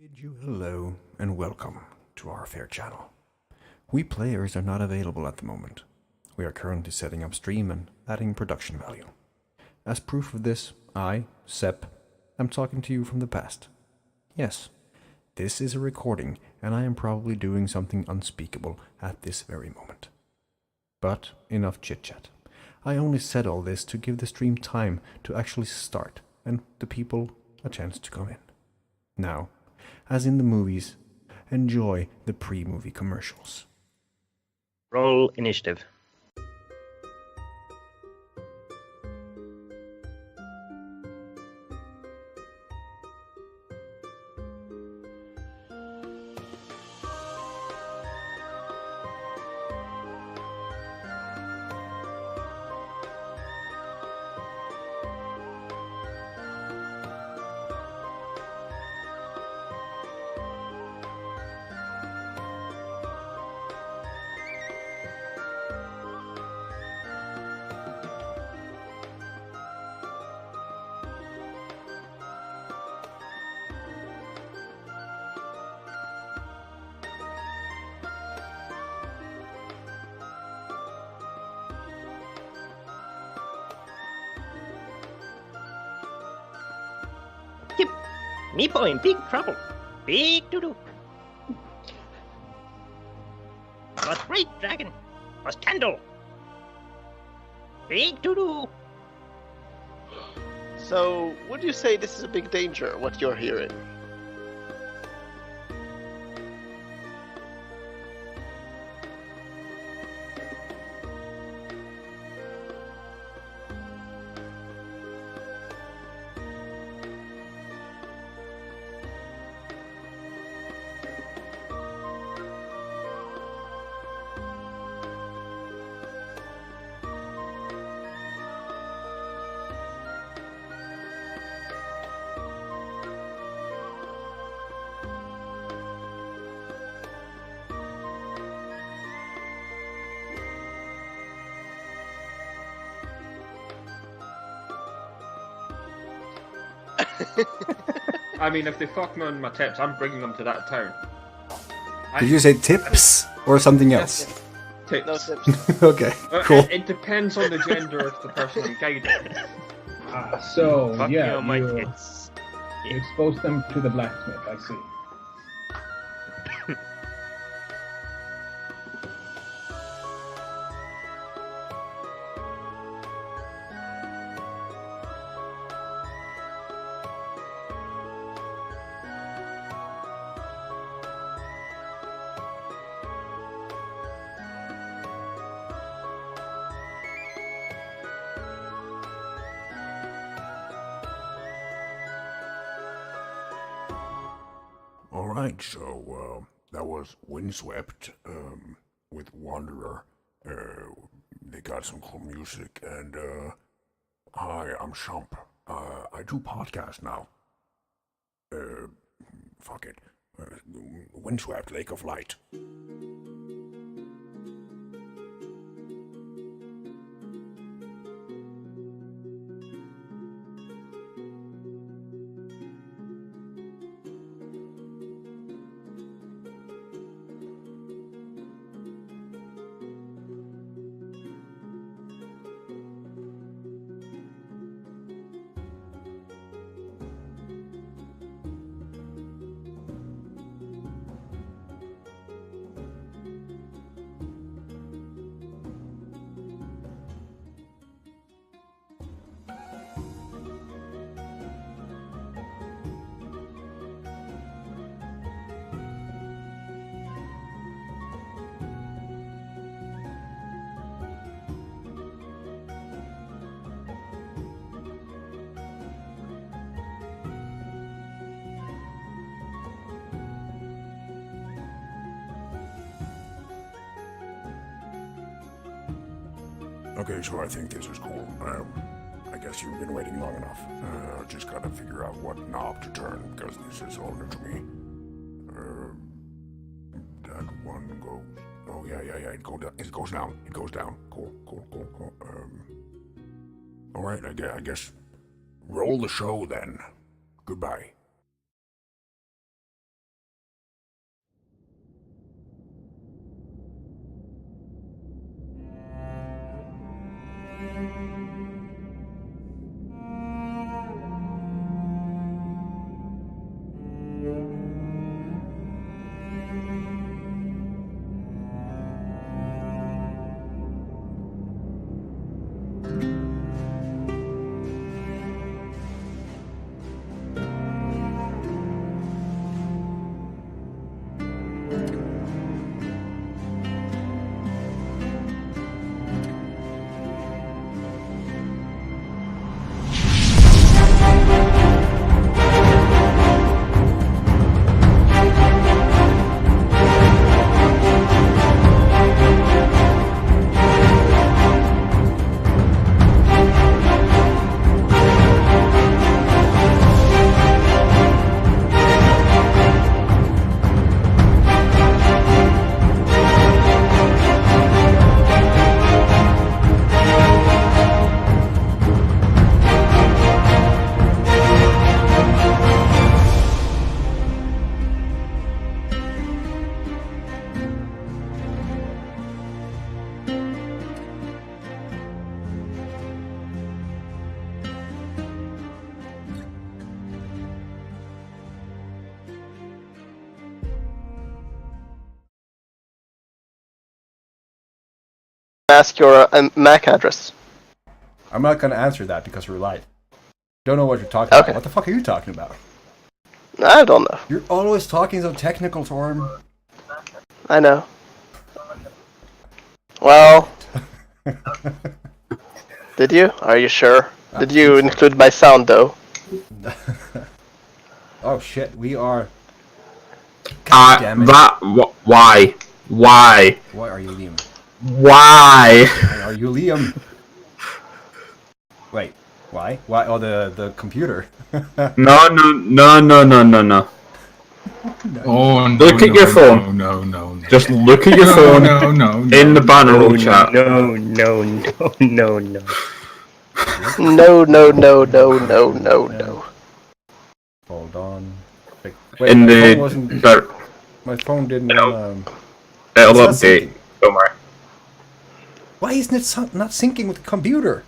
Bid you hello and welcome to our fair channel. We players are not available at the moment. We are currently setting up stream and adding production value. As proof of this, I, Sepp, am talking to you from the past. Yes, this is a recording and I am probably doing something unspeakable at this very moment. But enough chit-chat. I only said all this to give the stream time to actually start and the people a chance to come in. Now, as in the movies, enjoy the pre-movie commercials. Roll initiative. Yep. Meepo in big trouble. Big doo-doo. The great dragon was Tandle. Big doo-doo. So, would you say this is a big danger, what you're hearing? I mean, if they fuck me on my tips, I'm bringing them to that town. Did you say tips or something else? Tips. No tips. Okay, cool. It depends on the gender of the person I'm guiding. So, Fuck yeah, you, my you kids. expose them to the blacksmith, I see. Alright, so that was Windswept with Wanderer. They got some cool music, and hi, I'm Shump. I do podcasts now. Fuck it. Windswept, Lake of Light. Okay, so I think this is cool. I guess you've been waiting long enough. Just gotta figure out what knob to turn, because this is all new to me. That one goes... Oh, yeah, it goes down. It goes down. Cool. Alright, I guess... Roll the show, then. Goodbye. Ask your MAC address. I'm not gonna answer that because you're live. Don't know what you're talking about. What the fuck are you talking about? I don't know. You're always talking so technical, Torm. I know. Well, did you? Are you sure? Did you include my sound though? Oh shit, we are. God damn it. Why? Why are you Liam? Why? Why are you Liam? Wait, why? Why? Oh, the computer. No. Oh, no, Look at your phone. No. Just look at your phone No. in the banner roll chat. No. No. Hold on. Wait, In my the phone wasn't. My phone didn't wanna. it'll It's not update. syncing. Don't worry. Why isn't it not syncing with the computer?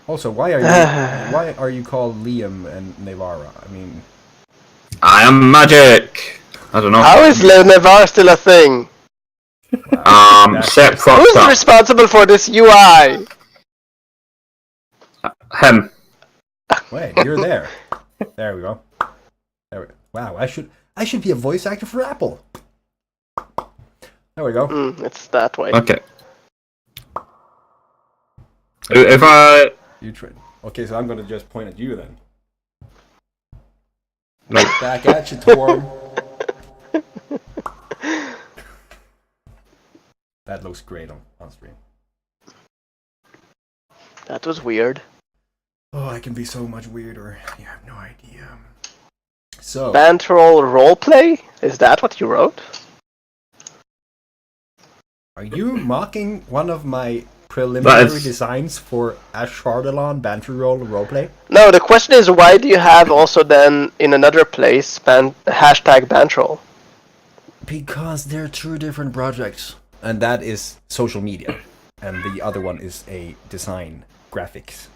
Also, why are you called Liam and Nevara? I mean, I am magic. I don't know. How is Nevar still a thing? Set Who's fucked up. responsible for this UI? Him. wait, you're there. There we go. There we go. Wow, I should be a voice actor for Apple. There we go. It's that way. Okay. If I You tried. Okay, so I'm gonna just point at you then. no. Back at you, Torm. That looks great on stream. That was weird. Oh, I can be so much weirder. You have no idea. So, Bantroll roleplay? Is that what you wrote? are you mocking one of my preliminary That is- designs for Ashardalon Banter Roll roleplay? No, the question is why do you have also then in another place hashtag Bantroll? Because they're two different projects. And that is social media. And the other one is a design graphics.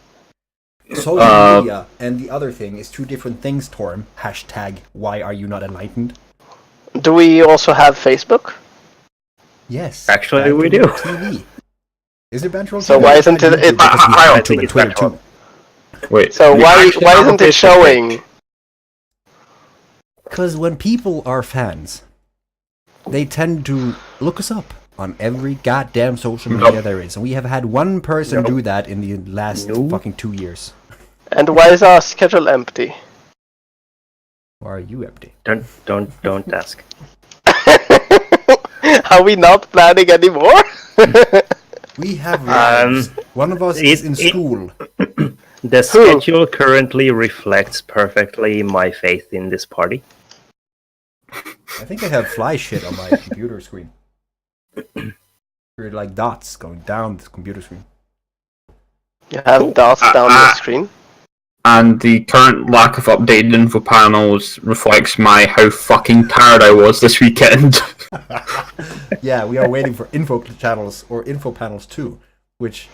Social media and the other thing is two different things, Torm. Hashtag why are you not enlightened? Do we also have Facebook? Yes. Actually, Banter we do. Roll TV. Is it Banter Roll So TV? why isn't it- YouTube, because we I have don't YouTube think and it's Twitter Banter Roll. too. Wait. So we why actually have isn't a it Facebook showing? Because when people are fans, they tend to look us up on every goddamn social media there is. And we have had one person do that in the last fucking 2 years. And why is our schedule empty? Why are you empty? Don't ask. Are we not planning anymore? We have lives. One of us is in it- school. The schedule currently reflects perfectly my faith in this party. I think I have fly shit on my computer screen. We're like dots going down the computer screen. You have dots down the screen. and the current lack of updated info panels reflects how fucking tired I was this weekend. Yeah, we are waiting for info panels too, which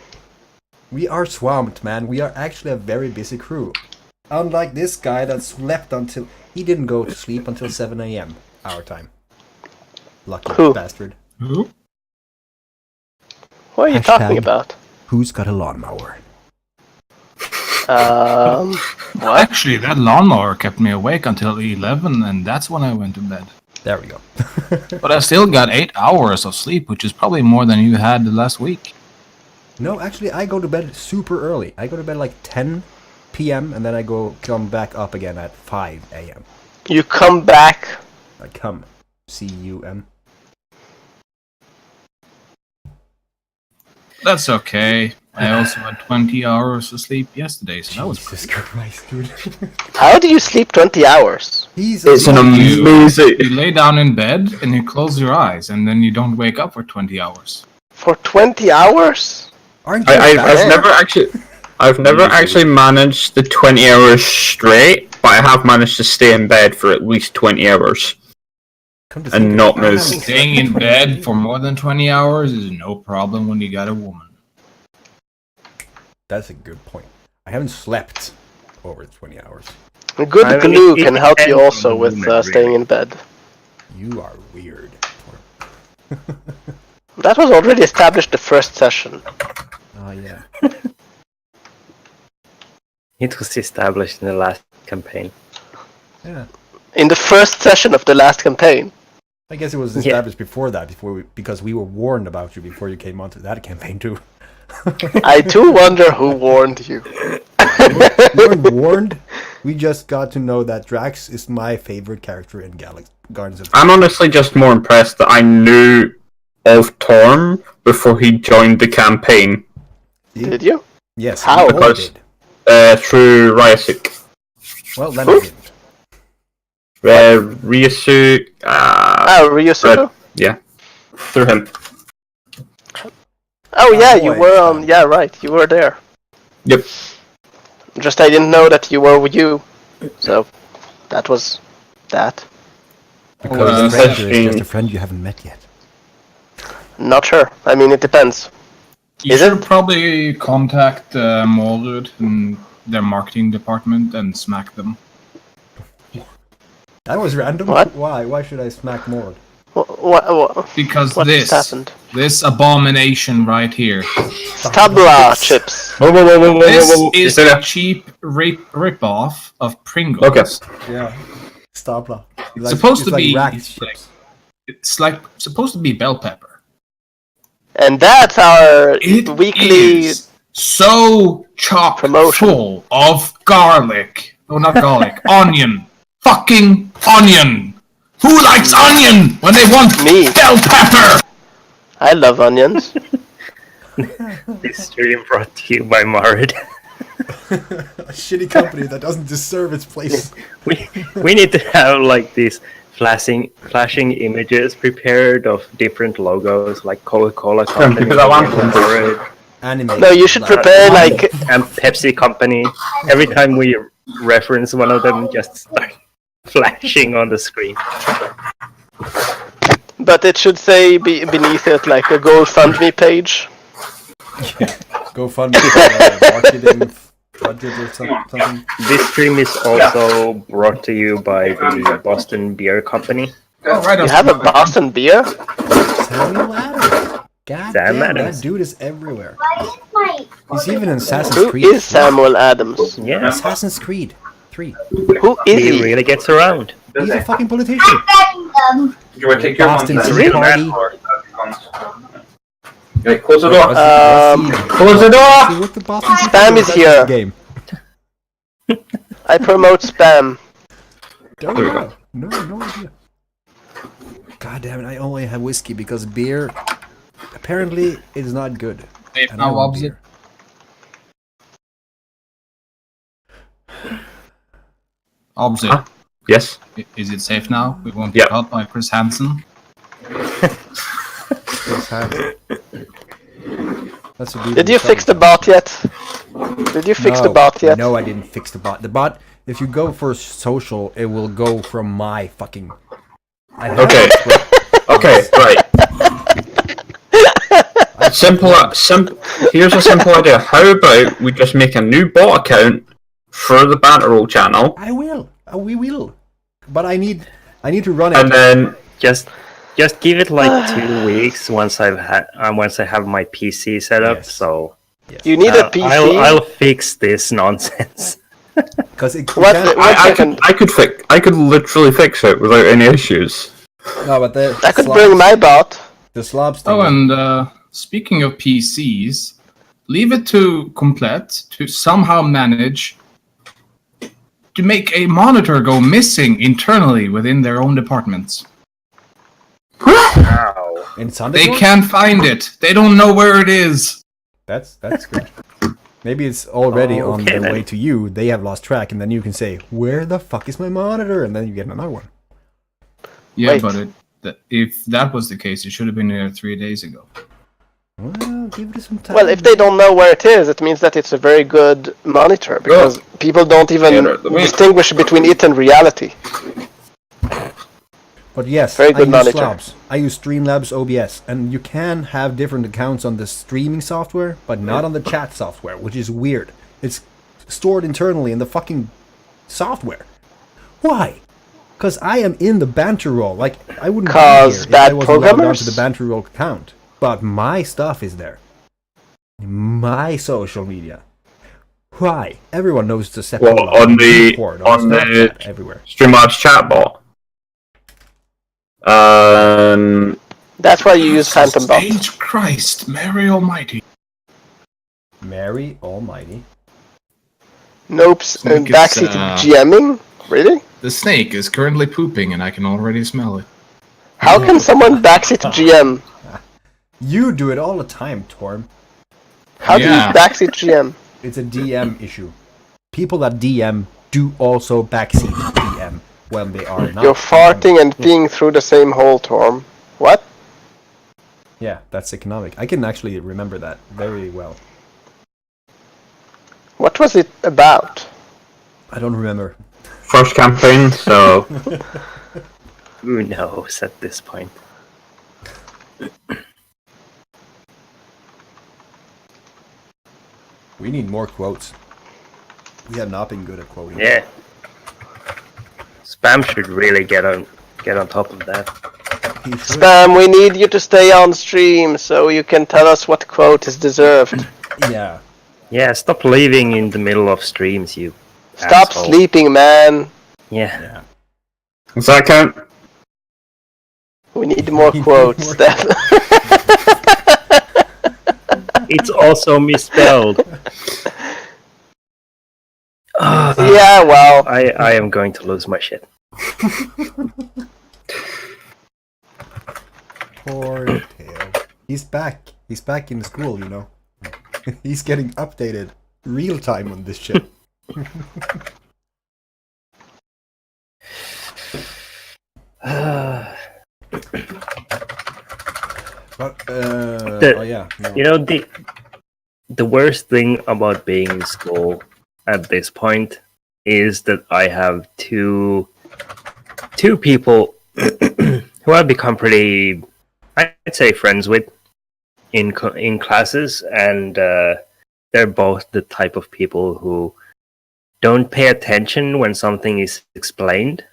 we are swamped, man. We are actually a very busy crew. Unlike this guy that slept until he didn't go to sleep until 7 a.m. our time. Lucky Who? bastard. What are you talking about? Who's got a lawnmower? What? Actually, that lawnmower kept me awake until 11, and that's when I went to bed. There we go. But I still got 8 hours of sleep, which is probably more than you had the last week. No, actually, I go to bed super early. I go to bed like 10 p.m. and then I come back up again at 5 a.m. You come back. I come. C-U-M. That's okay. I also had 20 hours of sleep yesterday, so that was Jesus Christ, dude. How do you sleep 20 hours? It's an amazing. You lay down in bed and you close your eyes, and then you don't wake up for 20 hours. For 20 hours? Aren't you I've never actually managed the 20 hours straight, but I have managed to stay in bed for at least 20 hours and not move. Staying in bed for more than 20 hours is no problem when you got a woman. That's a good point. I haven't slept over 20 hours. Good I mean, glue it can help you depends also on the with movement, staying really. in bed. You are weird. That was already established the first session. Oh, yeah. It was established in the last campaign. Yeah. In the first session of the last campaign. I guess it was established before that, because we were warned about you before you came onto that campaign too. I do wonder who warned you. We weren't warned. We just got to know that Drax is my favorite character in Guardians of the I'm honestly just more impressed that I knew of Torm before he joined the campaign. Did you? Yes. How? we all Because- did. Through Ryasuk. Well, then I didn't. Ryasuk. Ryusuke? Yeah. Through him. Oh yeah, boy. you were on. Yeah, right. You were there. Yep. Just I didn't know that you were with you. So that was that. Because a stranger is just a friend you haven't met yet. Not sure. I mean, it depends. You Is should it? probably contact Moldud and their marketing department and smack them. That was random. What? Why? Why should I smack Mord? What Because what just happened? this abomination right here, Tabla chips. Whoa, whoa, whoa, whoa, whoa, this whoa, whoa. is Is it a cheap rip-off of Pringles. Okay. Yeah. Stapla. It's supposed to like be racked it's chips. like supposed to be bell pepper. And that's our It weekly. is so chock promotion. full of garlic. Oh, not garlic. Onion. Fucking onion. Who likes onion when they want Me. bell pepper? I love onions. This stream brought to you by Marid. A shitty company that doesn't deserve its place. we need to have like these flashing images prepared of different logos, like Coca-Cola Company, Because I want and Marid, Anime. No, you should prepare like. and Pepsi Company. Every time we reference one of them, just start flashing on the screen. But it should say beneath it like a GoFundMe page. Go fund marketing budget or something. This stream is also brought to you by the Boston Beer Company. Oh, right You on have a top. Boston beer? Samuel Adams. God Sam damn, Adams. that dude is everywhere. He's even in Assassin's Who Creed. is Samuel Adams? Yeah, Assassin's Creed 3. Who is he he? really gets around. He's a fucking politician. You want to take your Boston one? Tea Party. Okay, close the door. Close the See door! what the Boston Tea Spam Party is does here. in the game. I promote spam. Don't know. No idea. God damn it! I only have whiskey because beer apparently is not good. Safe And I now, want Obzy. beer. Obzy. Huh? Yes. Is it safe now? We won't be Yeah. caught by Chris Hansen. That's a dude Did in you fix the Southern bot yet? Did you fix the bot yet? No, I didn't fix the bot. The bot, if you go for social, it will go from my fucking... Okay. Okay, right. Here's a simple idea. How about we just make a new bot account for the Banter Roll channel? I will. We will. But I need to run it. And then Just give it like 2 weeks once I have my PC set up. Yes. So You need a PC. I'll fix this nonsense. Because it What can't... the- I could literally fix it without any issues. No, but the I could slobs- bring my bot. the slobs thing. Oh, and speaking of PCs, leave it to Complete to somehow manage to make a monitor go missing internally within their own departments. Wow. In Thunderbird? They can't find it. They don't know where it is. That's good. Maybe it's already on Okay, their then. way to you. They have lost track, and then you can say, "Where the fuck is my monitor?" And then you get another one. Yeah, Wait. but if that was the case, it should have been here 3 days ago. Well, give it some time. Well, if they don't know where it is, it means that it's a very good monitor because people don't even Yeah, the way- distinguish between it and reality. But yes, Very I good use monitor. Slobs. I use Streamlabs OBS, and you can have different accounts on the streaming software, but not on the chat software, which is weird. It's stored internally in the fucking software. Why? Because I am in the Banter Roll. Like, I wouldn't be here 'Cause if bad I wasn't logged on programmers? to the Banter Roll account. But my stuff is there. My social media. Why? Everyone knows it's a separate Well, on the report, on Snapchat, the everywhere. Streamlabs chatbot. That's why you use Phantom Bot. Sage Christ, Mary Almighty. Mary Almighty. Nope's Snake is, backseat GMing? Really? The snake is currently pooping, and I can already smell it. How can someone backseat GM? You do it all the time, Torm. How do you Yeah. backseat GM? It's a DM issue. People that DM do also backseat DM when they are not. You're farting and peeing through the same hole, Torm. What? Yeah, that's economic. I can actually remember that very well. What was it about? I don't remember. First campaign, so Who knows at this point? We need more quotes. We have not been good at quoting. Yeah. Spam should really get on top of that. He should. Spam, we need you to stay on stream so you can tell us what quote is deserved. Yeah. Yeah, stop leaving in the middle of streams, you Stop asshole. sleeping, man. Yeah. Yeah. does that count? We need more need quotes, more- Steph. It's also misspelled. Yeah, well, I am going to lose my shit. Poor tail. He's back. He's back in school, you know. He's getting updated real time on this shit. But, oh yeah. No. You know, the worst thing about being in school at this point is that I have two people who I've become pretty, I'd say, friends with in classes, and they're both the type of people who don't pay attention when something is explained.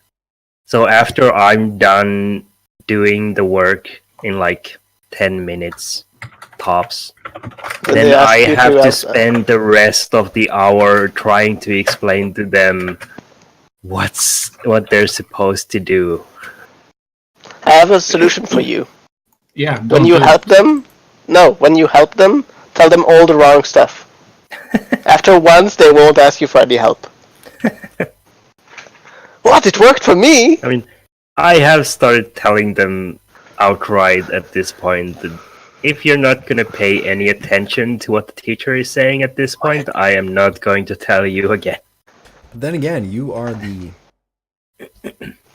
So after I'm done doing the work in like 10 minutes tops, they then ask I you have to answer. spend the rest of the hour trying to explain to them what they're supposed to do. I have a solution for you. Yeah, When don't you do it. help them, when you help them, tell them all the wrong stuff. After once, they won't ask you for any help. What? It worked for me? I mean, I have started telling them outright at this point that if you're not going to pay any attention to what the teacher is saying at this point, I am not going to tell you again. But then again, you are the...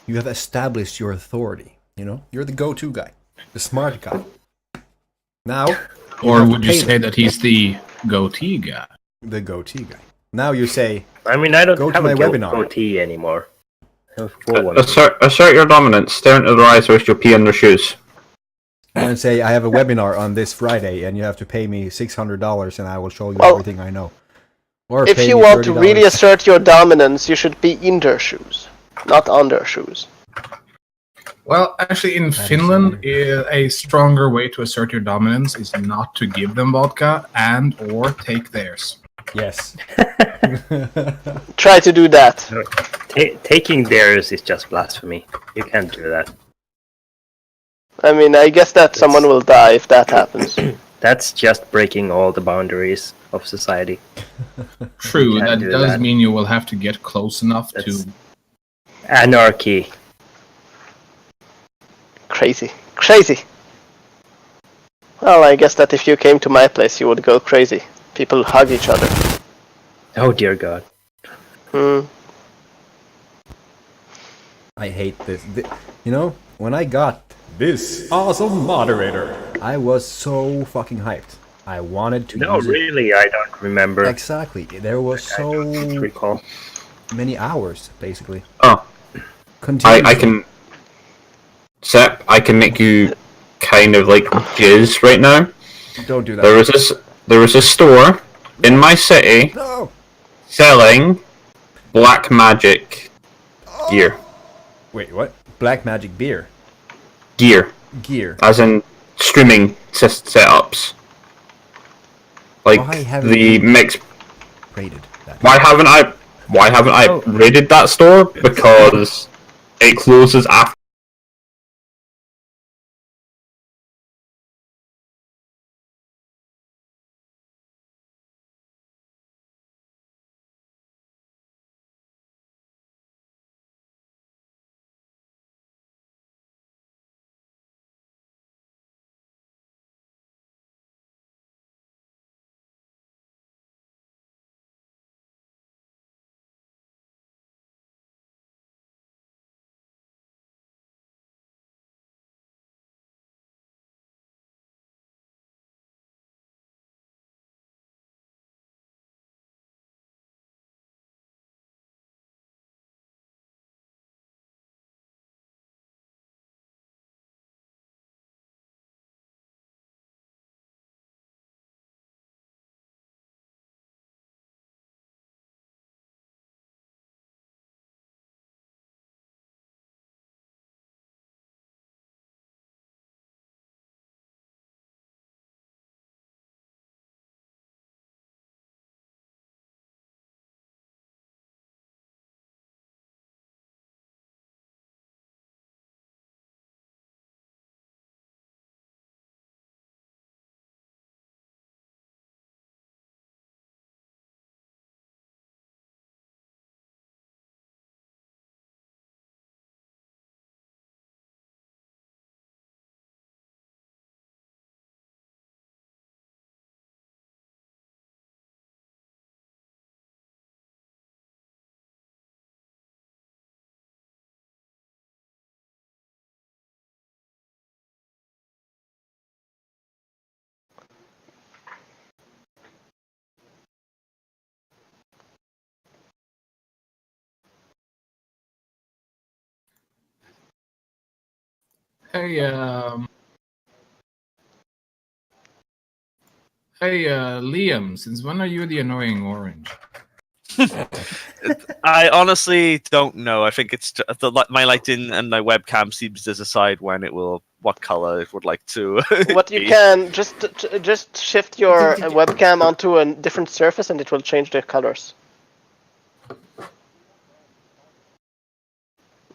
You have established your authority, you know? You're the go-to guy. The smart guy. Now... Or have to would you pay say them. that he's the goatee guy? The goatee guy. Now you say, I mean, I don't Go to have my a webinar. goatee anymore. I have a full one. Assert your dominance. Stare into their eyes whilst you pee in their shoes. and say, I have a webinar on this Friday, and you have to pay me $600, and I will show you Well, everything I know. Or If pay you me want to $30. really assert your dominance, you should be in their shoes, not on their shoes. Well, actually, in is Finland, so a stronger way to assert your dominance is not to give them vodka and or take theirs. Yes. Try to do that. Taking theirs is just blasphemy. You can't do that. I mean, I guess that someone will die if that happens. That's just breaking all the boundaries of society. True, Can't that do does that. mean you will have to get close enough That's- to. Anarchy. Crazy. Crazy. Well, I guess that if you came to my place, you would go crazy. People hug each other. Oh dear God. Hmm. I hate this. You know, when I got this awesome moderator, I was so fucking hyped. I wanted to No, use really, I don't remember. it. Exactly. There was I so don't recall. many hours, basically. Oh, Continuously. I can. Sep, I can make you kind of like jizz right now. Don't do that. There was a store in my city No! selling black magic gear. Wait, what? Black magic beer. Gear, Gear. as in streaming setups. Like Why haven't the you- mix. Rated that. Why haven't I Oh. raided that store? Because it closes after. Hey, Liam, since when are you the annoying orange? I honestly don't know. I think it's my lighting and my webcam seems to decide what color it would like to. What you be. can just shift your webcam onto a different surface, and it will change the colors.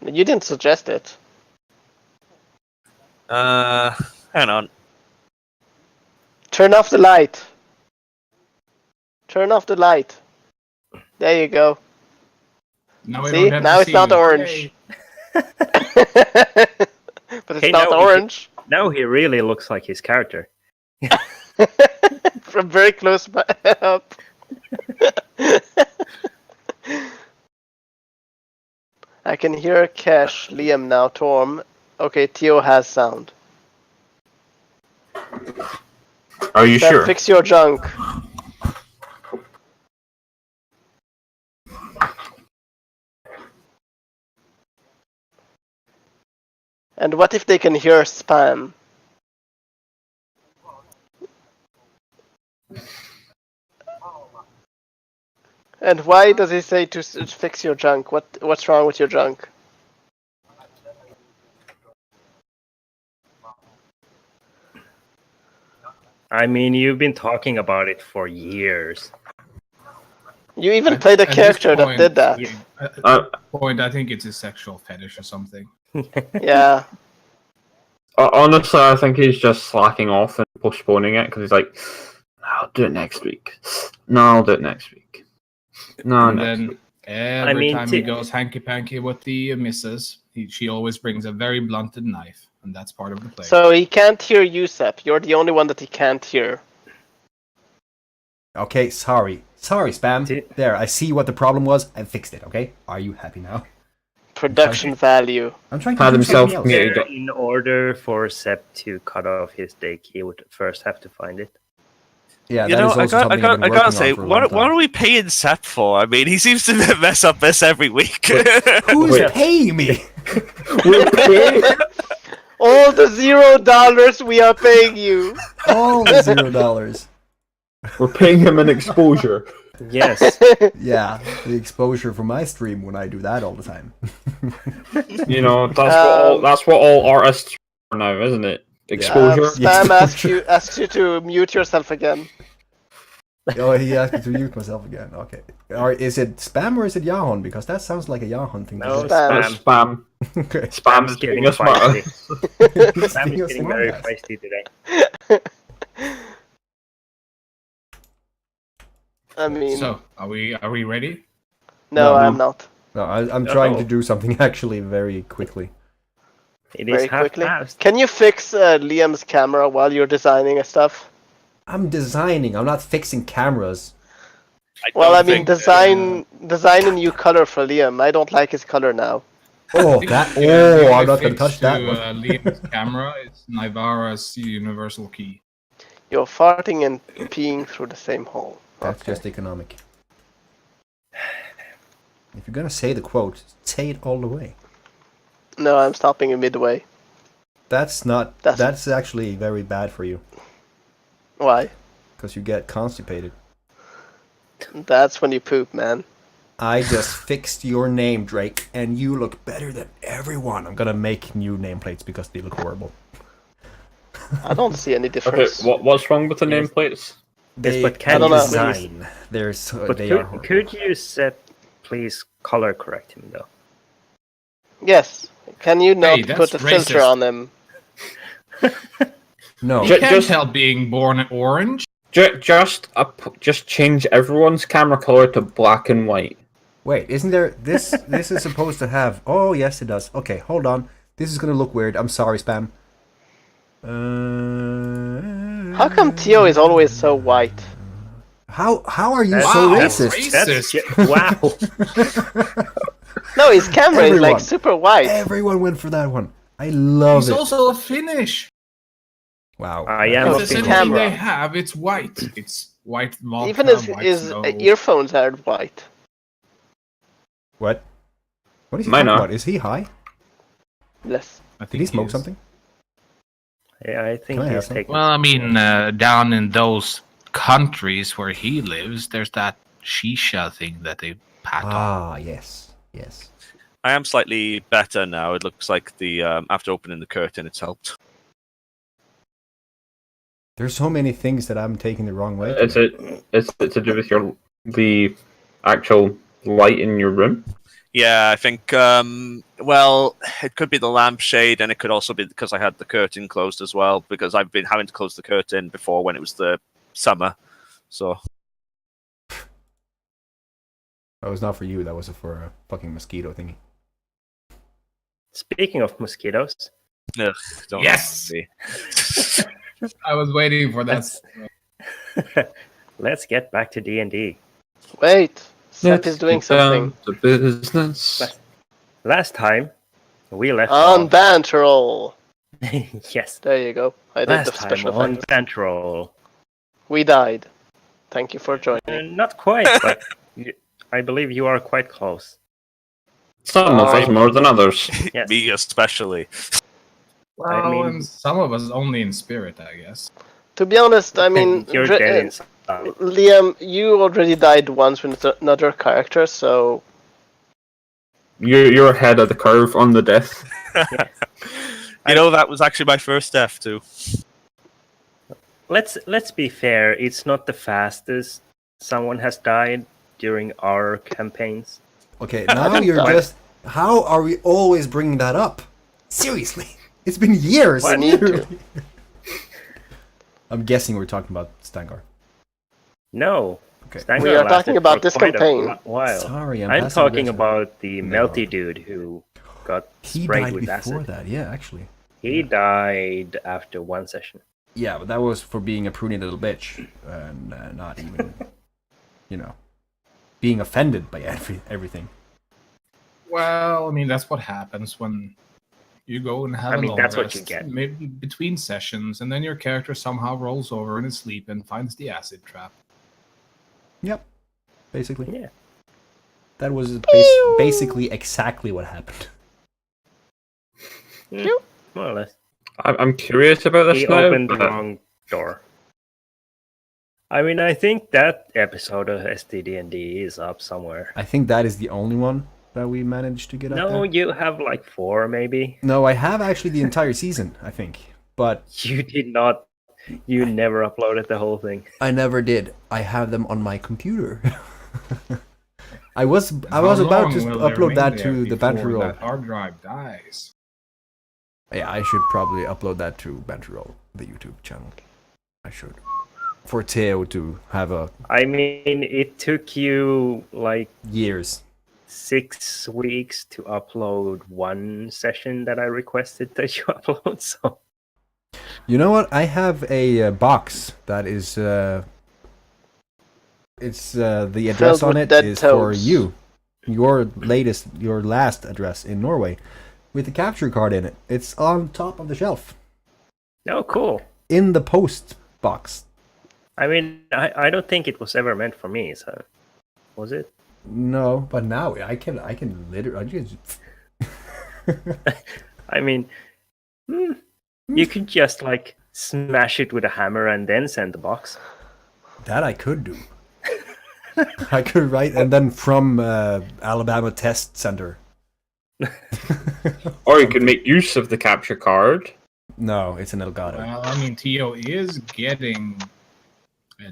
You didn't suggest it. Hang on. Turn off the light. Turn off the light. There you go. Now we See? don't have Now to it's see not you. orange. Yay. But it's Hey, not no, orange. Now he really looks like his character. From very close up. I can hear Cash, Liam now, Torm. Okay, Theo has sound. Are you Then sure? fix your junk. And what if they can hear spam? And why does he say to fix your junk? What's wrong with your junk? I mean, you've been talking about it for years. You even At- played a at this character that point, did that. At Uh, this point, I think it's a sexual fetish or something. Yeah. Honestly, I think he's just slacking off and postponing it because he's like, I'll do it next week. No, I'll do it next week. No, And next then week. every time he goes hanky panky with the missus, she always brings a very blunted knife, and that's part of the play. So he can't hear you, Sep. You're the only one that he can't hear. Okay, sorry. Sorry, Spam. There, I see what the problem was. I fixed it, okay? Are you happy now? Production value. I'm trying to Had do himself something else. muted. In order for Sep to cut off his dick, he would first have to find it. Yeah, You that know, is I also something I've gotta been working say, on for a long what time. are we paying Sep for? I mean, he seems to mess up this every week. Who's Wait. paying me? We're paying. All the $0 we are paying you. All the $0. We're paying him an exposure. Yes. Yeah, the exposure for my stream when I do that all the time. You know, that's what all artists are now, isn't it? Exposure. Spam asks you to mute yourself again. Oh, he asked me to mute myself again. Okay. Or is it Spam or is it Yahon? Because that sounds like a Yahon thing No, to say. Spam. Spam. Okay. Spam is getting getting us smarter. feisty. Sam Being a is getting very smartass. feisty today. I mean, So, are we ready? no, No. I'm not. No, I'm trying to Uh-oh. do something actually very quickly. It is Very half quickly. past. Can you fix Liam's camera while you're designing stuff? I'm designing. I'm not fixing cameras. Well, don't I mean, think- design a new color for Liam. I don't like his color now. Oh, The Oh, only I'm not going to fix touch that to, one. Liam's camera is Nivara's universal key. You're farting and peeing through the same hole. That's Okay. just economic. If you're gonna say the quote, say it all the way. No, I'm stopping in midway. That's not. That's- That's actually very bad for you Why? because you get constipated. That's when you poop, man. I just fixed your name, Drake, and you look better than everyone. I'm gonna make new nameplates because they look horrible. I don't see any Okay, difference. what's wrong with the Yes. nameplates? They but I can don't you know. design. There's But they are horrible. could you, Sep, please color correct him, though? Yes. Can you not that's put a filter racist. on them? No, You can't just- help being born orange. Just change everyone's camera color to black and white. wait, isn't there this? This is supposed to have. Oh yes, it does. Okay, hold on. This is gonna look weird. I'm sorry, Spam. How come Tio is always so white? How are you Wow, so that's racist? racist. Wow. No, his camera is Everyone. like super white. Everyone went for that one. I love He's it. also a Finnish. Wow. I am It's It's a the a same camera. thing they have. It's white. It's white vodka, Even his, white his snow. earphones are white. What? What is he Mine talking are. about? Is he high? Yes. I Did think he smoke is. something? Yeah, I think Can I have he's some? taking. Well, I mean, down in those countries where he lives, there's that shisha thing that they pack on. Ah, yes. Yes. I am slightly better now. It looks like the after opening the curtain, it's helped. There's so many things that I'm taking the wrong way. Is it to do with the actual light in your room? Yeah, I think. Well, it could be the lampshade, and it could also be because I had the curtain closed as well. Because I've been having to close the curtain before when it was the summer. So That was not for you. That was for a fucking mosquito thingy. Speaking of mosquitoes, ugh, don't Yes! me. I was waiting for that. let's get back to D&D. Wait. Sep is doing something. The business. Last time, we left On off. banter roll. Yes. There you go. I did Last the time special on effects. Bantroll. We died. Thank you for joining. Not quite, but I believe you are quite close. Some of us more than others. Yes. Me especially. Well, I mean- and some of us only in spirit, I guess. To be honest, I mean, You're dead inside. Liam, you already died once with another character, so You're ahead of the curve on the death. You know, that was actually my first death too. Let's be fair. It's not the fastest someone has died during our campaigns. Okay, now you're just. How are we always bringing that up? Seriously, it's been years. we need to. I'm guessing we're talking about Stangar. No. Okay. Stangar We are lasted talking about for this quite a campaign. while. Sorry, I'm passive talking aggressive. about the No. melty dude who got He sprayed died with before acid. that. Yeah, actually. He died after one session. Yeah, but that was for being a pruny little bitch and not even, being offended by everything. Well, I mean, that's what happens when you go and have I a mean, long that's what rest, you get. maybe between sessions, and then your character somehow rolls over in his sleep and finds the acid trap. Yep, basically. Yeah. That was basically exactly what happened. More or less. I'm curious about this He now. opened the wrong door. I mean, I think that episode of STD&D is up somewhere. I think that is the only one that we managed to get up No, there. you have like 4 maybe. No, I have actually the entire season, I think. But You did not. You never uploaded the whole thing. I never did. I have them on my computer. I was How about to long will they upload that remain to there the before Banter Roll. that hard drive dies? Yeah, I should probably upload that to Banter Roll, the YouTube channel. I should. For Theo to have a I mean, it took you like years. 6 weeks to upload one session that I requested that you upload. So You know what? I have a box that is it's the address Filled on with it dead is for toads. you. Your last address in Norway with a capture card in it. It's on top of the shelf oh, cool. in the post box. I mean, I don't think it was ever meant for me. So was it? No, but now I can literally just I mean, you could just like smash it with a hammer and then send the box. that I could do. I could write and then from Alabama Test Center. Or you could make use of the capture card. No, it's an Elgato. Well, I mean, Tio is getting a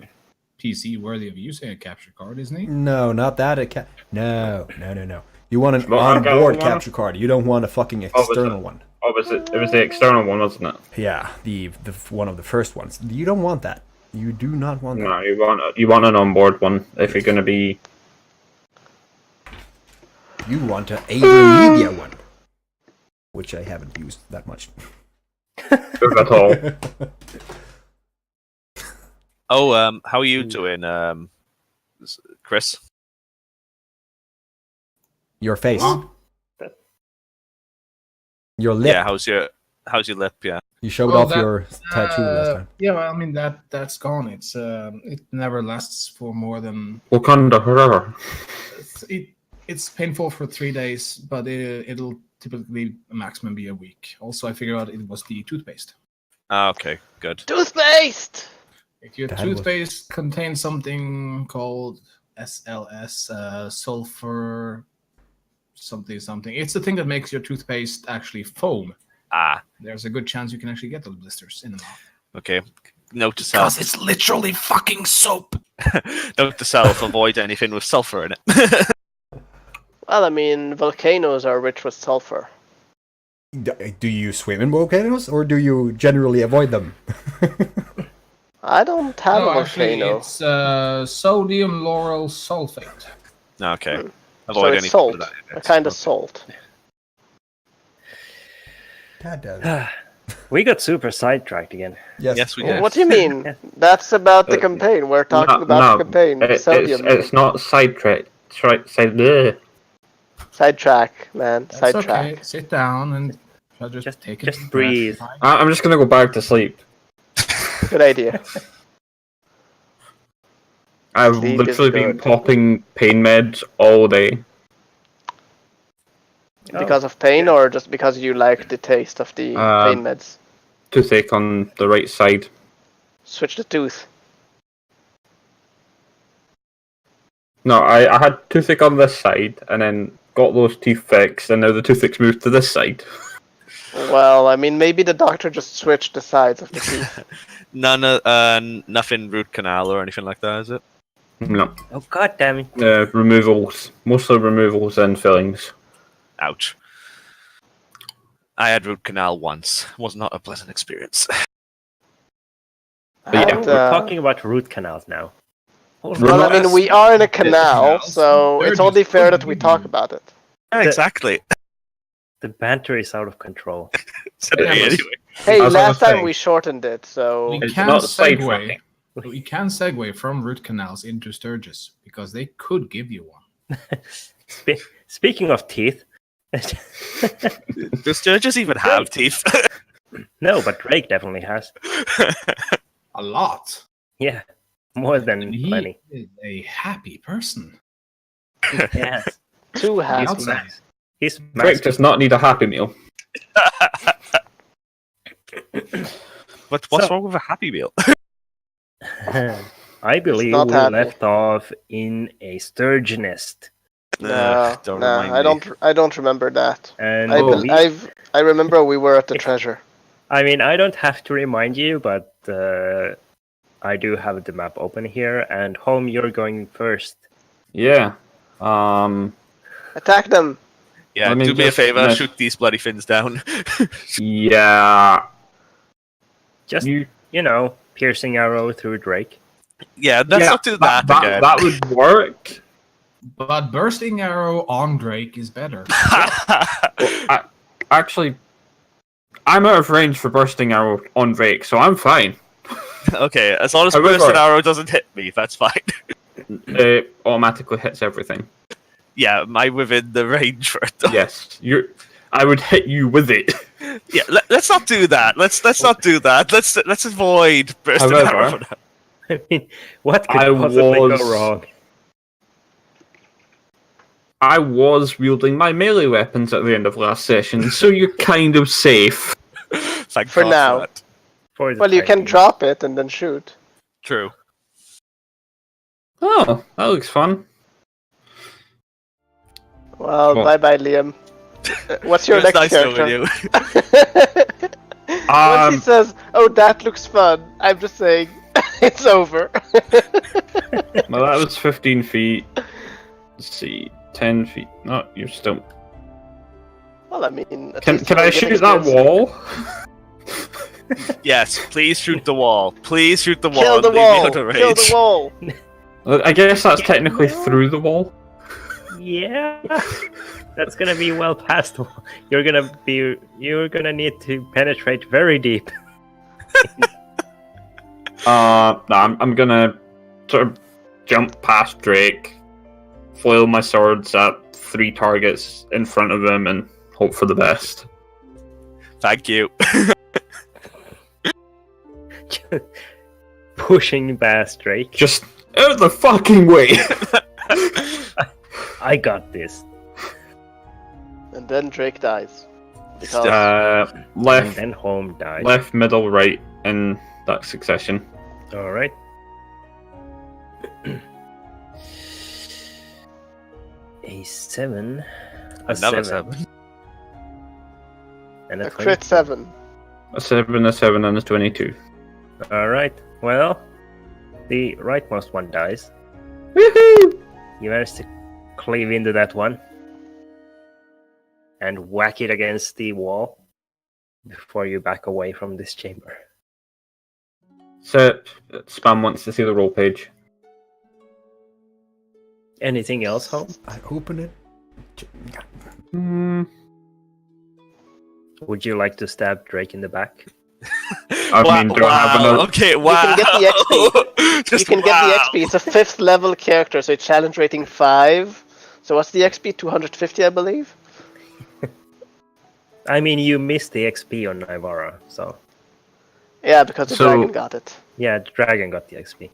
PC worthy of using a capture card, isn't he? No, not that. No. You want an Well, I got onboard one. capture card. You don't want a fucking external one. Oh, it was the external one, wasn't it? Yeah, the one of the first ones. You don't want that. You do not want that. No, you want an onboard one if you're going to be. You want a Media one, which I haven't used that much. Good at all. Oh, how are you doing, Chris? Your face. Huh? Your lip. Yeah, how's your lip? Yeah. You showed Well, off your tattoo last time. Yeah, well, I mean that's gone. It's it never lasts for more than Wakanda forever. it's painful for 3 days, but it'll typically maximum be a week. Also, I figured out it was the toothpaste. Ah, okay, good. Toothpaste! If your That was- toothpaste contains something called SLS, sulfur, something. It's the thing that makes your toothpaste actually foam. Ah, There's a good chance you can actually get those blisters in the mouth. okay. Note to self. it's literally fucking soap. Note to self. Avoid anything with sulfur in it. Well, I mean, volcanoes are rich with sulfur. Do you swim in volcanoes or do you generally avoid them? I don't have a Actually, volcano. it's sodium lauryl sulfate. Okay. So Avoid it's anything salt. with that in A it. kind of salt. God damn. We got super sidetracked again. Yes, we Well, did. what do you mean? That's about the campaign. We're talking about the campaign. Sodium. It's not sidetrack. Sidetrack, man. That's Sidetrack. okay. Sit down and just take it. Just breathe. I'm just gonna go back to sleep. Good idea. I've Sleep is literally been good. popping pain meds all day. Because of pain, or just because you like the taste of the pain meds? Toothache on the right side. Switch the tooth. No, I had toothache on this side, and then got those teeth fixed, and now the toothache's moved to this side. Well, I mean, maybe the doctor just switched the sides of the teeth. Nothing root canal or anything like that, is it? No. Oh god damn it! Removals, mostly removals and fillings. Ouch. I had root canal once. Was not a pleasant experience. And, We're talking about root canals now. well, I mean, we are in a canal, so They're it's only just fair that we good. talk about it. Exactly. The banter is out of control. Anyway. Hey, I was last gonna time say- we shortened it, so We It's can not side segue. running. We can segue from root canals into Sturgis because they could give you one. Speaking of teeth, Does Sturgis even have teeth? no, but Drake definitely has. A lot. Yeah, more than And he plenty. is a happy person. Yes, too The happy. outside. he's Drake does not need a Happy Meal. But what's So- wrong with a Happy Meal? I believe not we happy. left off in a sturgeon nest, No, Don't no, remind I me. don't. I don't remember that. and I remember we were at the treasure. I mean, I don't have to remind you, but I do have the map open here, and home, you're going first. Yeah. Attack them. Yeah, Let me do me a just favor, mess- shoot these bloody fins down. Yeah. Just you know, piercing arrow through Drake. Yeah, let's not do that again. That would work. But bursting arrow on Drake is better. Actually, I'm out of range for bursting arrow on Drake, so I'm fine. Okay, as long as However- bursting arrow doesn't hit me, that's fine. It automatically hits everything. Yeah, am I within the range for it? Though? Yes, I would hit you with it. Yeah, let's not do that. Let's not do that. Let's avoid bursting However, arrow for now. I mean, what could I possibly was- go wrong? I was wielding my melee weapons at the end of last session, so you're kind of safe. Thank For God now. that. For the Well, you time can being. drop it and then shoot. True. Oh, that looks fun. Well, Well- bye bye, Liam. What's your It was next nice knowing character? you. Once he says, "Oh, that looks fun," I'm just saying, it's over. Well, that was 15 feet. Let's see, 10 feet. No, you're still. Well, I mean, at Can least you I will get shoot that experience. wall? Yes, please shoot the wall. Please shoot the wall. Kill the and leave me wall. out of Kill range. the wall. I guess that's technically through the wall. Yeah, that's gonna be well past. You're gonna need to penetrate very deep. No, I'm gonna sort of jump past Drake, flail my swords at 3 targets in front of him, and hope for the best. Thank you. Pushing past Drake. Just out of the fucking way! I got this. And then Drake dies. Because And Left, then home dies. left, middle, right, in that succession. All right. A 7. Another 7. And a a 20. crit 7. A 7, a 7, and a 22. All right. Well, the rightmost one dies. Woohoo! You manage to cleave into that one and whack it against the wall before you back away from this chamber. So, Spam wants to see the roll page. Anything else, home? I open it. Would you like to stab Drake in the back? I mean, do I have wow. another? Okay, wow. can get the Just You can get the XP. It's a 5th level character, so it's challenge rating 5. So what's the XP? 250, I believe? I mean, you missed the XP on Nivara, so Yeah, because the So- dragon got it. yeah, the dragon got the XP.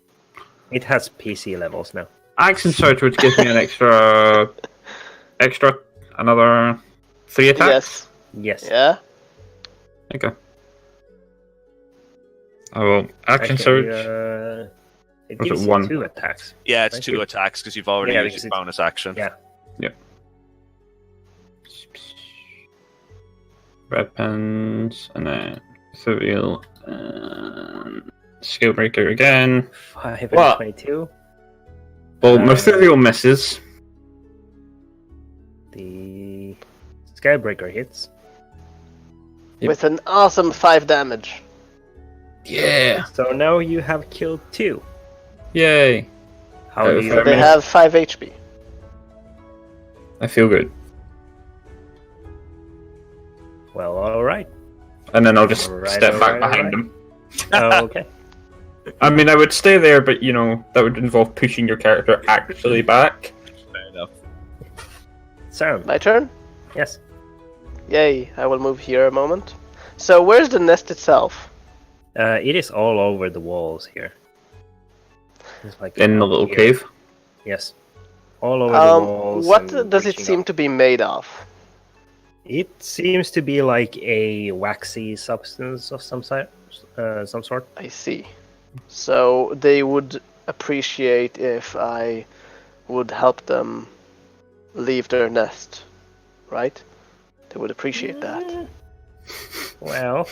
It has PC levels now. Axe and Surge, which gives me an another 3 attacks? Yes. Yes. Yeah. Okay. I will action Actually, surge. it Was it gives you one? 2 attacks. Yeah, it's Right. 2 attacks because you've already Yeah, used because your it's- bonus action. Yeah. Weapons, and then Ethereal, Skill Breaker again. 5 and What? 22. Well, Ethereal misses. The Skybreaker hits. Yep. With an awesome 5 damage. Yeah! So now you have killed 2. Yay! How Oh, do if you... So they have 5 HP. I feel good. Well, alright. And then I'll just Alright, step back alright, behind alright. him. Okay. I mean, I would stay there, but you know, that would involve pushing your character actually back. Fair enough. So, My turn? yes. Yay, I will move here a moment. So where's the nest itself? It is all over the walls here. It's like In the out little here. cave. Yes. All over the walls. What and does it reaching seem up. to be made of? It seems to be like a waxy substance of some sort. I see. So they would appreciate if I would help them leave their nest, right? They would appreciate that. Well,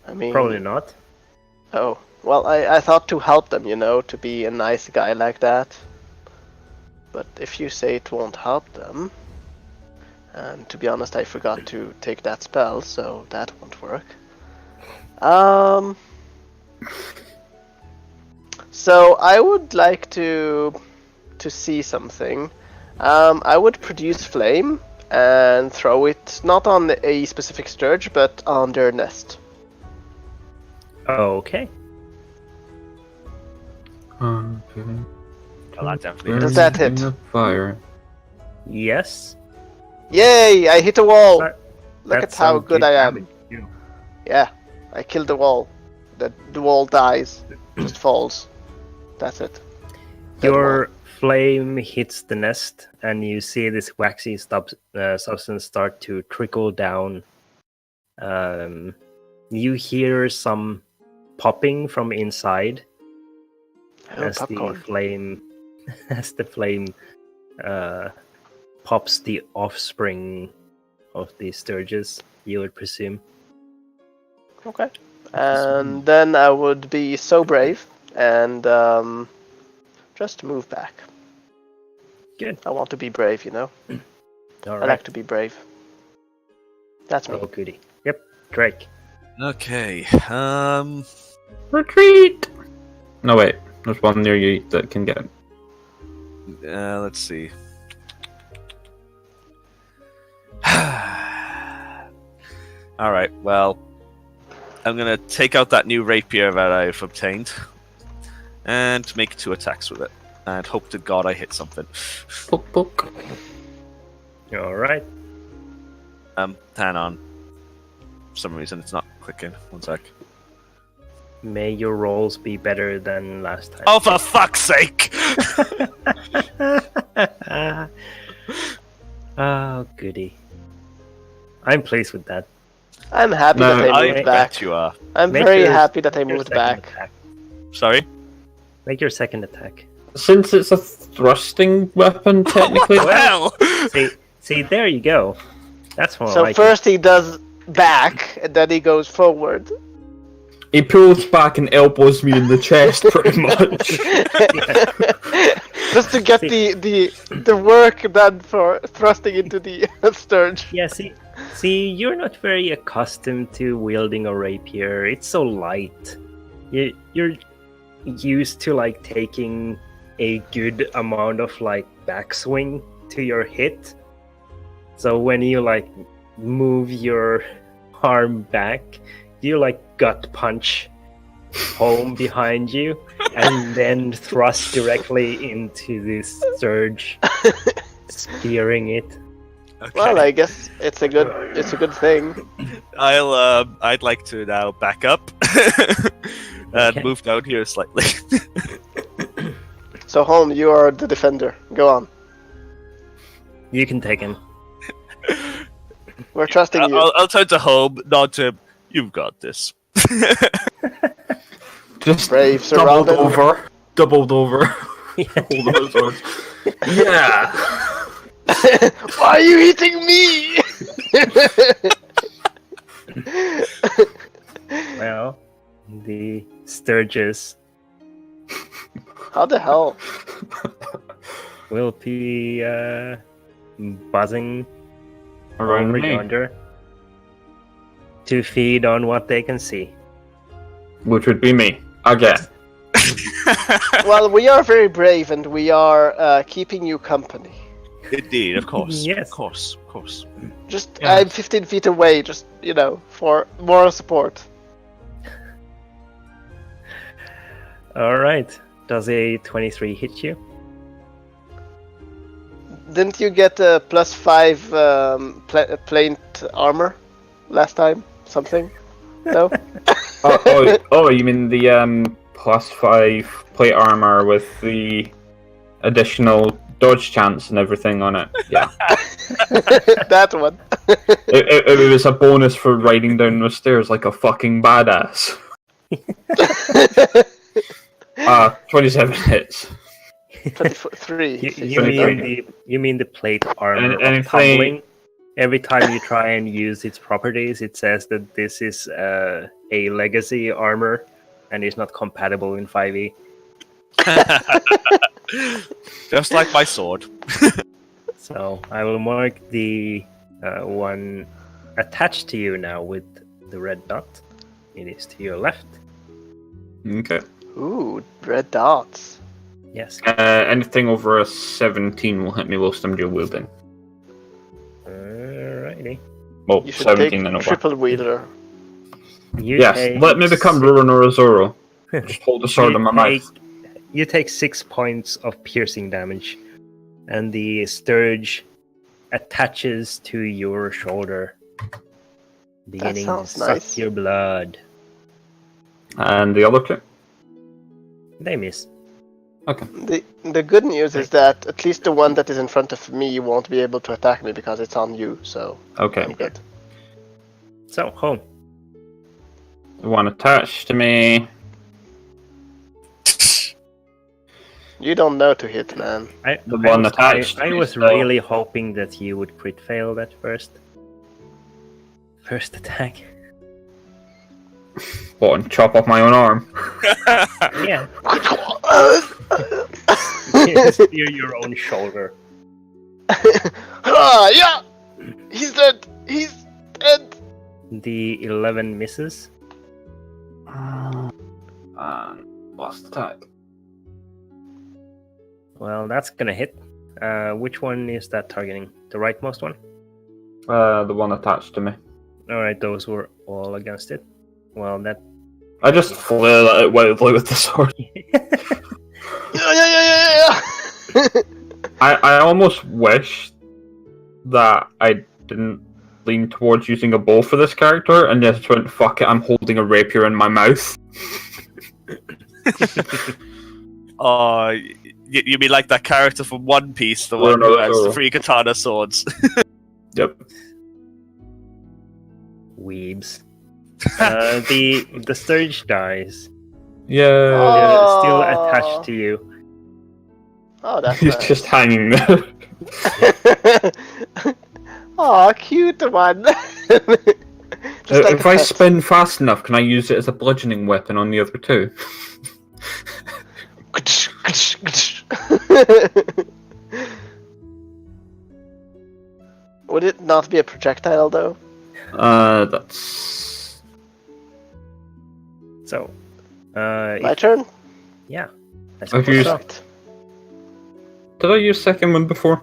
I mean, probably not. Oh, well, I thought to help them, you know, to be a nice guy like that. But if you say it won't help them, and to be honest, I forgot to take that spell, so that won't work. So I would like to see something. I would produce flame and throw it not on a specific sturge, but on their nest. Okay. Okay. Well, that definitely Does that hit? Fire. Yes. Yay! I hit a wall. That- Look That's at how some good I am. damage, too. Yeah, I killed the wall. The wall dies, just falls. That's it. Dead Your flame hits the nest, and you see this waxy substance start to trickle down. You hear some popping from inside wall. Oh, as popcorn. the flame, as the flame pops the offspring of the sturges. You would presume. Okay. And then I would be so brave and just move back. Good. I want to be brave, you know. All I right. like to be brave. That's me. Oh, goody. Yep. Drake. Okay. Retreat! No, wait. There's one near you that can get him. Let's see. All right. Well, I'm gonna take out that new rapier that I've obtained and make 2 attacks with it, and hope to God I hit something. Poke, poke. All right. Hang on. For some reason it's not clicking. 1 sec. May your rolls be better than last time. Oh, for fuck's sake! Oh, goody. I'm pleased with that. I'm happy No, that I I moved back. bet you are. I'm Make very your- happy that I Make your moved second back. attack. Sorry. Make your second attack. Since it's a thrusting weapon, technically. Well. See, there you go. That's more So like first he does back, and then he goes forward. He pulls back and elbows me in the chest, pretty much. Just to get the work done for thrusting into the sturge. Yeah, see, you're not very accustomed to wielding a rapier. It's so light. You're used to like taking a good amount of like backswing to your hit. So when you like move your arm back, you like gut punch home behind you and then thrust directly into this surge, spearing it. Okay. Well, I guess it's a good thing. I'd like to now back up and Okay. move down here slightly. So Holm, you are the defender. Go on. You can take him. We're trusting you. I'll turn to home, nod to him. You've got this. Just Brave, doubled surrounded. over. Hold those swords. Yeah. Why are you eating me? Well, the Sturgis How the hell? will be buzzing Around over me. yonder to feed on what they can see. Which would be me. Again. Well, we are very brave and we are keeping you company. Indeed, of course. Yes. Of course. Just, Yeah. I'm 15 feet away, just, for moral support. Alright. Does a 23 hit you? Didn't you get a +5 plate armor last time? Something? No? oh, you mean the +5 plate armor with the additional dodge chance and everything on it? Yeah. That one. it was a bonus for riding down the stairs like a fucking badass. 27 hits. 23. You mean the plate armor And of if they- tumbling? Every time you try and use its properties, it says that this is a legacy armor and is not compatible in 5e. Just like my sword. So I will mark the one attached to you now with the red dot. It is to your left. Okay. Ooh, red dots. Yes. Anything over a 17 will hit me whilst I'm dual wielding. Alrighty. Well, You should take 17 and over. triple wheeler. You Yes, take let me become Ruin or Azoro. Just hold the sword in my mouth. You take 6 points of piercing damage, and the Sturge attaches to your shoulder, beginning to sounds suck nice. your blood. And the other two? They miss. Okay. The good news is that at least the one that is in front of me won't be able to attack me because it's on you, so Okay. I'm good. So, home. The one attached to me. You don't know to hit, man. The one attached to I me was still. really hoping that you would crit fail that first attack. What, and chop off my own arm? Yeah. You spear your own shoulder. Yeah! He's dead! He's dead! The 11 misses. Last attack. Well, that's gonna hit. Which one is that targeting? The rightmost one? The one attached to me. Alright, those were all against it. Well, that... I just flail at it wildly with the sword. Yeah! I almost wish that I didn't lean towards using a bow for this character and just went, fuck it, I'm holding a rapier in my mouth. Oh, you mean like that character from One Piece, the one who has the 3 katana swords? Yep. Weebs. The Sturge dies. Yeah. They're still attached to you. Oh, that's He's nice. just hanging there. Aw, cute one. Just like If a I pet. spin fast enough, can I use it as a bludgeoning weapon on the other two? Would it not be a projectile though? That's... So, My turn? yeah. I I've suppose used- so. Did I use second one before?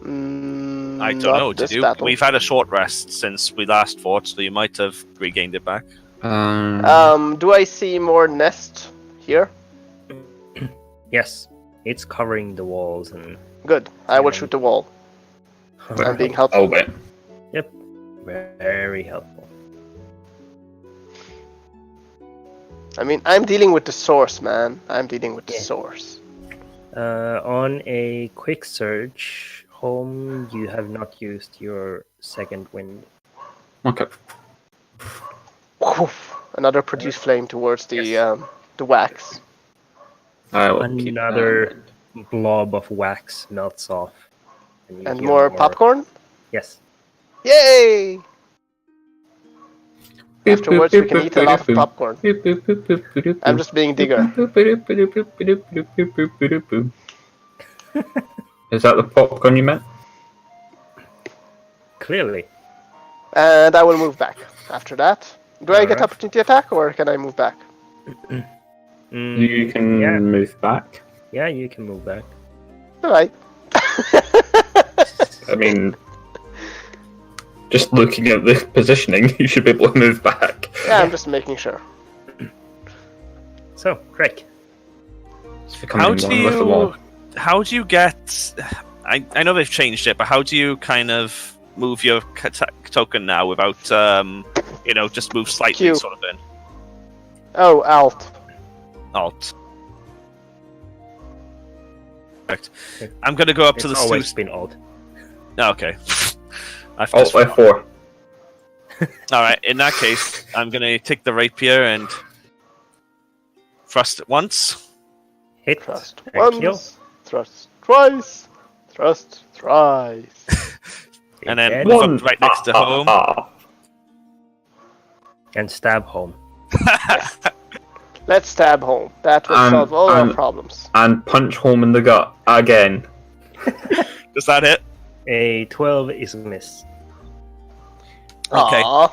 I don't Not know. Did this you? battle. We've had a short rest since we last fought, so you might have regained it back. Do I see more nest here? Yes, it's covering the walls and Good. I will shoot the wall. I'm being helpful. Oh, wait. very helpful. I mean, I'm dealing with the source, man. I'm dealing with the Yeah. source. On a quick search, Home, you have not used your second wind. Okay. Woof. Another produce flame towards the wax. I will keep that in Another mind. blob of wax melts off. You And hear more popcorn? Yes. Yay! Afterwards, we can eat a lot of popcorn. I'm just being digger. Is that the popcorn you meant? Clearly. And I will move back after that. Do I get Alright. opportunity attack, or can I move back? You can Yeah. move back. Yeah, you can move back. Alright. I mean, just looking at the positioning, you should be able to move back. Yeah, I'm just making sure. So, Drake. It's becoming one with the wall. How do you get? I know they've changed it, but how do you kind of move your token now without just move slightly, Q. sort of thing? Oh, Alt. Alt. Correct. I'm gonna go up to the It's always been odd. Okay. I've Alt just forgotten. F4. All right. In that case, I'm gonna take the rapier and thrust it once. Hit. Thrust and kill. once. Thrust twice. Thrust thrice. And then Dead. move up right next to home. And stab home. Let's stab home. That will solve all our problems. And punch home in the gut again. Does that hit? A 12 is a miss. Okay. Aww.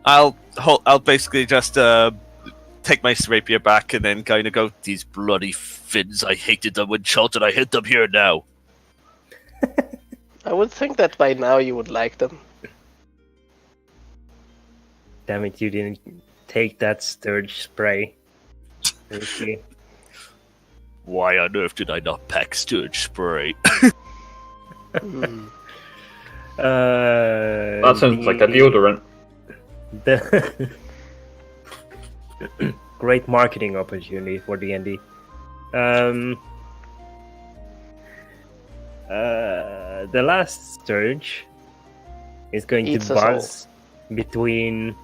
I'll basically just take my rapier back and then kind of go, these bloody Finns, I hated them when Charlton, I hate them here now. I would think that by now you would like them. Damn it, you didn't take that Sturge spray. Okay. Why on earth did I not pack Sturge spray? That sounds like a deodorant. The great marketing opportunity for D&D. The last Sturge is going Eats to us all. buzz between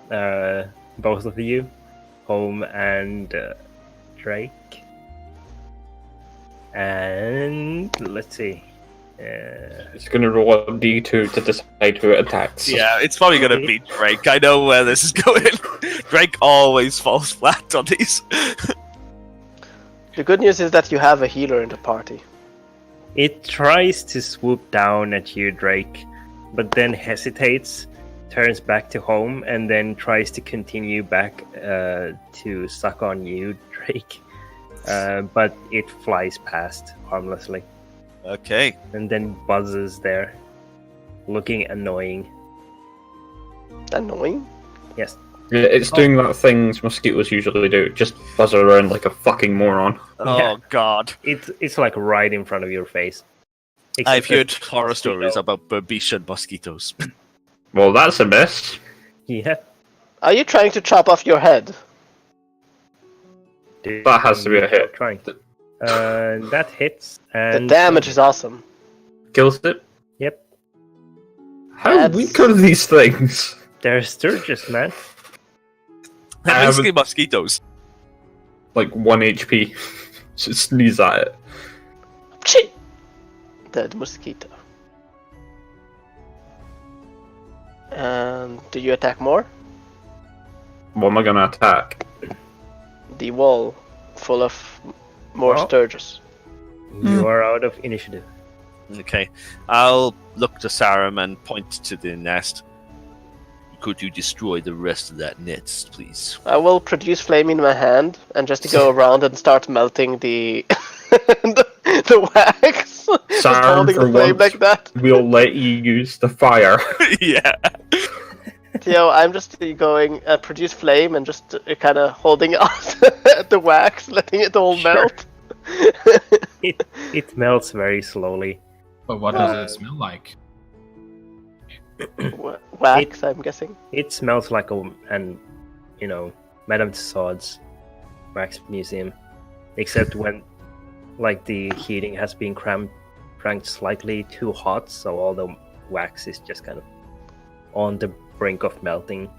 both of you, Home and Drake. And let's see. It's going to roll a d2 to decide who it attacks. Yeah, it's probably going to be Drake. I know where this is going. Drake always falls flat on these. The good news is that you have a healer in the party. It tries to swoop down at you, Drake, but then hesitates, turns back to Home, and then tries to continue back to suck on you, Drake. But it flies past harmlessly. Okay. And then buzzes there, looking annoying. Annoying? Yes. Yeah, it's doing that thing mosquitoes usually do. Just buzz around like a fucking moron. Oh, Yeah. God. It's like right in front of your face. I've Except heard that horror mosquito- stories about Berbetian mosquitoes. Well, that's a miss. Yeah. Are you trying to chop off your head? That has to be a hit. Trying. That hits. The And damage is awesome. Kills it. Yep. How That's- weak are these things? They're Sturgis, man. They're basically mosquitoes. Like 1 HP. Just sneeze at it. Chee! Dead mosquito. And do you attack more? What am I gonna attack? The wall full of more Oh. Sturgis. You are out of initiative. Okay. I'll look to Sarum and point to the nest. Could you destroy the rest of that nest, please? I will produce flame in my hand and just go around and start melting the the wax. Just Sarum, holding for the flame once, like that. we'll let you use the fire. Yeah. Theo, I'm just going produce flame and just kind of holding it out at the wax, letting it all Sure. melt. It melts very slowly. But what does it smell like? Wax, I'm guessing. It smells like Madame Tussauds wax museum, except when, like, the heating has been cramped cranked slightly too hot, so all the wax is just kind of on the brink of melting.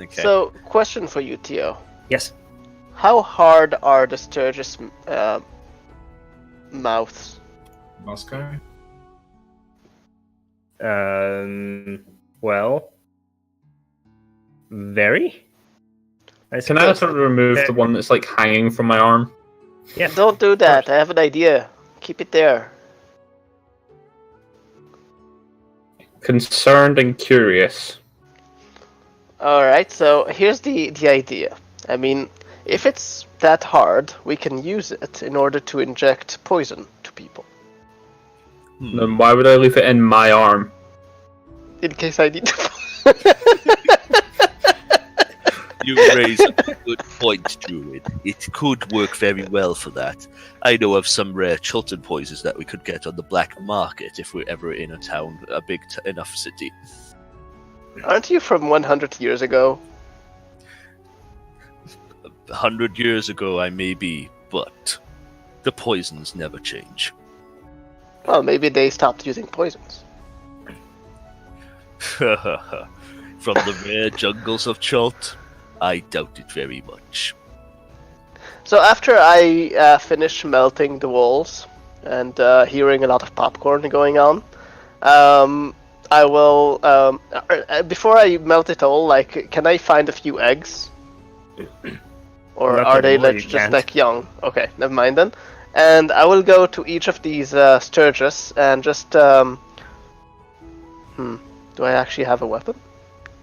Okay. So, question for you, Theo. Yes. How hard are the Sturgis mouths? Muskai? Well, very. Can I sort of remove the one that's like hanging from my arm? Yeah. Don't do that. I have an idea. Keep it there. Concerned and curious. Alright, so here's the idea. I mean, if it's that hard, we can use it in order to inject poison to people. Then why would I leave it in my arm? In case I need to. You raise a good point, Druid. It could work very well for that. I know of some rare Chilton poisons that we could get on the black market if we're ever in a town, a big enough city. Aren't you from 100 years ago? 100 years ago I may be, but the poisons never change. Well, maybe they stopped using poisons. From the rare jungles of Chult, I doubt it very much. So after I finish melting the walls and hearing a lot of popcorn going on, I will. Before I melt it all, like, can I find a few eggs? Or Not are they anymore, like, you just can't. like young? Okay, never mind then. And I will go to each of these Sturgis and just. Do I actually have a weapon?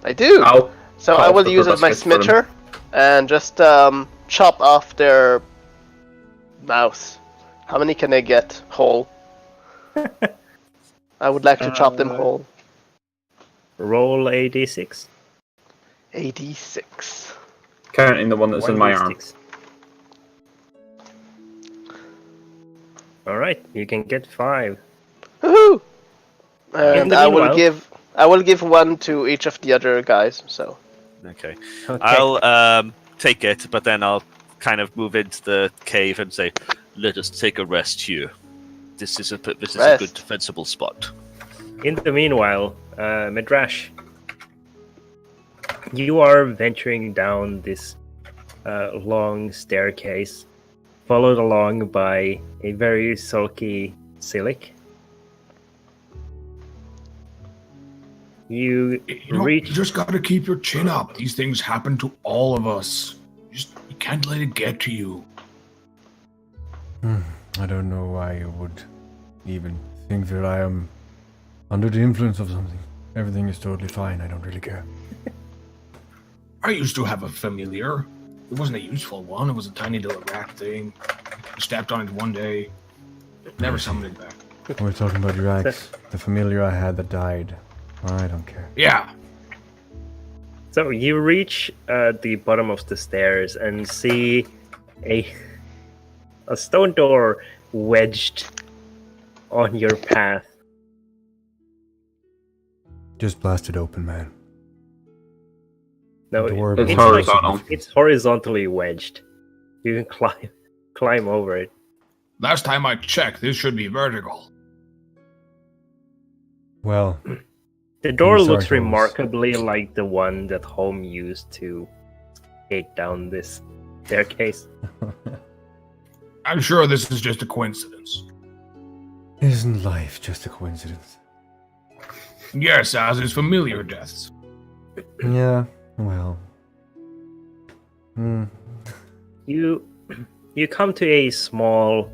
I do! I'll So cut I off will the use my proboscis for them. smitcher and just chop off their mouths. How many can I get whole? I would like to chop them whole. Roll a d6. 86. Counting the one that's in my arm. 1d6. Alright, you can get 5. Woohoo! In And the I will meanwhile- give one to each of the other guys. So Okay. Okay. I'll take it, but then I'll kind of move into the cave and say, "Let us take a rest here. This is a good defensible spot." In the meanwhile, Midrash, you are venturing down this long staircase, followed along by a very sulky Silic. You You reach. just gotta keep your chin up. These things happen to all of us. You can't let it get to you. I don't know why you would even think that I am under the influence of something. Everything is totally fine. I don't really care. I used to have a familiar. It wasn't a useful one. It was a tiny little rat thing. I stepped on it one day. Never summoned it back. We're talking about your ex, the familiar I had that died. I don't care. Yeah. So you reach the bottom of the stairs and see a stone door wedged on your path. Just blast it open, man. No, Door It's it's horizontal. It's horizontally wedged. You can climb over it. Last time I checked, this should be vertical. Well, The door These are looks holes. remarkably like the one that Home used to skate down this staircase. I'm sure this is just a coincidence. isn't life just a coincidence? Yes, as is familiar deaths. Yeah, well. You come to a small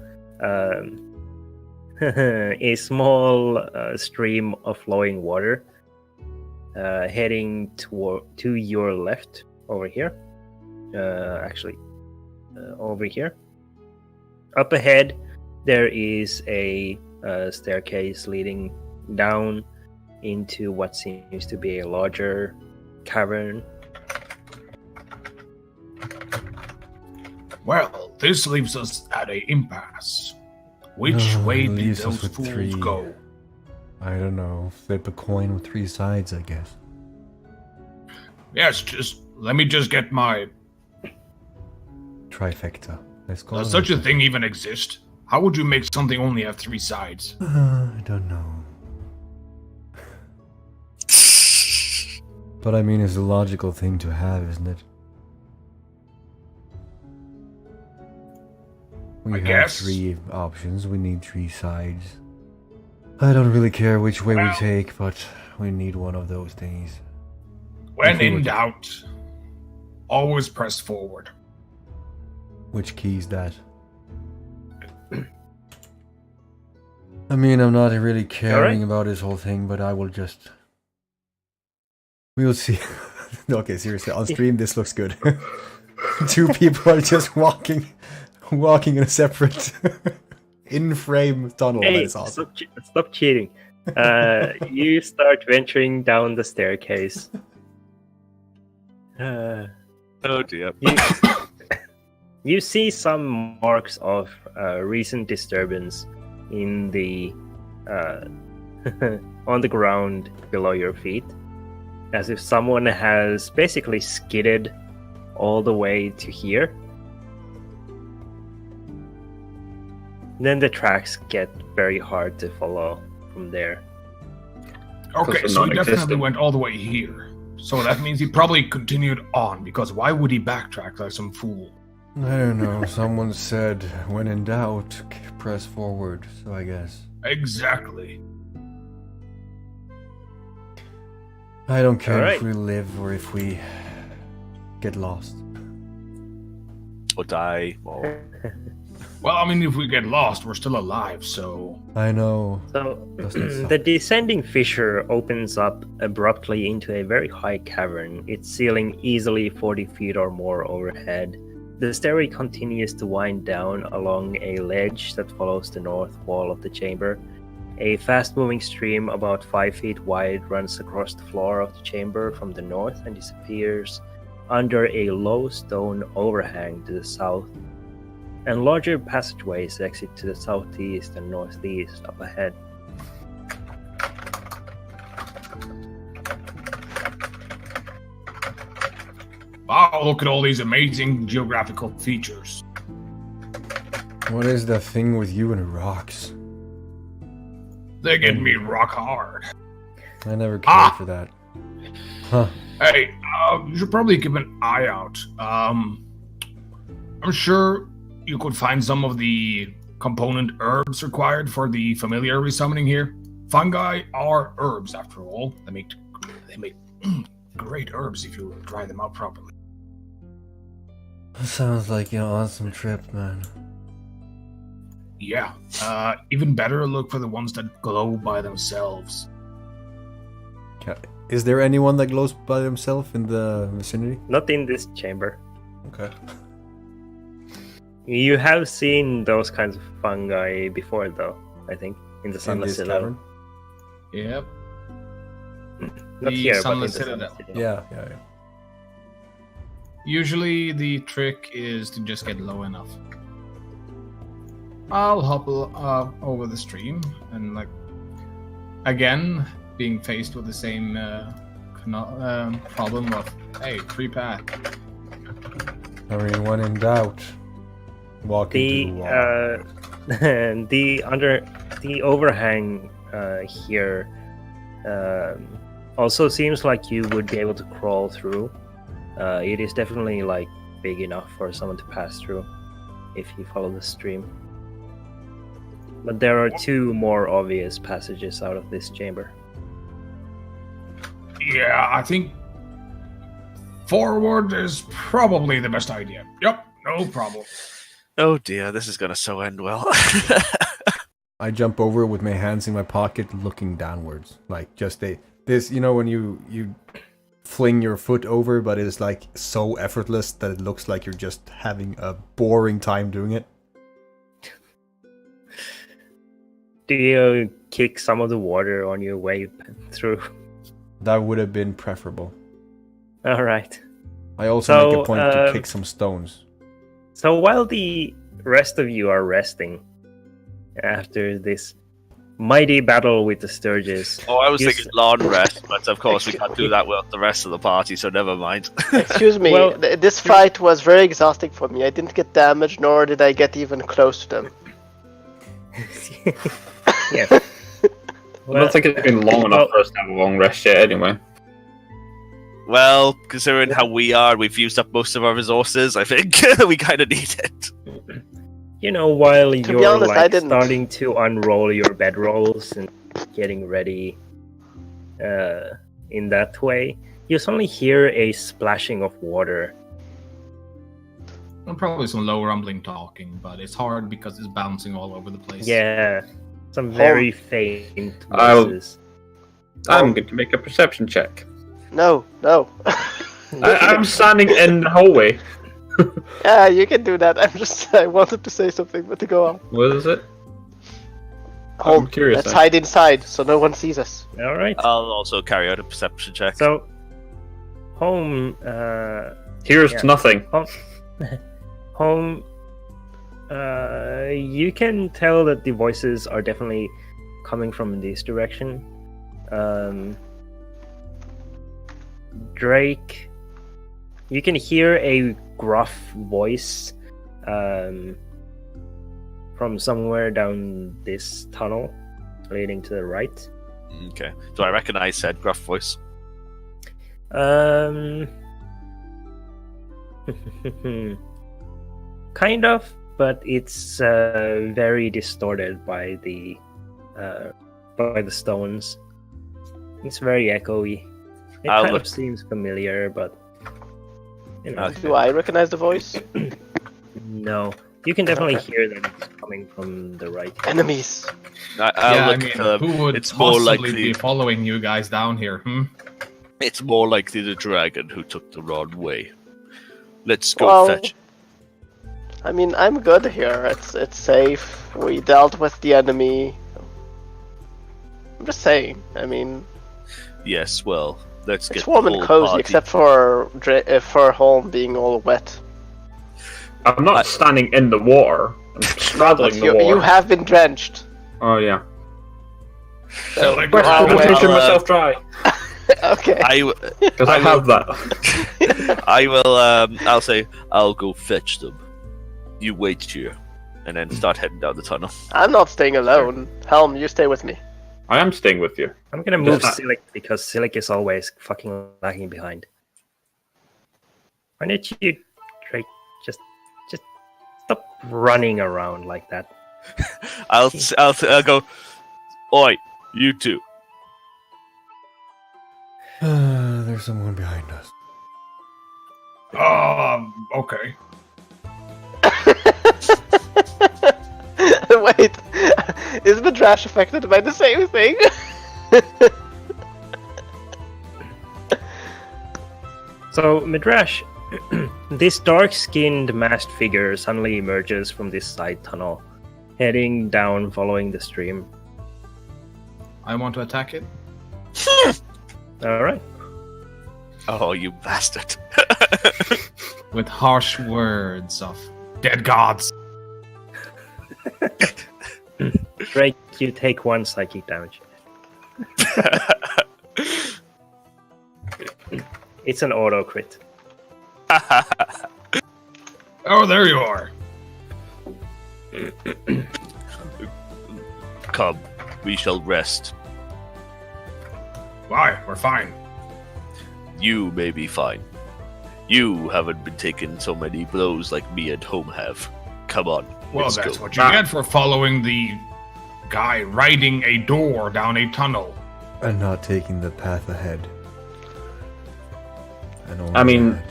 stream of flowing water heading to your left over here. Over here. Up ahead, there is a staircase leading down into what seems to be a larger cavern. Well, this leaves us at a impasse. Which Oh, way it did leaves us those with fools three. go? I don't know. Flip a coin with 3 sides, I guess. Yes, let me get my... Trifecta. Let's call Does it such a that. thing even exist? How would you make something only have 3 sides? I don't know. But I mean, it's a logical thing to have, isn't it? We have guess. 3 options, we need 3 sides. I don't really care which way we take, but we need one of those things. When in doubt, always press forward. Which key is that? I mean, I'm not really caring about this whole thing, but I will just... We'll see. Okay, seriously, on stream this looks good. 2 people are just walking in a separate in-frame tunnel. Hey, That is awesome. stop cheating. You start venturing down the staircase. Oh dear. You see some marks of recent disturbance in the on the ground below your feet, as if someone has basically skidded all the way to here. Then the tracks get very hard to follow from there. Okay, Because so he they're definitely non-existent. went all the way here. So that means he probably continued on, because why would he backtrack like some fool? I don't know. Someone said, when in doubt, press forward. So I guess. Exactly. I don't care Alright. if we live or if we get lost. Or die. Or... Well, I mean, if we get lost, we're still alive, so... I know. So Does not suck. the descending fissure opens up abruptly into a very high cavern, its ceiling easily 40 feet or more overhead. The stairway continues to wind down along a ledge that follows the north wall of the chamber. A fast-moving stream about 5 feet wide runs across the floor of the chamber from the north and disappears under a low stone overhang to the south, and larger passageways exit to the southeast and northeast up ahead. Wow, look at all these amazing geographical features. What is the thing with you and rocks? They get me rock hard. I never cared for that. Huh. Hey, you should probably keep an eye out. I'm sure you could find some of the component herbs required for the familiar resummoning here. Fungi are herbs, after all. They make great herbs if you dry them out properly. Sounds like an awesome trip, man. Yeah. Even better, look for the ones that glow by themselves. Is there anyone that glows by themselves in the vicinity? Not in this chamber. Okay. You have seen those kinds of fungi before, though, I think, in the In Sunless this Citadel. cavern? Yep. Not The here, but in the Sunless Sunless Citadel. Citadel. Yeah. Usually the trick is to just get low enough. I'll hop over the stream and, like, again, being faced with the same problem of, hey, free path. I mean, when in doubt, walk into the wall. The overhang here also seems like you would be able to crawl through. It is definitely like big enough for someone to pass through if you follow the stream. But there are 2 more obvious passages out of this chamber. Yeah, I think forward is probably the best idea. Yep, no problem. Oh dear, this is gonna so end well. I jump over with my hands in my pocket, looking downwards, like just this. You know when you fling your foot over, but it's like so effortless that it looks like you're just having a boring time doing it. Do you kick some of the water on your way through? That would have been preferable. All right. I also make a point to kick some stones. So while the rest of you are resting after this mighty battle with the Sturges... Oh, I was thinking long rest, but of course we can't do that with the rest of the party, so never mind. Excuse me, Well, this fight was very exhausting for me. I didn't get damaged, nor did I get even close to them. Yeah. I don't think it's been long enough for us to have a long rest yet, anyway. Well, considering how we are, we've used up most of our resources. I think we kind of need it. You know, while be you're honest, I like didn't. starting to unroll your bedrolls and getting ready in that way, you suddenly hear a splashing of water. And probably some low rumbling talking, but it's hard because it's bouncing all over the place. Yeah, some very faint I'll- voices. I'm going to make a perception check. No. I'm standing in the hallway. Yeah, you can do that. I wanted to say something, but to go on. What is it? Home. I'm curious. Let's then. hide inside so no one sees us. All right. I'll also carry out a perception check. So, home. Here's Yeah. nothing. Home. You can tell that the voices are definitely coming from this direction. Drake, you can hear a gruff voice from somewhere down this tunnel leading to the right. Okay. Do I recognize said gruff voice? Kind of, but it's very distorted by the stones. It's very echoey. It I'll kind look- of seems familiar, but you know, Okay. Do I recognize the voice? no. You can definitely Okay. hear that it's coming from the right. Enemies. I'll Yeah, look. who would it's more possibly likely. be following you guys down here? It's more likely the dragon who took the wrong way. Let's go Well, fetch. I mean, I'm good here. It's safe. We dealt with the enemy. I'm just saying. I mean, Yes. Well, let's get it's warm the and whole cozy, party. except for home being all wet. I'm not standing in the water. I'm But straddling the you water. have been drenched. Oh yeah. So, like, we're all I'm wet. pushing myself dry Okay. because I have that. I will. I'll say. I'll go fetch them. You wait here, and then start heading down the tunnel. I'm not staying alone. Helm, you stay with me. I am staying with you. I'm gonna move Yeah. Silic because Silic is always fucking lagging behind. Why don't you, Drake, just stop running around like that? I'll go. Oi, you two. There's someone behind us. Okay. Wait, is Madrash affected by the same thing? So, Midrash, this dark-skinned masked figure suddenly emerges from this side tunnel, heading down following the stream. I want to attack it. Alright. Oh, you bastard! With harsh words of dead gods. Drake, you take 1 psychic damage. It's an auto crit. Oh, there you are. Come, we shall rest. Why? We're fine. You may be fine. You haven't been taking so many blows like me and Home have. Come on. Well, let's that's go. what you get for following the guy riding a door down a tunnel. And not taking the path ahead. And only I mean- that.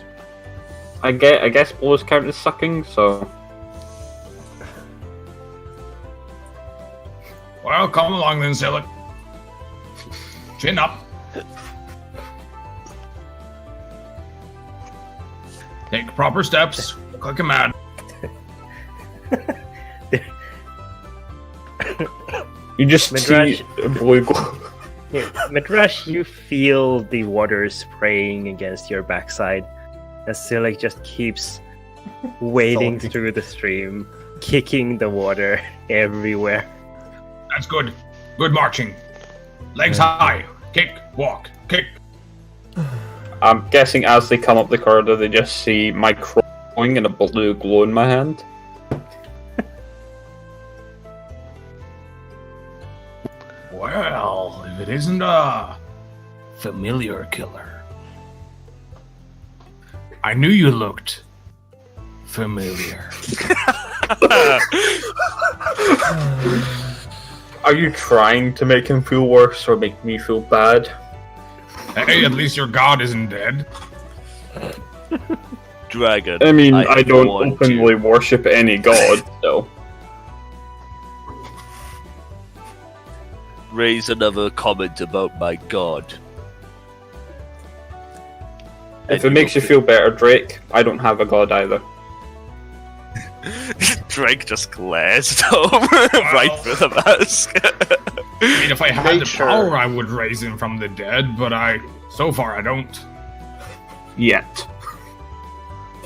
I guess blows count as sucking, so Well, come along then, Silic. Chin up. Take proper steps. Click a man. you just Midrash- see a blue glow. Yeah, Midrash, you feel the water spraying against your backside as Silic just keeps wading Salty. through the stream, kicking the water everywhere. That's good. Good marching. Legs high. Kick. Walk. Kick. I'm guessing as they come up the corridor, they just see my crowing and a blue glow in my hand. Well, if it isn't a familiar killer. I knew you looked familiar. Are you trying to make him feel worse or make me feel bad? Hey, at least your god isn't dead. Dragon. I mean, I don't want openly worship any god, so. Raise another comment about my god. If it makes you feel better, Drake, I don't have a god either. Drake just glares at him right through the mask. I mean, if I had Nature. the power, I would raise him from the dead, but so far I don't. Yet.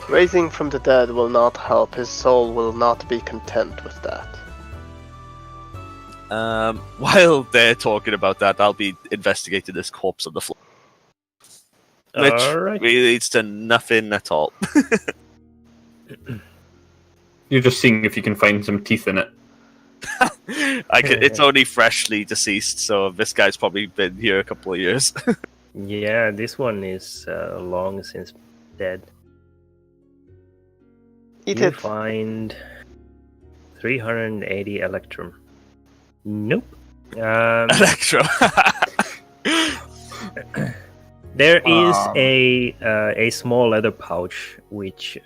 Raising from the dead will not help. His soul will not be content with that. While they're talking about that, I'll be investigating this corpse on the floor. Which Alright. really leads to nothing at all. You're just seeing if you can find some teeth in it. It's only freshly deceased, so this guy's probably been here a couple of years. Yeah, this one is long since dead. Eat You it. find 380 electrum. Nope. Electro. There is a small leather pouch which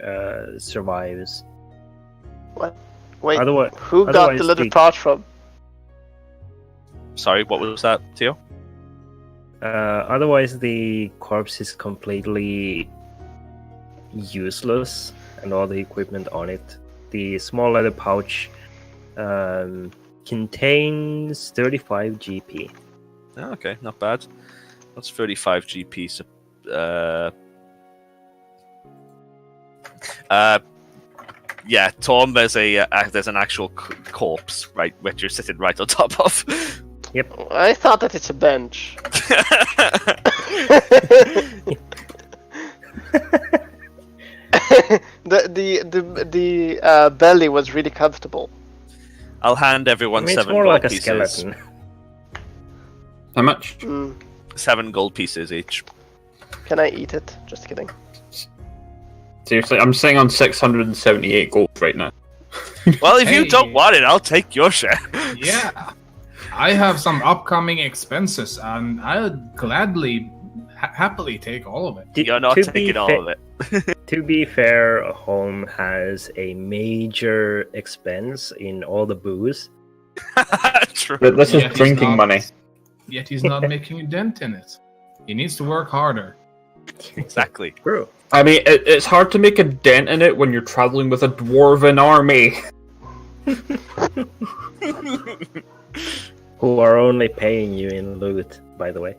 survives. What? Wait, Otherwise- who got otherwise the little the- pouch from? Sorry, what was that, Theo? Otherwise, the corpse is completely useless, and all the equipment on it. The small leather pouch contains 35 GP. Oh, okay, not bad. That's 35 GP. So, yeah, Tom, there's an actual corpse, right, which you're sitting right on top of. Yep. I thought that it's a bench. the belly was really comfortable. I'll hand everyone I mean, it's 7 more gold like a pieces. skeleton. How much? 7 gold pieces each. Can I eat it? Just kidding. Seriously, I'm sitting on 678 gold right now. Well, if you Hey. don't want it, I'll take your share. Yeah. I have some upcoming expenses, and I'll gladly, happily take all of it. You're not To be taking all fa- of it. To be fair, Home has a major expense in all the booze. True. But this is Yet he's drinking not- money. Yet he's not making a dent in it. He needs to work harder. Exactly. True. I mean, it's hard to make a dent in it when you're traveling with a dwarven army. Who are only paying you in loot, by the way.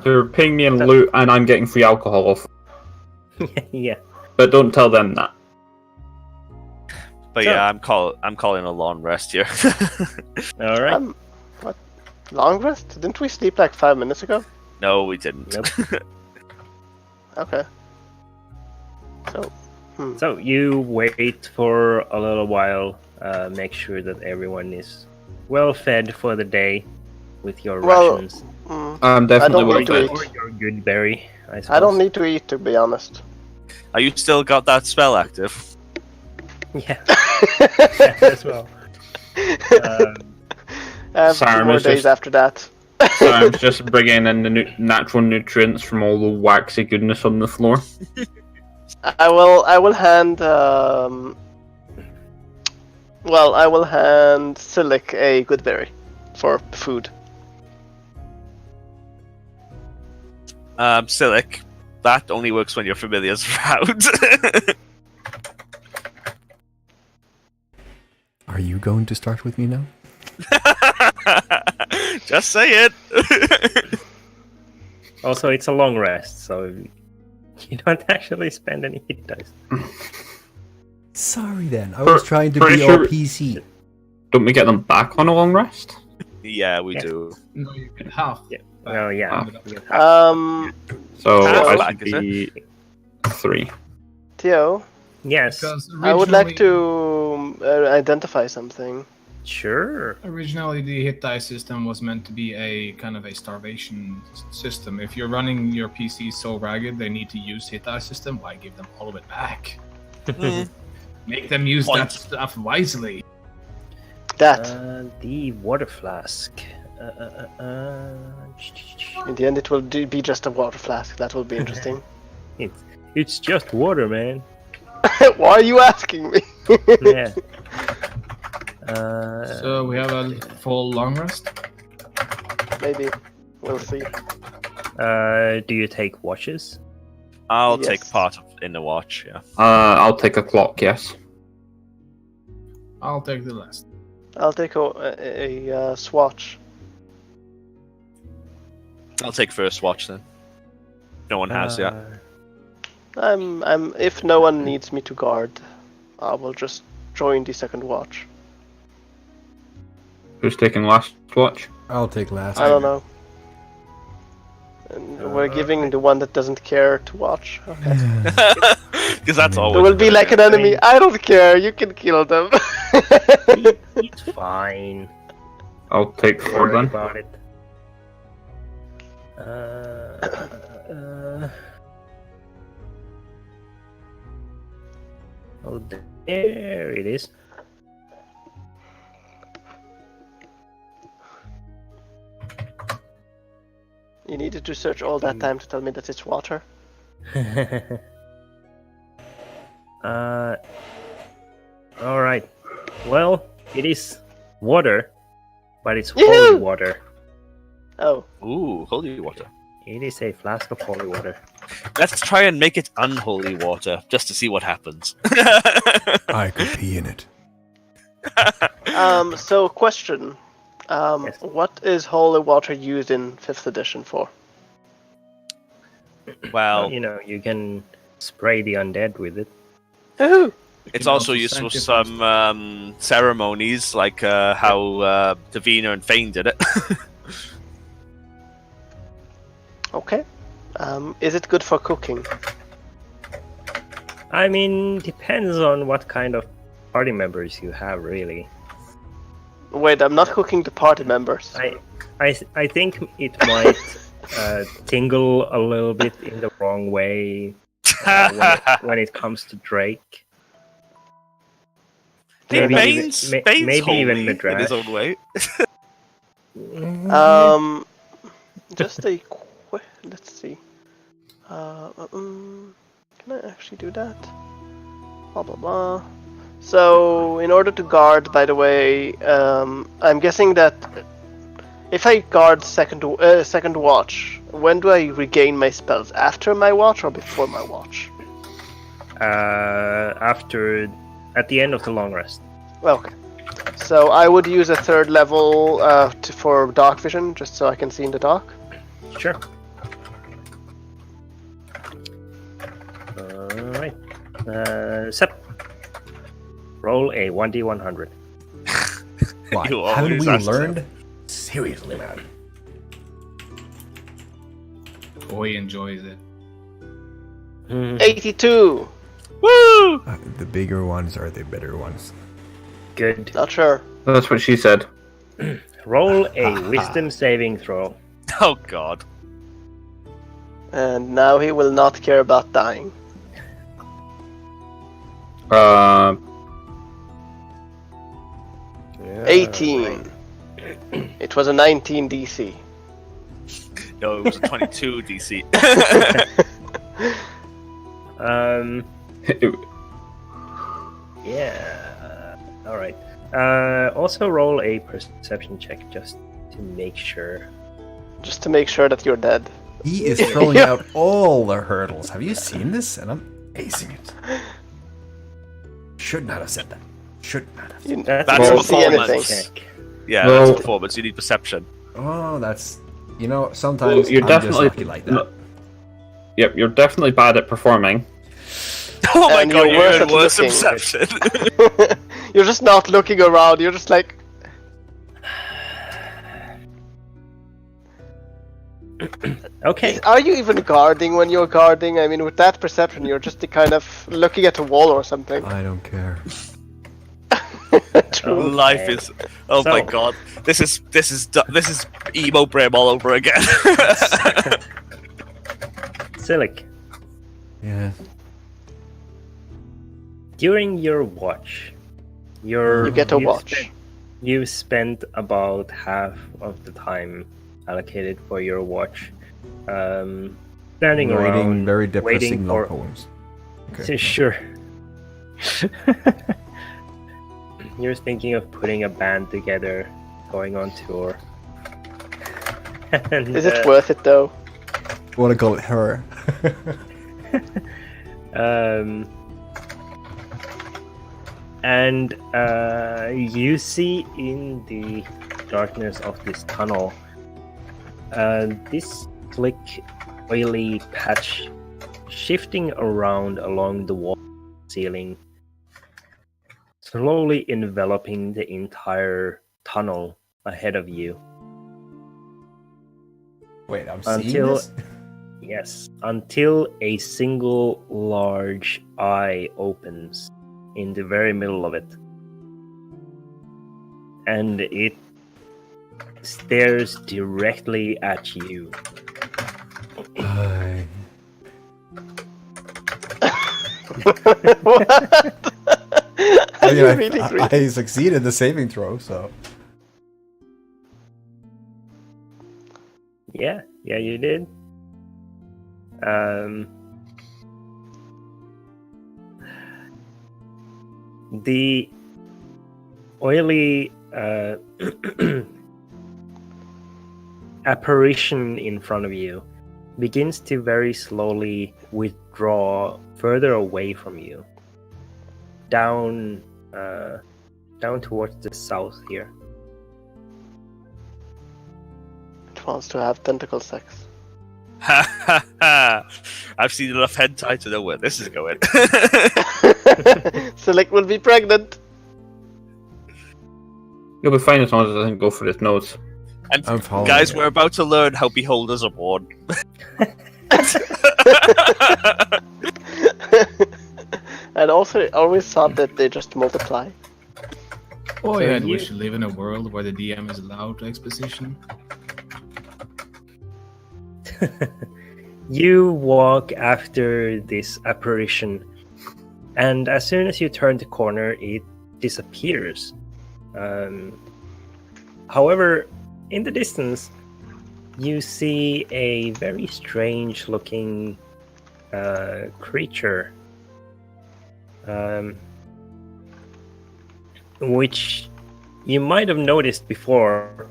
They're paying me in loot, and I'm getting free alcohol off. Yeah. But don't tell them that. But yeah, I'm calling a long rest here. All right. What? Long rest? Didn't we sleep like 5 minutes ago? No, we didn't. Nope. Okay. So, So you wait for a little while, make sure that everyone is well fed for the day with your Well, rations. I'm definitely I don't with need to it. eat. Or your good berry, I suppose. I don't need to eat, to be honest. Are you still got that spell active? Yeah. Yeah, as well. I have 2 Sorry, more it's days just- after that. So I'm just bringing in the natural nutrients from all the waxy goodness on the floor. I will hand I will hand Silic a good berry for food. Silic, that only works when your familiar's around. Are you going to start with me now? Just say it. Also, it's a long rest, so you don't actually spend any hit dice. Sorry then, I was trying to pretty be sure- all PC. Don't we get them back on a long rest? Yeah, we Yeah. do. No, you can half. Yeah. Oh, yeah. So How I back should is it? be 3. Theo, Yes. Because I would like originally- to identify something. Sure. Originally, the hit die system was meant to be a kind of a starvation system. If you're running your PC so ragged they need to use hit die system, why give them all of it back? Make them use Point. that stuff wisely. That. The water flask. In the end, it will be just a water flask. That will be interesting. It's just water, man. Why are you asking me? Yeah. So we have a full long rest. Maybe. We'll see. Do you take watches? I'll Yes. take part in the watch. Yeah. I'll take a clock. Yes. I'll take the last. I'll take a swatch. I'll take first watch then. No one has yet. If no one needs me to guard, I will just join the second watch. Who's taking last watch? I'll take last. I don't know. And we're giving the one that doesn't care to watch. Okay. Because that's always. There will be like an enemy. I don't care. You can kill them. It's fine. I'll take Don't 4 worry then. about it. Oh, there it is. You needed to search all that time to tell me that it's water. Alright. Well, it is water, but it's Yoo-hoo! holy water. Oh, Ooh, holy water. It is a flask of holy water. Let's try and make it unholy water, just to see what happens. I could pee in it. so question. Yes. What is holy water used in 5th edition for? Well, You know, you can spray the undead with it. Woohoo! it's can also also used for sanctify some ceremonies, like how Davina and Fane did it. Okay. Is it good for cooking? I mean, depends on what kind of party members you have, really. Wait, I'm not cooking the party members. I think it might tingle a little bit in the wrong way when it comes to Drake. Maybe Bane's maybe holy even in his Midrash. own way. Just a let's see. Can I actually do that? Blah blah blah. So, in order to guard, by the way, I'm guessing that if I guard second watch, when do I regain my spells? After my watch or before my watch? At the end of the long rest. Okay. So I would use a 3rd level for dark vision, just so I can see in the dark. Sure. Alright. Sep. Roll a 1d100. Why? You Haven't always we ask learned? Seriously, man. Boy enjoys it. 82. Woo! The bigger ones are the better ones. Good. Not sure. That's what she said. Roll a wisdom saving throw. Oh god. And now he will not care about dying. 18. It was a 19 DC. No, it was a 22 DC. Yeah. All right. Also roll a perception check just to make sure. Just to make sure that you're dead. He is throwing out all the hurdles. Have you seen this? And I'm acing it. Should not have said that. Should not have. You That's don't see performance. anything. Yeah, Well- that's performance. You need perception. Oh, that's... You know, sometimes You're I'm just definitely lucky like that. Yep, you're definitely bad at performing. Oh my And god, you're you're worse even at worse at looking. perception. You're just not looking around. You're just like... Okay. Are you even guarding when you're guarding? I mean, with that perception, you're just kind of looking at a wall or something. I don't care. True. Life is. Oh my So- god, this is emo Brim all over again. Silic, Yeah. during your watch, You get a watch. You spent about half of the time allocated for your watch, standing Reading around, very waiting depressing love for. poems. Okay. Sure. You're thinking of putting a band together, going on tour. And, Is it worth it though? I want to call it her. And you see in the darkness of this tunnel this slick, oily patch shifting around along the wall ceiling, slowly enveloping the entire tunnel ahead of you. Wait, I'm seeing Until- this? Yes, until a single large eye opens in the very middle of it. And it stares directly at you. I- What? I, Are mean, you I- really I- creepy? I succeeded the saving throw, so. Yeah, you did. The oily apparition in front of you begins to very slowly withdraw further away from you, down towards the south here. It wants to have tentacle sex. Ha ha ha! I've seen enough hentai to know where this is going. Select will be pregnant. You'll be fine as long as it doesn't go for its nose. And I'm following guys, it. we're about to learn how beholders are born. And also, I always thought that they just multiply. Oh So yeah, you- we should live in a world where the DM is allowed exposition. You walk after this apparition, and as soon as you turn the corner, it disappears. However, in the distance, you see a very strange looking creature, which you might have noticed before,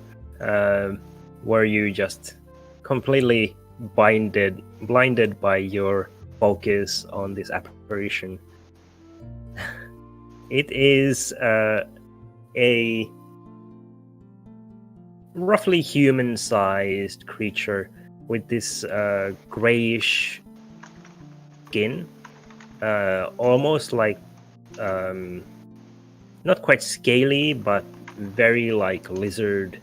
where you just completely blinded by your focus on this apparition. It is a roughly human-sized creature with this grayish skin, almost like not quite scaly, but very like lizard-like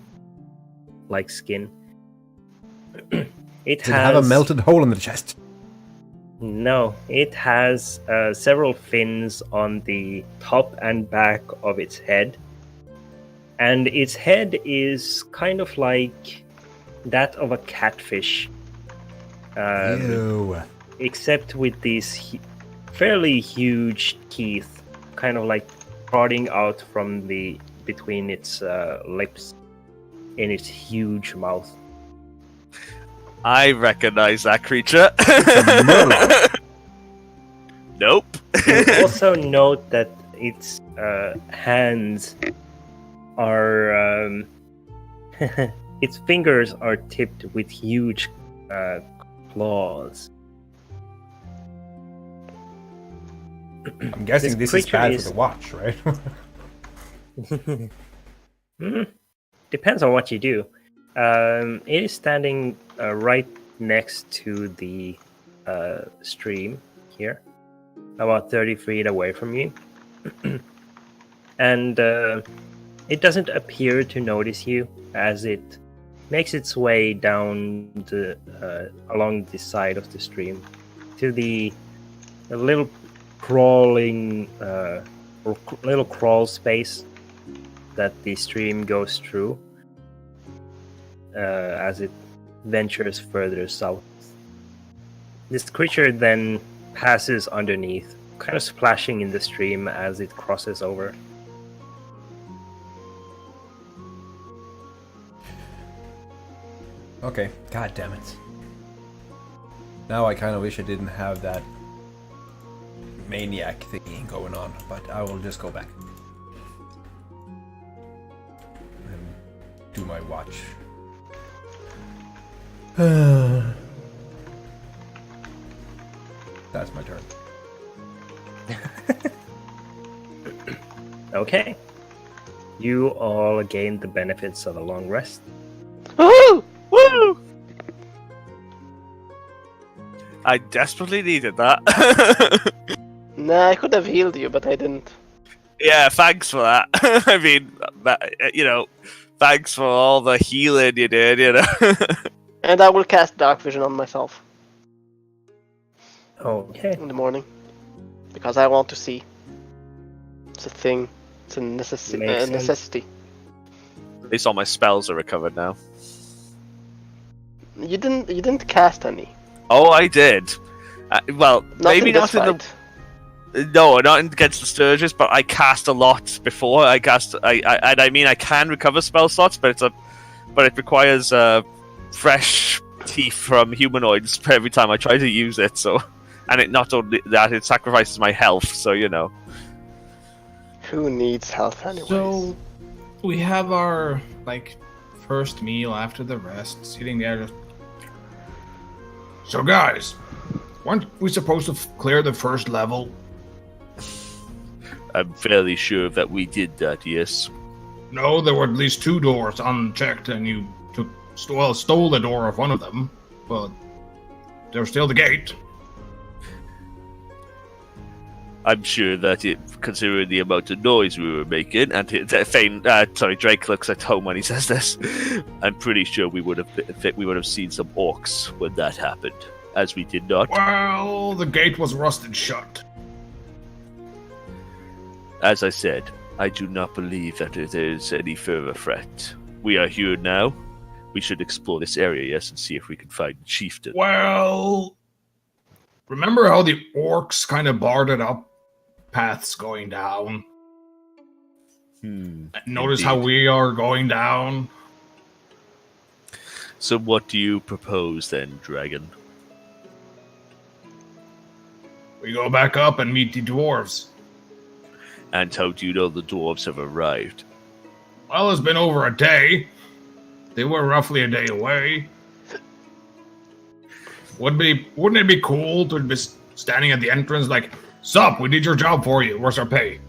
skin. It Does it have a has melted hole in the chest? no, it has several fins on the top and back of its head. And its head is kind of like that of a catfish. Ew. Except with these fairly huge teeth, kind of like prodding out from between its lips in its huge mouth. I recognize that creature. Nope. You'll also note that its hands are its fingers are tipped with huge claws. I'm guessing This this is creature bad is- for the watch, right? Depends on what you do. It is standing right next to the stream here, about 30 feet away from you. And it doesn't appear to notice you as it makes its way down along the side of the stream to the little crawling little crawl space that the stream goes through as it ventures further south. This creature then passes underneath, kind of splashing in the stream as it crosses over. Okay, god damn it. Now I kind of wish I didn't have that maniac thingy going on, but I will just go back. And do my watch. That's my turn. Okay. You all gain the benefits of a long rest. Woo! Woo! I desperately needed that. Nah, I could have healed you, but I didn't. Yeah, thanks for that. I mean, thanks for all the healing you did, And I will cast Dark Vision on myself Okay. in the morning. Because I want to see. It's a thing. It's a Makes sense. necessity. At least all my spells are recovered now. You didn't cast any. Oh, I did. Well, Not maybe in this not in fight. No, not against the Sturges, but I cast a lot before. I can recover spell slots, but it requires fresh teeth from humanoids every time I try to use it. So, and it not only that, it sacrifices my health. So Who needs health anyways? So we have our first meal after the rest, sitting there. Just... So guys, weren't we supposed to clear the first level? I'm fairly sure that we did that. Yes. No, there were at least 2 doors unchecked, and you stole the door of one of them. But there's still the gate. I'm sure that considering the amount of noise we were making, and Drake looks at home when he says this. I'm pretty sure we would have seen some orcs when that happened, as we did not. Well, the gate was rusted shut. As I said, I do not believe that there is any further threat. We are here now. We should explore this area, yes, and see if we can find the chieftain. Well, remember how the orcs kind of barded up paths going down? Notice how we are going down? So what do you propose then, dragon? We go back up and meet the dwarves. And how do you know the dwarves have arrived? Well, it's been over a day. They were roughly a day away. Wouldn't it be cool to be standing at the entrance like, "Sup, we did your job for you. Where's our pay?"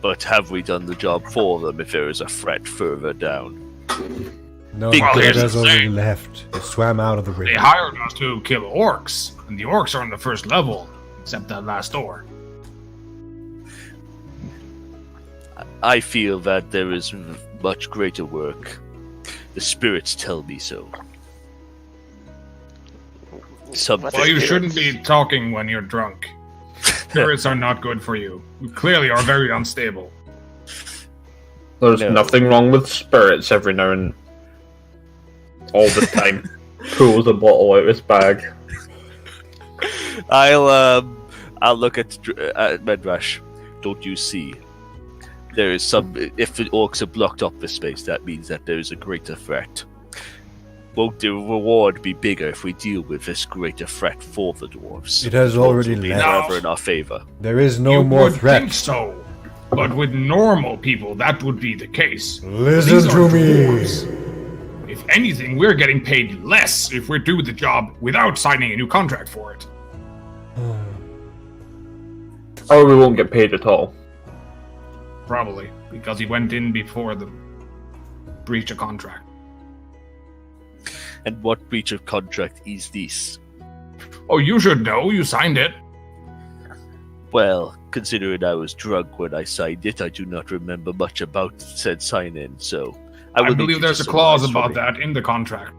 But have we done the job for them if there is a threat further down? No, Big the players has the already same. left. They swam out of the river. They hired us to kill orcs, and the orcs are on the first level, except that last door. I feel that there is much greater work. The spirits tell me so. Well, you shouldn't be talking when you're drunk. Spirits are not good for you. You clearly are very unstable. There's No. nothing wrong with spirits every now and all the time. Pulls a bottle out of his bag. I'll look at Medrash. Don't you see? There is some. If the orcs have blocked up this space, that means that there is a greater threat. Won't the reward be bigger if we deal with this greater threat for the dwarves? It has already Be left. forever in our favor. There is no you more would think threat. so, but with normal people, that would be the case. Listen These are to me. dwarves. If anything, we're getting paid less if we do the job without signing a new contract for it. Or we won't get paid at all. Probably, because he went in before the breach of contract. And what breach of contract is this? Oh, you should know. You signed it. Well, considering I was drunk when I signed it, I do not remember much about said sign-in, so I will need believe you there's to a clause summarize for about me. that in the contract.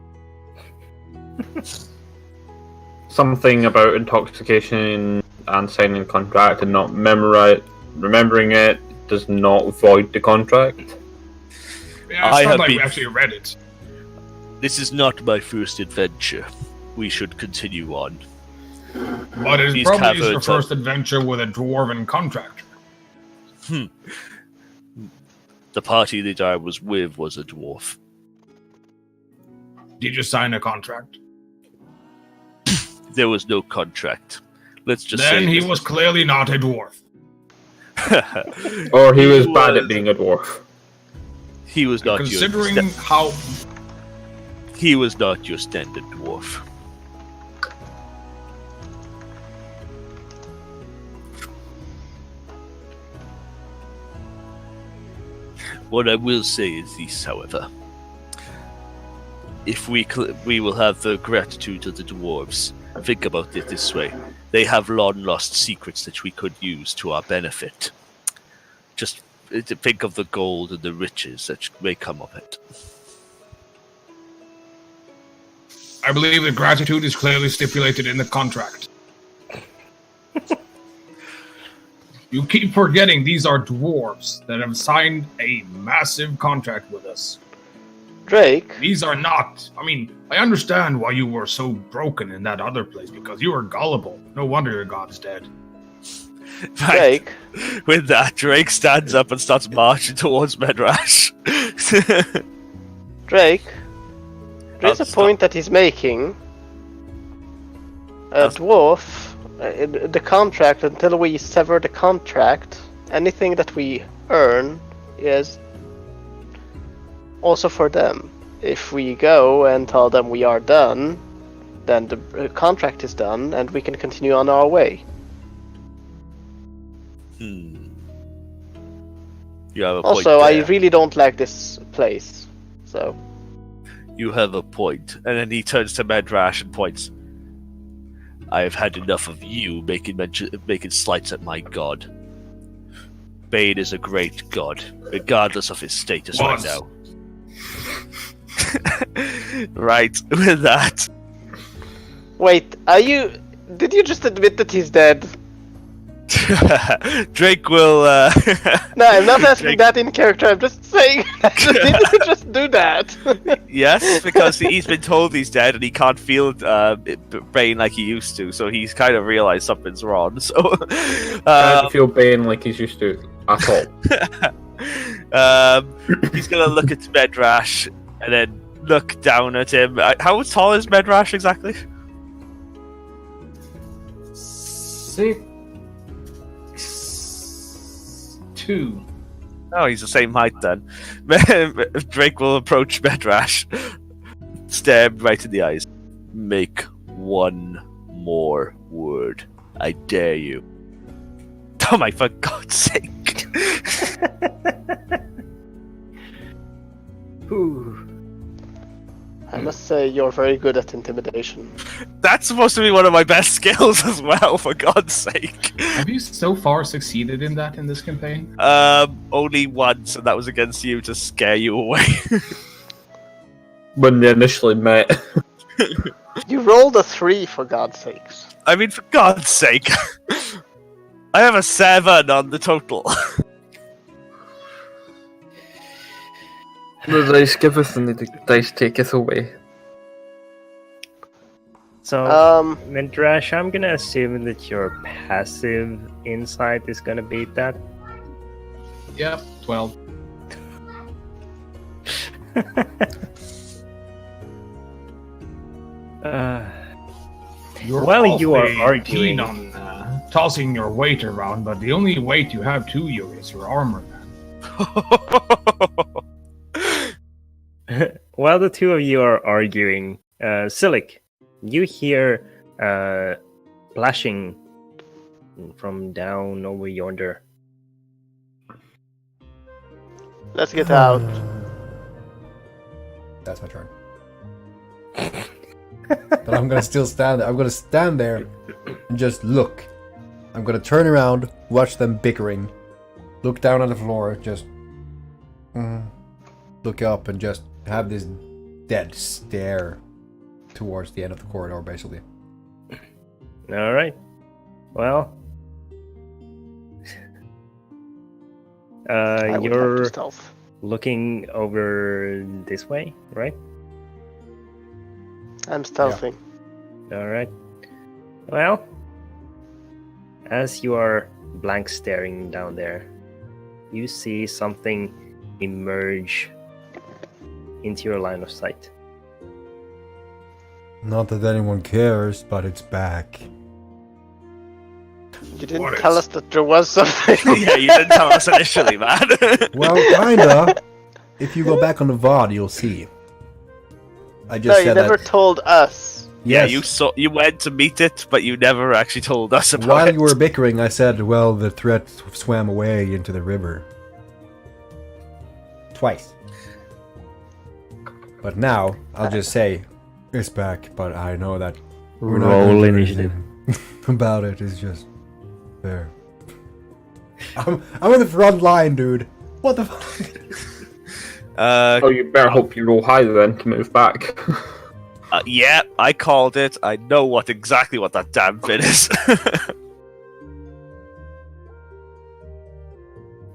Something about intoxication and signing contract and not remembering it. does not void the contract. Yeah, it's I not have like we been- actually read it. This is not my first adventure. We should continue on. But it These probably is your caverns are- first adventure with a dwarven contractor. The party that I was with was a dwarf. Did you sign a contract? There was no contract. Let's just Then say he this- was clearly not a dwarf. Or he was bad at being a dwarf. He was not Considering your how... he was not your standard dwarf. What I will say is this, however. If we will have the gratitude of the dwarves. Think about it this way. They have long-lost secrets that we could use to our benefit. Just think of the gold and the riches that may come of it. I believe that gratitude is clearly stipulated in the contract. You keep forgetting these are dwarves that have signed a massive contract with us. Drake, These are not. I mean, I understand why you were so broken in that other place, because you were gullible. No wonder your god is dead. Drake, With that, Drake stands up and starts marching towards Medrash. Drake. There's a Stop. point that he's making. A dwarf, the contract, until we sever the contract, anything that we earn is also for them. If we go and tell them we are done, then the contract is done and we can continue on our way. You have a point Also, I there. really don't like this place. So, You have a point. And then he turns to Medrash and points. I have had enough of you making slights at my god. Bane is a great god, regardless of his status right Was. now. Right, with that. wait, did you just admit that he's dead? Drake will. No, I'm not asking Drake- that in character, I'm just saying, did you just do that? Yes, because he's been told he's dead and he can't feel Bane like he used to, so he's kind of realized something's wrong. So, Doesn't feel Bane like he's used to at all. he's gonna look at Medrash and then look down at him. How tall is Medrash exactly? 6'2". Oh, he's the same height then. Drake will approach Medrash, stare him right in the eyes. Make one more word. I dare you. Oh my, for God's sake. I must say, you're very good at intimidation. That's supposed to be one of my best skills as well, for God's sake. Have you so far succeeded in that in this campaign? Only once, and that was against you to scare you away. When they initially met. You rolled a 3, for God's sakes. I mean, for God's sake. I have a 7 on the total. The dice giveth and the dice taketh away. So, Um, Mendrash, I'm gonna assume that your passive insight is gonna beat that. Yep, 12. You're While you are awfully arguing- keen on tossing your weight around, but the only weight you have to you is your armor, man. While the two of you are arguing, Silic, you hear splashing from down over yonder. let's get out. That's my turn. But I'm gonna still stand there. I'm gonna stand there and just look. I'm gonna turn around, watch them bickering, look down on the floor, just look up and just have this dead stare towards the end of the corridor, basically. All right. Well, I would have to You're stealth. looking over this way, right? I'm stealthing. All right. Well, as you are blank staring down there, you see something emerge into your line of sight. Not that anyone cares, but it's back. You didn't tell us that there was something. Yeah, you didn't tell us initially, man. Well, kinda. If you go back on the VOD, you'll see. I just No, you said never that. told us. Yeah, Yes. you went to meet it, but you never actually told us about While it. you were bickering, I said, well, the threat swam away into the river. Twice. But now, I'll just say, it's back, but I know that we're not Roll gonna do initiative. anything about it. It's just there. I'm in the front line, dude. What the fuck? Oh, you better hope you roll high then to move back. Yeah, I called it. I know exactly what that damn bit is.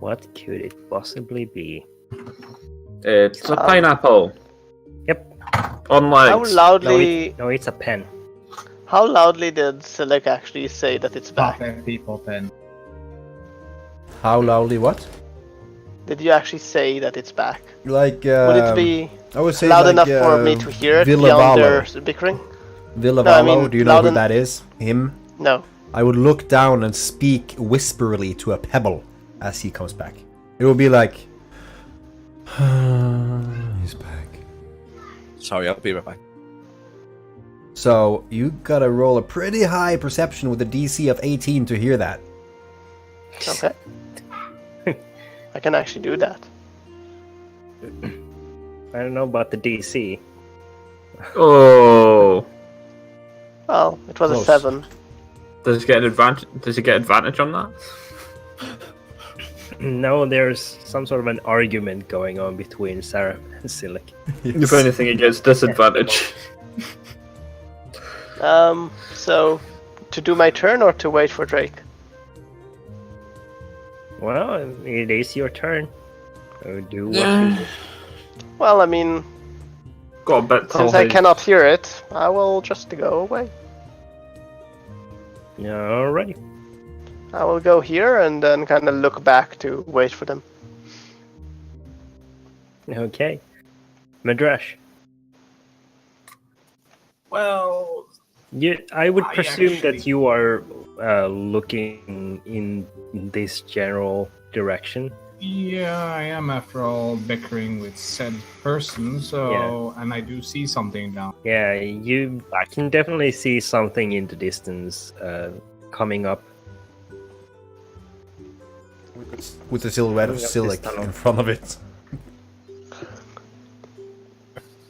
What could it possibly be? It's a pineapple. Yep. On How legs. loudly? No, it's a pen. How loudly did Selec actually say that it's back? Pop people pen. How loudly? What? Did you actually say that it's back? Like, Would it be I would say loud like, enough for me to hear it Villa beyond Vallo. their bickering? Villa No, I Vallo, mean, do you know loud who en- that is? Him? No. I would look down and speak whisperly to a pebble as he comes back. It would be like, he's back. Sorry, I'll be right back. So you gotta roll a pretty high perception with a DC of 18 to hear that. Okay. I can actually do that. I don't know about the DC. Oh. Well, it was Close. a 7. Does it get an advantage? Does it get advantage on that? No, there's some sort of an argument going on between Sarah and Silic. If anything, it gets disadvantage. So, to do my turn or to wait for Drake? Well, it is your turn. So do what you do. Well, I mean, Got a bit since I cannot hear it, I will just go away. Alrighty. I will go here and then kind of look back to wait for them. Okay. Madrash. Well, I would I presume actually- that you are looking in this general direction. yeah, I am after all bickering with said person, so and I do see something down. Yeah, I can definitely see something in the distance coming up. With the silhouette of Coming up this Silic tunnel. in front of it.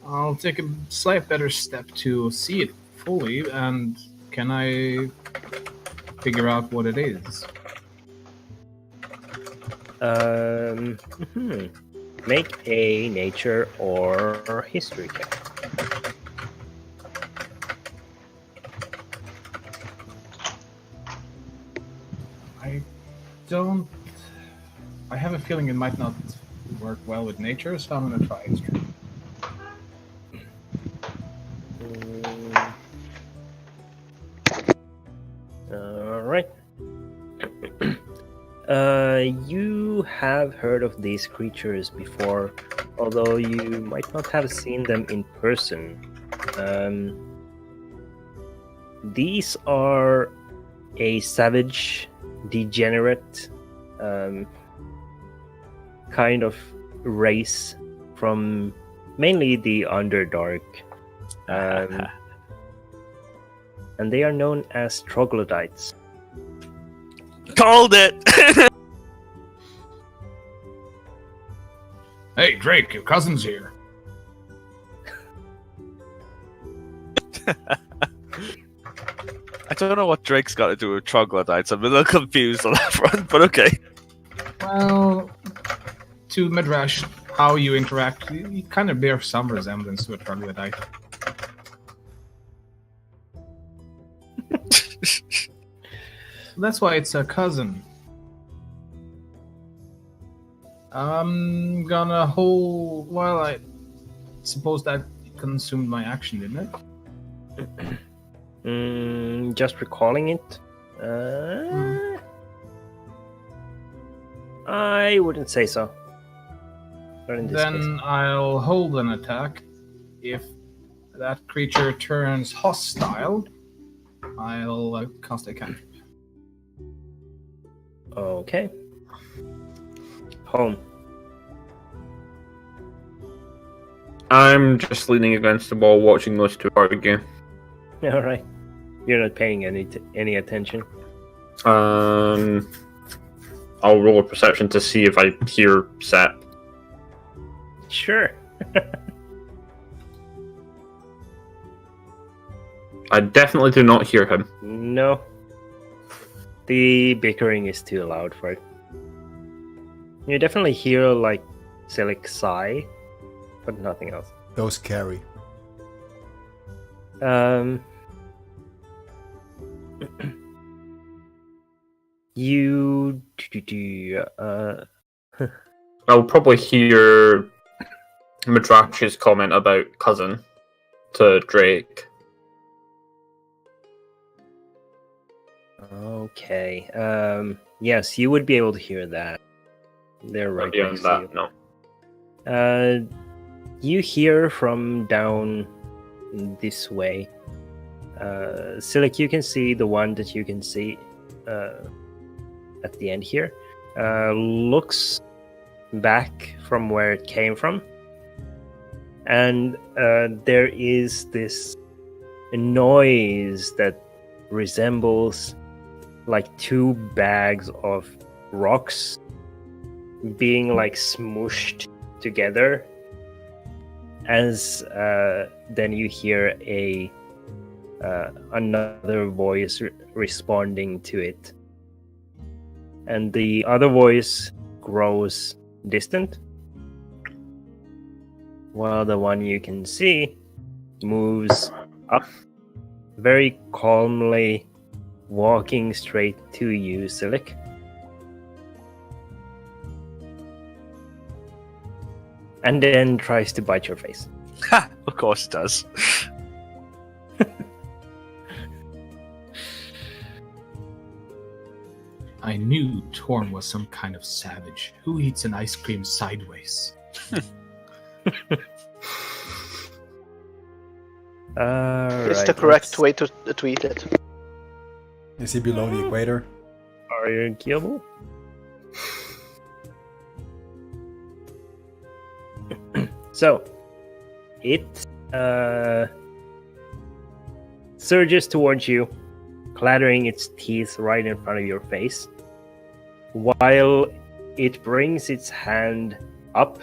I'll take a slight better step to see it fully, and can I figure out what it is? Make a nature or history check. I don't. I have a feeling it might not work well with nature, so I'm gonna try history. Alright. You have heard of these creatures before, although you might not have seen them in person. These are a savage, degenerate kind of race from mainly the Underdark. And they are known as troglodytes. Called it! Hey, Drake, your cousin's here. I don't know what Drake's got to do with troglodytes. I'm a little confused on that front, but okay. Well, to Midrash, how you interact, you kind of bear some resemblance to a troglodyte. That's why it's a cousin. I'm gonna hold. Well, I suppose that consumed my action, didn't it? Just recalling it. I wouldn't say so. Not in this case. Then I'll hold an attack. If that creature turns hostile, I'll cast a cantrip. Okay. Home. I'm just leaning against the wall, watching those two argue. All right. You're not paying any attention. I'll roll a perception to see if I hear Sep. Sure. I definitely do not hear him. No. The bickering is too loud for it. You definitely hear like Silic sigh, but nothing else. Those carry. You I'll probably hear Madrash's comment about cousin to Drake. Okay. Yes, you would be able to hear that. They're right Beyond next that, to you. no. You hear from down this way. Silic, you can see the one that you can see at the end here. Looks back from where it came from. And there is this noise that resembles like two bags of rocks being like smooshed together, as then you hear another voice responding to it, and the other voice grows distant, while the one you can see moves up very calmly, walking straight to you, Silic. And then tries to bite your face. Ha! Of course it does. I knew Torn was some kind of savage who eats an ice cream sideways. It's the correct way to tweet it. Is he below the equator? Arguable. So, it surges towards you, clattering its teeth right in front of your face, while it brings its hand up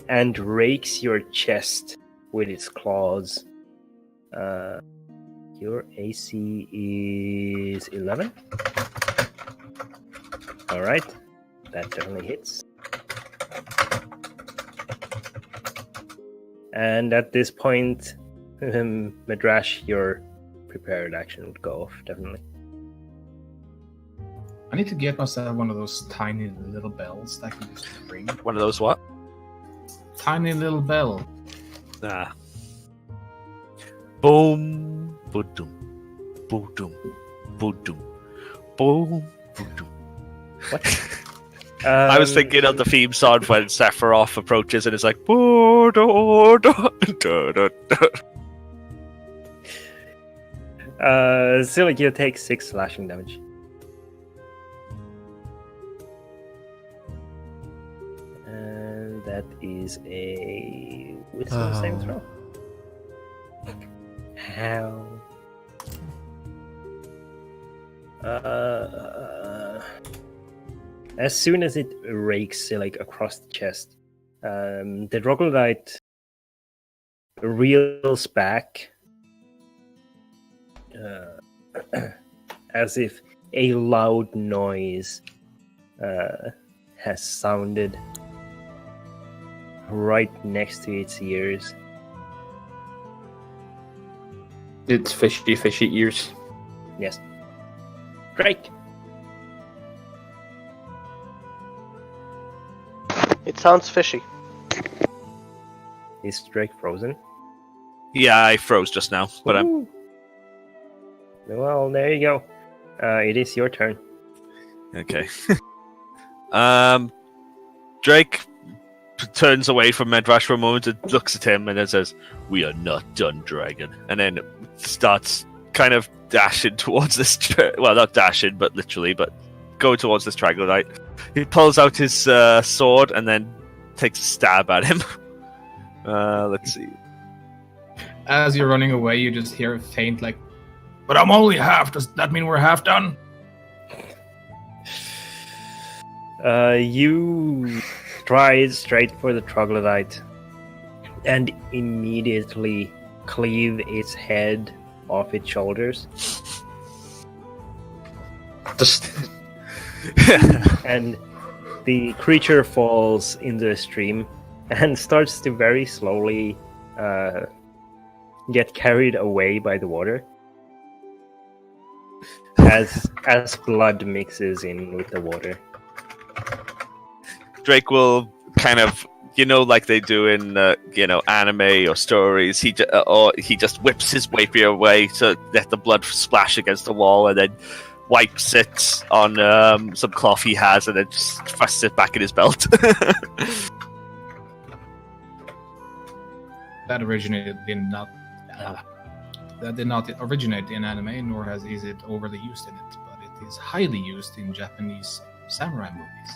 and rakes your chest with its claws. Your AC is 11. Alright, that definitely hits. And at this point, Madrash, your prepared action would go off, definitely. I need to get myself one of those tiny little bells that I can just ring. One of those what? Tiny little bell. Ah. Boom, boom, boom, boom, boom, boom. What? I was thinking of the theme song when Sephiroth approaches and it's like Silic, you take 6 slashing damage. And that is a wisdom saving throw. How? As soon as it rakes Silic across the chest, the troglodyte reels back as if a loud noise has sounded right next to its ears. It's fishy ears. Yes. Drake. It sounds fishy. Is Drake frozen? Yeah, I froze just now, but I'm Ooh. Well, there you go. It is your turn. okay. Drake turns away from Medrash for a moment and looks at him and then says, "We are not done, dragon." And then starts kind of dashing towards this. Well, not dashing, but literally, but going towards this troglodyte. He pulls out his sword and then takes a stab at him. Let's see. As you're running away, you just hear a faint like, "But I'm only half. Does that mean we're half done?" You stride straight for the troglodyte and immediately cleave its head off its shoulders. Just And the creature falls into the stream and starts to very slowly get carried away by the water as blood mixes in with the water. Drake will kind of, like they do in, anime or stories. He just whips his rapier away to let the blood splash against the wall, and then wipes it on some cloth he has, and then just thrusts it back in his belt. That did not originate in anime, nor is it overly used in it, but it is highly used in Japanese samurai movies.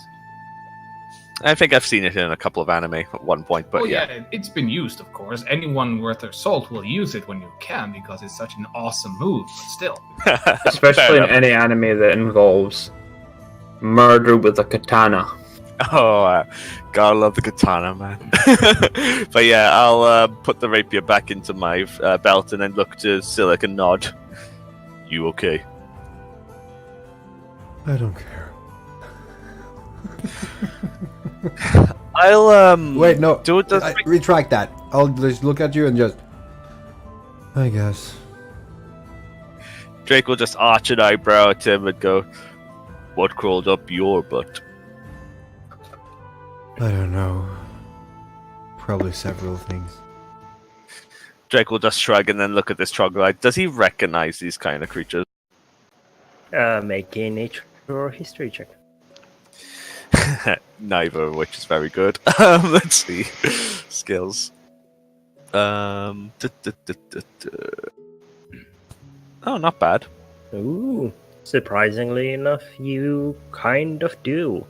I think I've seen it in a couple of anime at one point, but It's been used, of course. Anyone worth their salt will use it when you can, because it's such an awesome move, but still. especially in any anime that involves murder with a katana. Oh, gotta love the katana, man. But yeah, I'll put the rapier back into my belt and then look to Silic and nod. You okay? I don't care. I'll Wait, no. do it. Retract that. I'll just look at you and just. I guess. Drake will just arch an eyebrow at him and go, "What crawled up your butt?" I don't know. Probably several things. Drake will just shrug and then look at this troglodyte. Does he recognize these kind of creatures? Make a nature or history check. Neither of which is very good. Let's see. Skills. Oh, not bad. Ooh, surprisingly enough, you kind of do.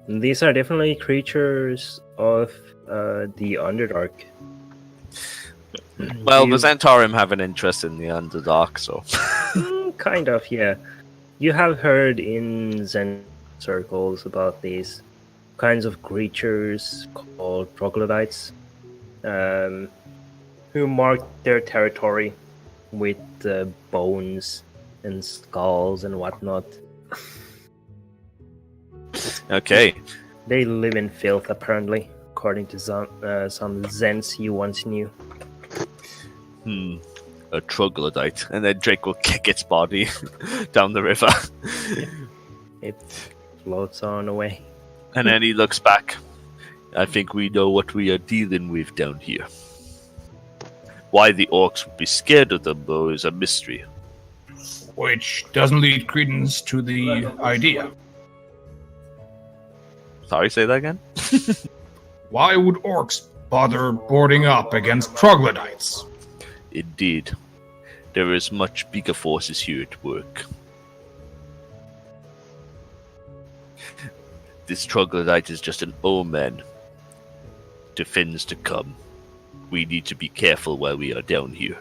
These are definitely creatures of the Underdark. Well, the Zentarim have an interest in the Underdark, so... Kind of, yeah. You have heard in Zen circles about these kinds of creatures called troglodytes, who mark their territory with bones and skulls and whatnot. Okay. They live in filth, apparently, according to some Zens you once knew. A troglodyte. And then Drake will kick its body down the river. It floats on away. And then he looks back. I think we know what we are dealing with down here. Why the orcs would be scared of them, though, is a mystery. Which doesn't lead credence to the idea. Sorry, say that again? Why would orcs bother boarding up against troglodytes? Indeed. There is much bigger forces here at work. This troglodyte is just an omen to fins to come. We need to be careful while we are down here.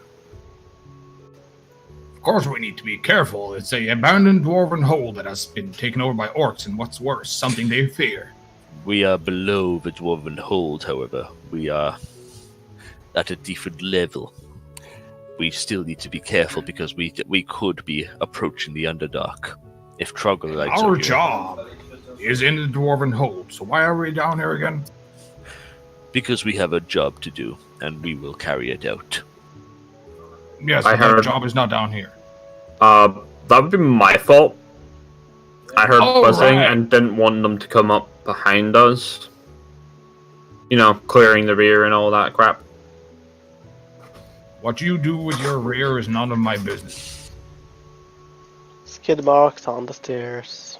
Of course we need to be careful. It's a abandoned dwarven hole that has been taken over by orcs, and what's worse, something they fear. We are below the dwarven hold, however. We are at a different level. We still need to be careful because we could be approaching the Underdark. If troglodytes Our are here. job is in the dwarven hold, so why are we down here again? Because we have a job to do, and we will carry it out. Yes, I but that heard- job is not down here. That would be my fault. I heard All buzzing right. and didn't want them to come up behind us. You know, clearing the rear and all that crap. What you do with your rear is none of my business. Skid marks on the stairs.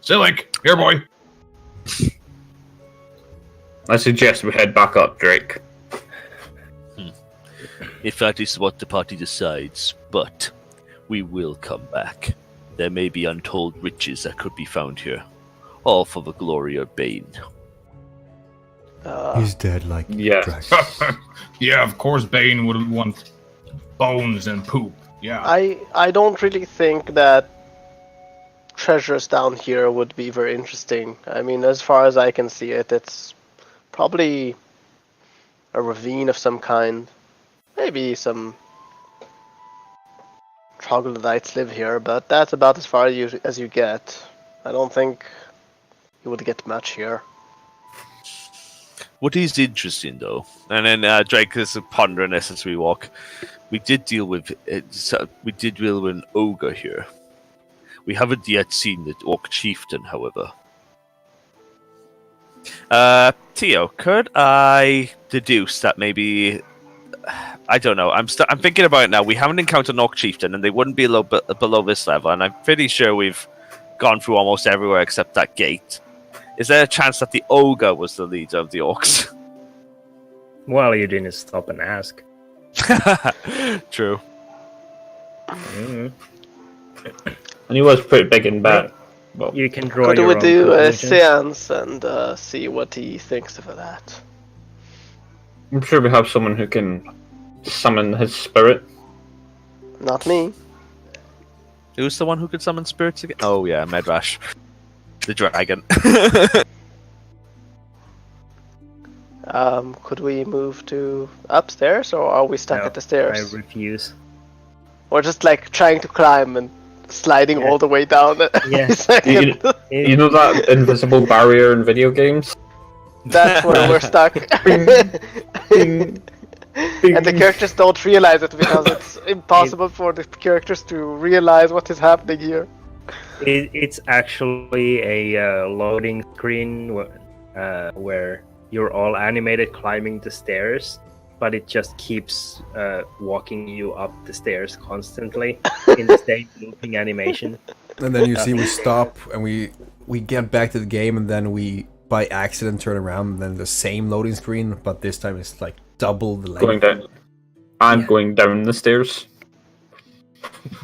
Silic, here, boy. I suggest we head back up, Drake. If that is what the party decides, but we will come back. There may be untold riches that could be found here, all for the glory of Bane. He's dead like Yeah. Drax. Yeah, of course Bane would want bones and poop. Yeah. I don't really think that treasures down here would be very interesting. I mean, as far as I can see it, it's probably a ravine of some kind. Maybe some troglodytes live here, but that's about as far as you get. I don't think you would get much here. What is interesting, though, and then Drake is pondering this as we walk. We did deal with an ogre here. We haven't yet seen the orc chieftain, however. Theo, could I deduce that maybe? I don't know. I'm thinking about it now. We haven't encountered an orc chieftain, and they wouldn't be below this level. And I'm pretty sure we've gone through almost everywhere except that gate. Is there a chance that the ogre was the leader of the orcs? Well, you didn't stop and ask. True. Mm. And he was pretty big and bad. Well, You can draw Could your we own do a conclusions. seance and see what he thinks of that? I'm sure we have someone who can summon his spirit. Not me. Who's the one who could summon spirits again? Oh yeah, Medrash. The dragon. Could we move to upstairs, or are we stuck No, at the I stairs? refuse. Or just like trying to climb and sliding Yeah. all the way down? Yeah. Second. You know that invisible barrier in video games? That's where we're stuck. And the characters don't realize it because it's impossible for the characters to realize what is happening here. It's actually a loading screen where you're all animated climbing the stairs, but it just keeps walking you up the stairs constantly in the same looping animation. And then you see we stop and we get back to the game, and then we by accident turn around, and then the same loading screen, but this time it's like double the length. Going down. I'm going down the stairs.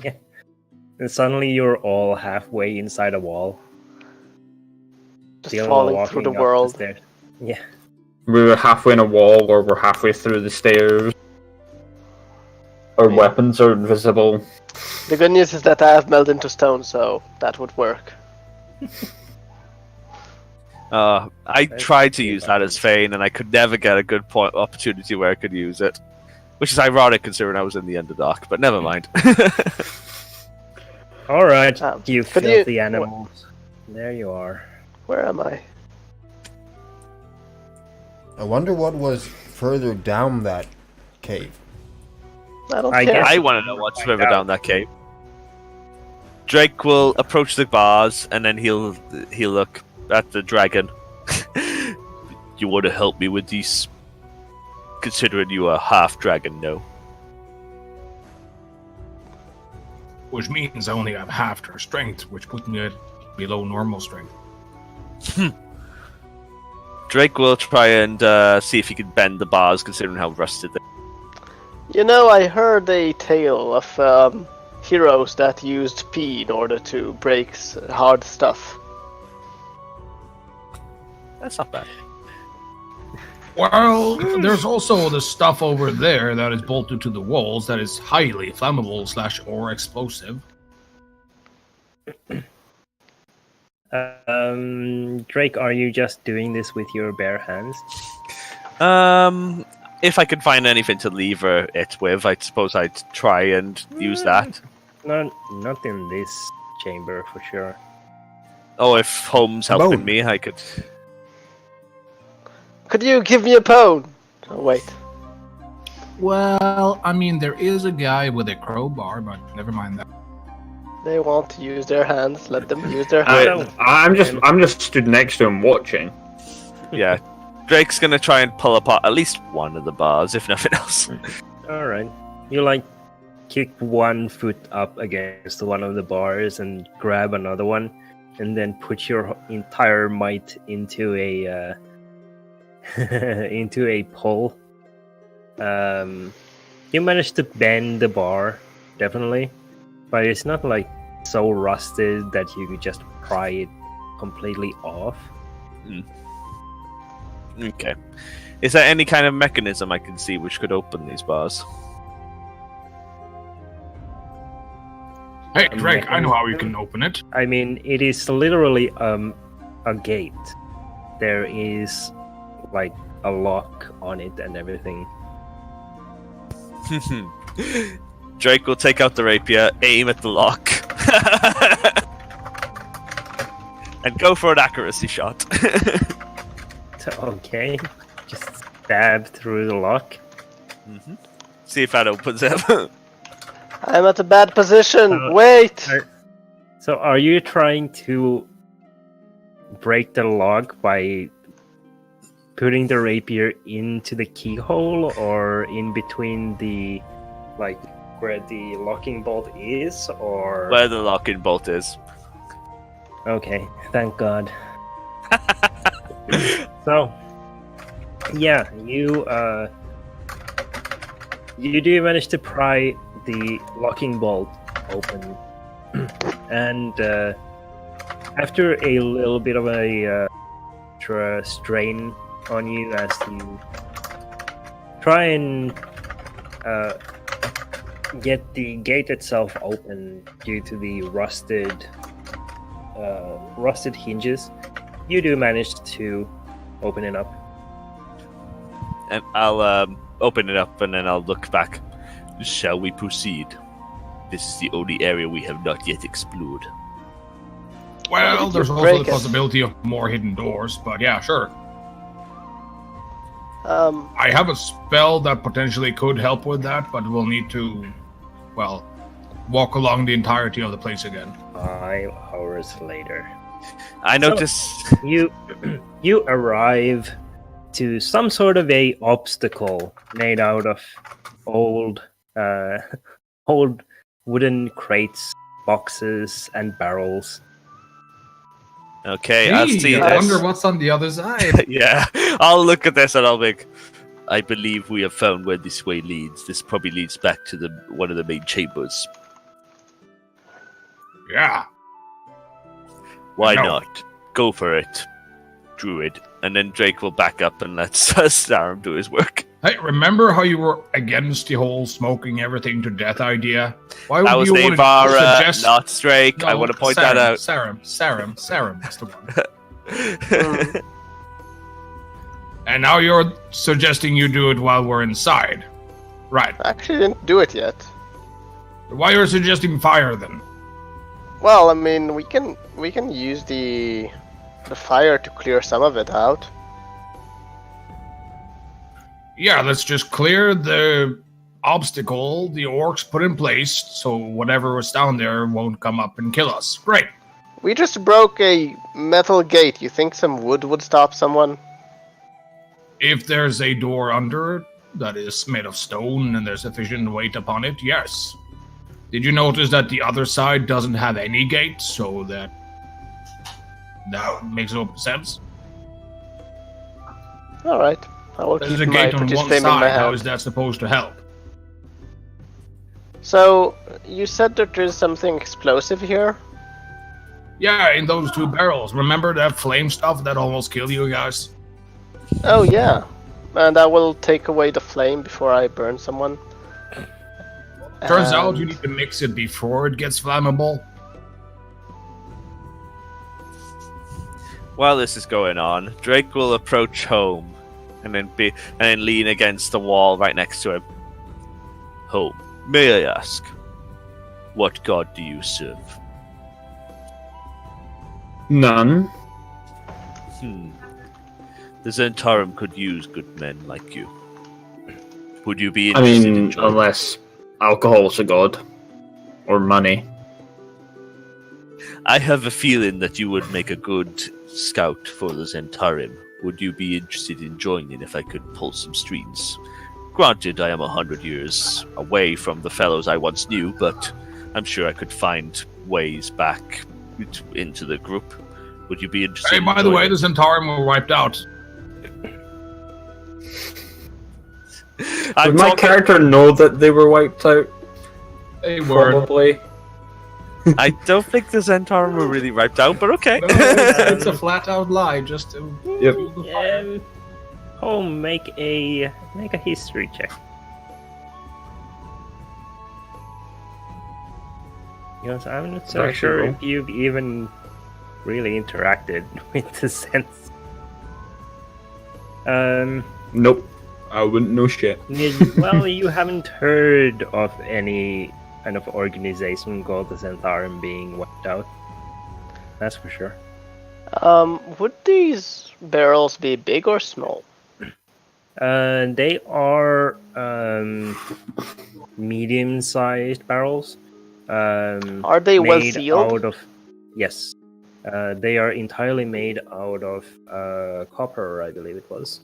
Yeah. And suddenly you're all halfway inside a wall. Just still falling walking through the up world. stairs. Yeah. We were halfway in a wall, or we're halfway through the stairs. Our Yeah. weapons are invisible. The good news is that I have melded into stone, so that would work. I tried to use that as Fane, and I could never get a good opportunity where I could use it. Which is ironic considering I was in the Underdark, but never mind. Alright, you could filthy you- animals. There you are. Where am I? I wonder what was further down that cave. I don't I care. guess- I want to know what's Find further out. down that cave. Drake will approach the bars, and then he'll look at the dragon. You want to help me with these? Considering you are half dragon, no? Which means I only have half their strength, which puts me at below normal strength. Drake will try and see if he can bend the bars, considering how rusted they are. You know, I heard a tale of heroes that used pee in order to break hard stuff. That's not bad. Well, there's also the stuff over there that is bolted to the walls that is highly flammable / or explosive. Drake, are you just doing this with your bare hands? If I could find anything to lever it with, I suppose I'd try and use that. Not in this chamber for sure. Oh, if Holmes helping Bone. me, I could. Could you give me a pwn? Oh, wait. Well, I mean, there is a guy with a crowbar, but never mind that. They want to use their hands. Let them use their I, hands. I'm just stood next to him watching. Yeah. Drake's gonna try and pull apart at least one of the bars, if nothing else. All right. You like kick one foot up against one of the bars and grab another one, and then put your entire might into a into a pull. You managed to bend the bar, definitely, but it's not like so rusted that you could just pry it completely off. Okay. Is there any kind of mechanism I can see which could open these bars? Hey, Drake, I know how you can open it. I mean, it is literally a gate. There is like a lock on it and everything. Drake will take out the rapier, aim at the lock, and go for an accuracy shot. Okay, just stab through the lock. See if that opens it. I'm at a bad position. Wait. So, are you trying to break the lock by putting the rapier into the keyhole, or in between the, like, where the locking bolt is, or Where the locking bolt is. Okay, thank God. So, yeah, you do manage to pry the locking bolt open, and after a little bit of a strain on you as you try and get the gate itself open due to the rusted hinges, you do manage to open it up. And I'll open it up and then I'll look back. Shall we proceed? This is the only area we have not yet explored. Well, there's also break the it? possibility of more hidden doors, but yeah, sure. Um, I have a spell that potentially could help with that, but we'll need to, well, walk along the entirety of the place again. 5 hours later, I notice. you arrive to some sort of a obstacle made out of old wooden crates, boxes, and barrels. Okay, I'll see I this. wonder what's on the other side. Yeah, I'll look at this and I'll think. I believe we have found where this way leads. This probably leads back to one of the main chambers. Yeah. Why No. not? Go for it, Druid. And then Drake will back up and let Starum do his work. Hey, remember how you were against the whole smoking everything to death idea? Why That would was you want to Navara, suggest... not Drake. I No, want to point that out. Sarum is the one. And now you're suggesting you do it while we're inside. Right. I actually didn't do it yet. Why you're suggesting fire then? Well, I mean, we can use the fire to clear some of it out. Yeah, let's just clear the obstacle the orcs put in place so whatever was down there won't come up and kill us. Great. We just broke a metal gate. You think some wood would stop someone? If there's a door under it that is made of stone and there's sufficient weight upon it, yes. Did you notice that the other side doesn't have any gate, so that makes no sense? All right, I will There's keep a my gate on British one flame in my side, how hand. is that supposed to help? So you said that there's something explosive here. Yeah, in those 2 barrels. Remember that flame stuff that almost killed you guys? Oh yeah, and I will take away the flame before I burn someone. Turns out And- you need to mix it before it gets flammable. While this is going on, Drake will approach home and then lean against the wall right next to him. Home, may I ask, what god do you serve? None. The Zentarum could use good men like you. Would you be I interested in mean, joining? unless alcohol's a god. Or money. I have a feeling that you would make a good scout for the Zentarim. Would you be interested in joining if I could pull some strings? Granted, I am 100 years away from the fellows I once knew, but I'm sure I could find ways back into the group. Would you be interested? Hey, by the way, the Zentarim were wiped out. Would my character know that they were wiped out? They were. Probably. I don't think the Zentarim were really wiped out, but okay. No, it's a flat-out lie. Just to... Yeah. Home, make a history check. Because I'm not so Actually, sure no. if you've even really interacted with the sense. Nope. I wouldn't know shit. Well, you haven't heard of any kind of organization called the Zentarim being wiped out. That's for sure. Would these barrels be big or small? They are medium-sized barrels. Are they well made sealed? Out of, yes. They are entirely made out of copper, I believe it was.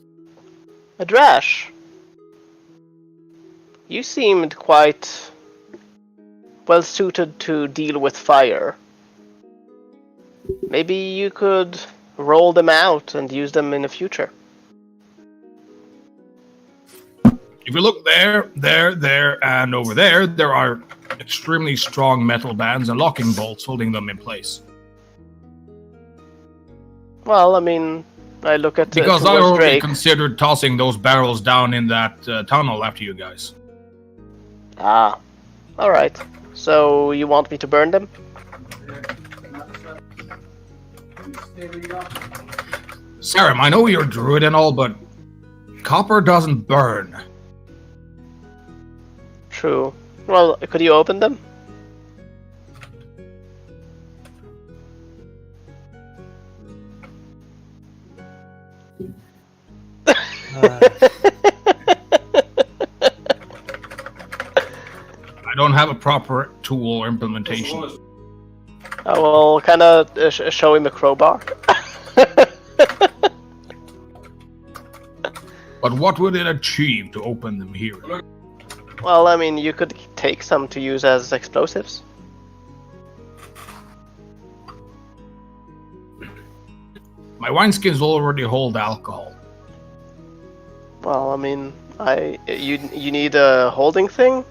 Adrash, you seemed quite well suited to deal with fire. Maybe you could roll them out and use them in the future. If you look there, and over there, there are extremely strong metal bands and locking bolts holding them in place. Well, I mean, I look at Because I towards already Drake. considered tossing those barrels down in that tunnel after you guys. Ah, all right. So you want me to burn them? Sarum, I know you're a druid and all, but copper doesn't burn. True. Well, could you open them? I don't have a proper tool or implementation. I will kind of show him a crowbar. But what would it achieve to open them here? Well, I mean, you could take some to use as explosives. My wineskins already hold alcohol. Well, I mean, you need a holding thing.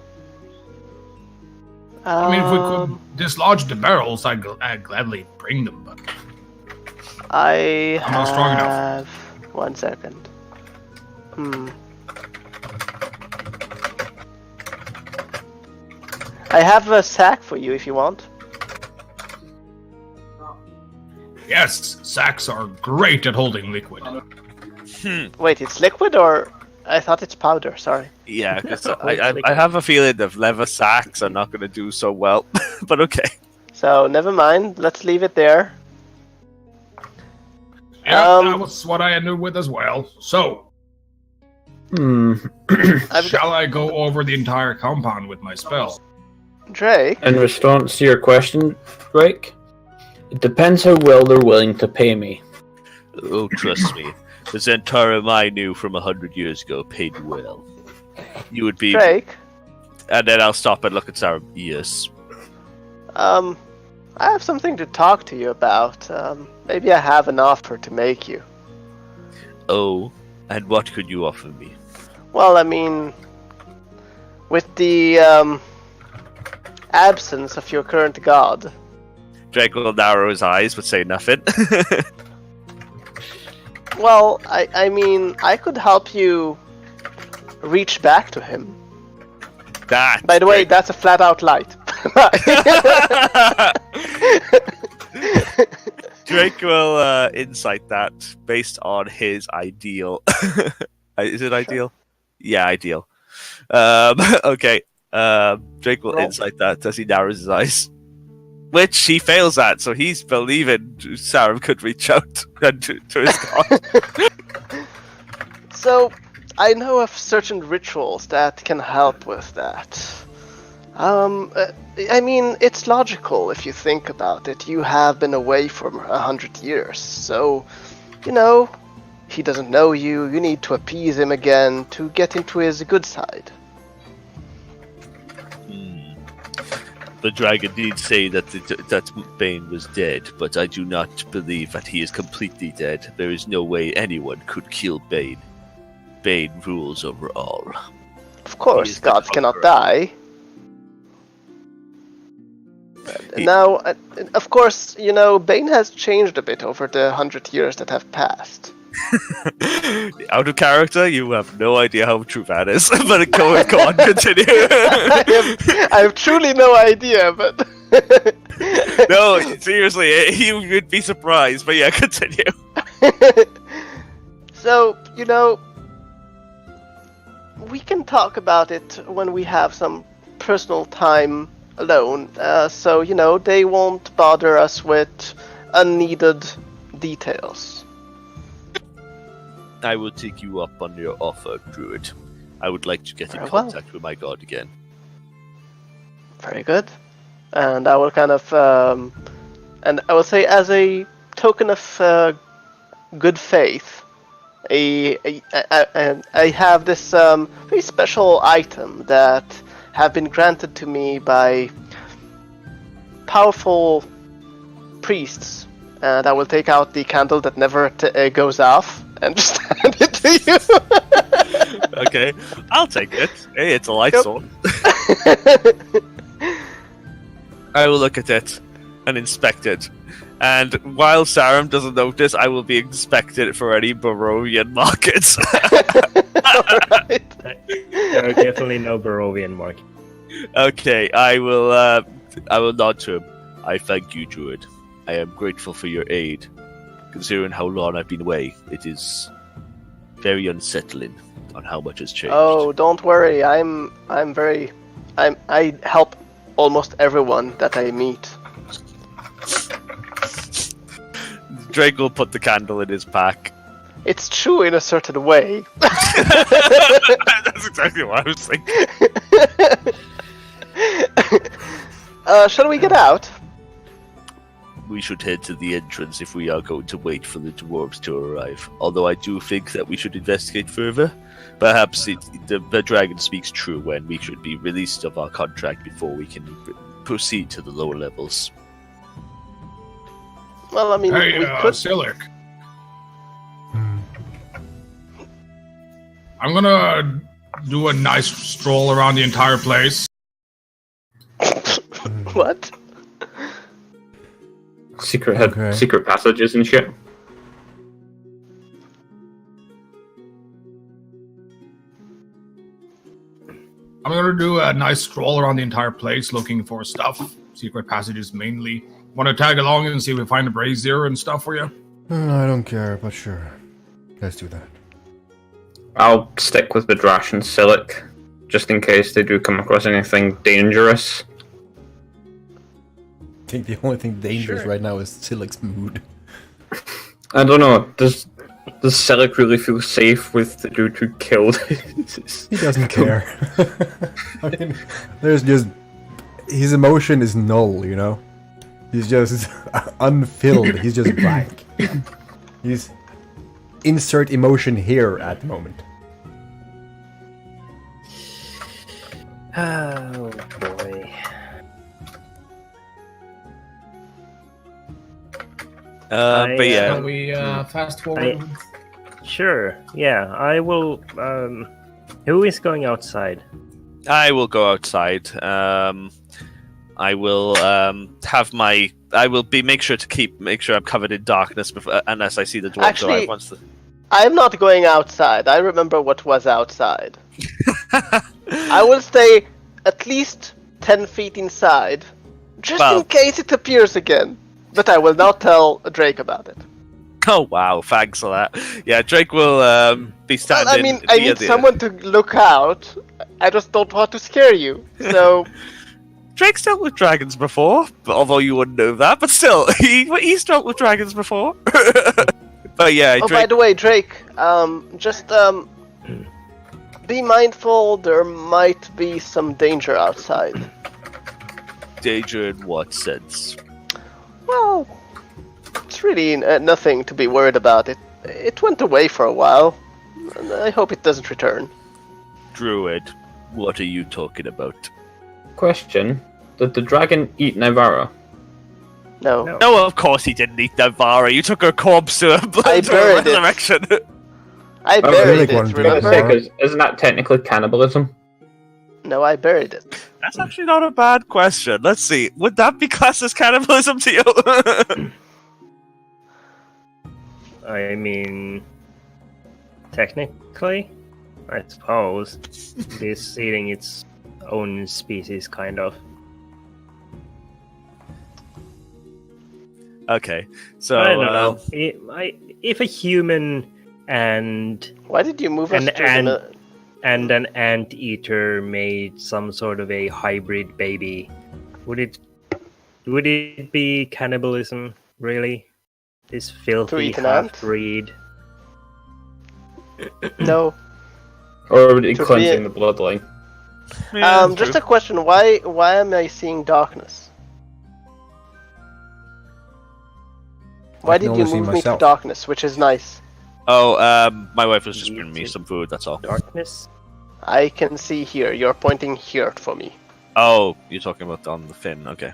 I mean, if we could dislodge the barrels, I'd gladly bring them, but I I'm not strong enough. have 1 second. I have a sack for you if you want. Yes, sacks are great at holding liquid. Wait, it's liquid or I thought it's powder. Sorry. Yeah, because I have a feeling that leather sacks are not going to do so well, but okay. So never mind. Let's leave it there. Yeah, that was what I ended with as well. So, shall I go over the entire compound with my spell? Drake. In response to your question, Drake, it depends how well they're willing to pay me. Oh, trust me. The Zentarim I knew from 100 years ago paid well. You would be... Drake. And then I'll stop and look at Sarah. Yes. I have something to talk to you about. Maybe I have an offer to make you. Oh, and what could you offer me? Well, I mean, with the absence of your current god. Drake will narrow his eyes but say nothing. Well, I mean, I could help you reach back to him. That. By the way, that's a flat-out lie. Drake will insight that based on his ideal. Is it ideal? Yeah, ideal. Okay. Drake will insight that as he narrows his eyes. Which he fails at, so he's believing Sarum could reach out to his god. So, I know of certain rituals that can help with that. I mean, it's logical if you think about it. You have been away for 100 years, so, you know, he doesn't know you. You need to appease him again to get into his good side. The dragon did say that that Bane was dead, but I do not believe that he is completely dead. There is no way anyone could kill Bane. Bane rules over all. Of course, gods cannot die. Now, of course, you know, Bane has changed a bit over the 100 years that have passed. Out of character, you have no idea how true that is. But go on, continue. I have truly no idea, but... No, seriously, you would be surprised. But yeah, continue. So, you know, we can talk about it when we have some personal time alone. So, you know, they won't bother us with unneeded details. I will take you up on your offer, Druid. I would like to get in Very contact with my god again. Very good. And I will kind of, and I will say, as a token of good faith, I have this very special item that have been granted to me by powerful priests, and I will take out the candle that never goes off and just hand it to you. Okay, I'll take it. Hey, it's a light sword. I will look at it and inspect it. And while Sarum doesn't notice, I will be inspected for any Barovian markets. There are definitely no Barovian markets. Okay, I will nod to him. I thank you, Druid. I am grateful for your aid. Considering how long I've been away, it is very unsettling on how much has changed. Oh, don't worry. I help almost everyone that I meet. Drake will put the candle in his pack. It's true in a certain way. That's exactly what I was thinking. Shall we get out? We should head to the entrance if we are going to wait for the dwarves to arrive. Although I do think that we should investigate further. Perhaps the dragon speaks true when we should be released of our contract before we can proceed to the lower levels. Well, I mean, Hey, we could... Silic. I'm gonna do a nice stroll around the entire place. What? Secret passages and shit. I'm gonna do a nice stroll around the entire place looking for stuff. Secret passages mainly. Want to tag along and see if we find a brazier and stuff for you? I don't care, but sure. Let's do that. I'll stick with the Drash and Silic, just in case they do come across anything dangerous. I think the only thing dangerous right now is Silic's mood. I don't know. Does Silic really feel safe with the dude who killed? He doesn't care. I mean, there's just his emotion is null, you know. He's just unfilled. He's just blank. He's insert emotion here at the moment. Oh boy. But yeah, Shall we fast forward? Sure. Yeah, I will. Who is going outside? I will go outside. I will have my. I will make sure I'm covered in darkness unless I see the dwarves. Actually, once I'm not going outside. I remember what was outside. I will stay at least 10 feet inside, just in case it appears again. But I will not tell Drake about it. Oh wow! Thanks for that. Yeah, Drake will be standing. Well, I need someone to look out. I just don't want to scare you. So Drake's dealt with dragons before, although you wouldn't know that. But still, he's dealt with dragons before. But yeah. Oh, by the way, Drake. Just be mindful, there might be some danger outside. Danger in what sense? Well, it's really nothing to be worried about. It went away for a while, and I hope it doesn't return. Druid, what are you talking about? Question: did the dragon eat Navarra? No. No, of course he didn't eat Navara. You took her corpse to a buried it. resurrection. I Oh, buried really? it, One drink remember? more. Because isn't that technically cannibalism? No, I buried it. That's actually not a bad question. Let's see. Would that be classed as cannibalism to you? I mean, technically, I suppose, it's eating its own species, kind of. Okay, so I don't know. If a human and Why did you move us And- to the middle? and an anteater made some sort of a hybrid baby, would it be cannibalism, really? This filthy eat an ant? half-breed. No. Or would it be To be cleansing a- the bloodline? Just a question. Why am I seeing darkness? Why can did you only see move me to myself. darkness, which is nice? My wife was just bringing me some food. That's all. Darkness? I can see here. You're pointing here for me. Oh, you're talking about on the fin. Okay.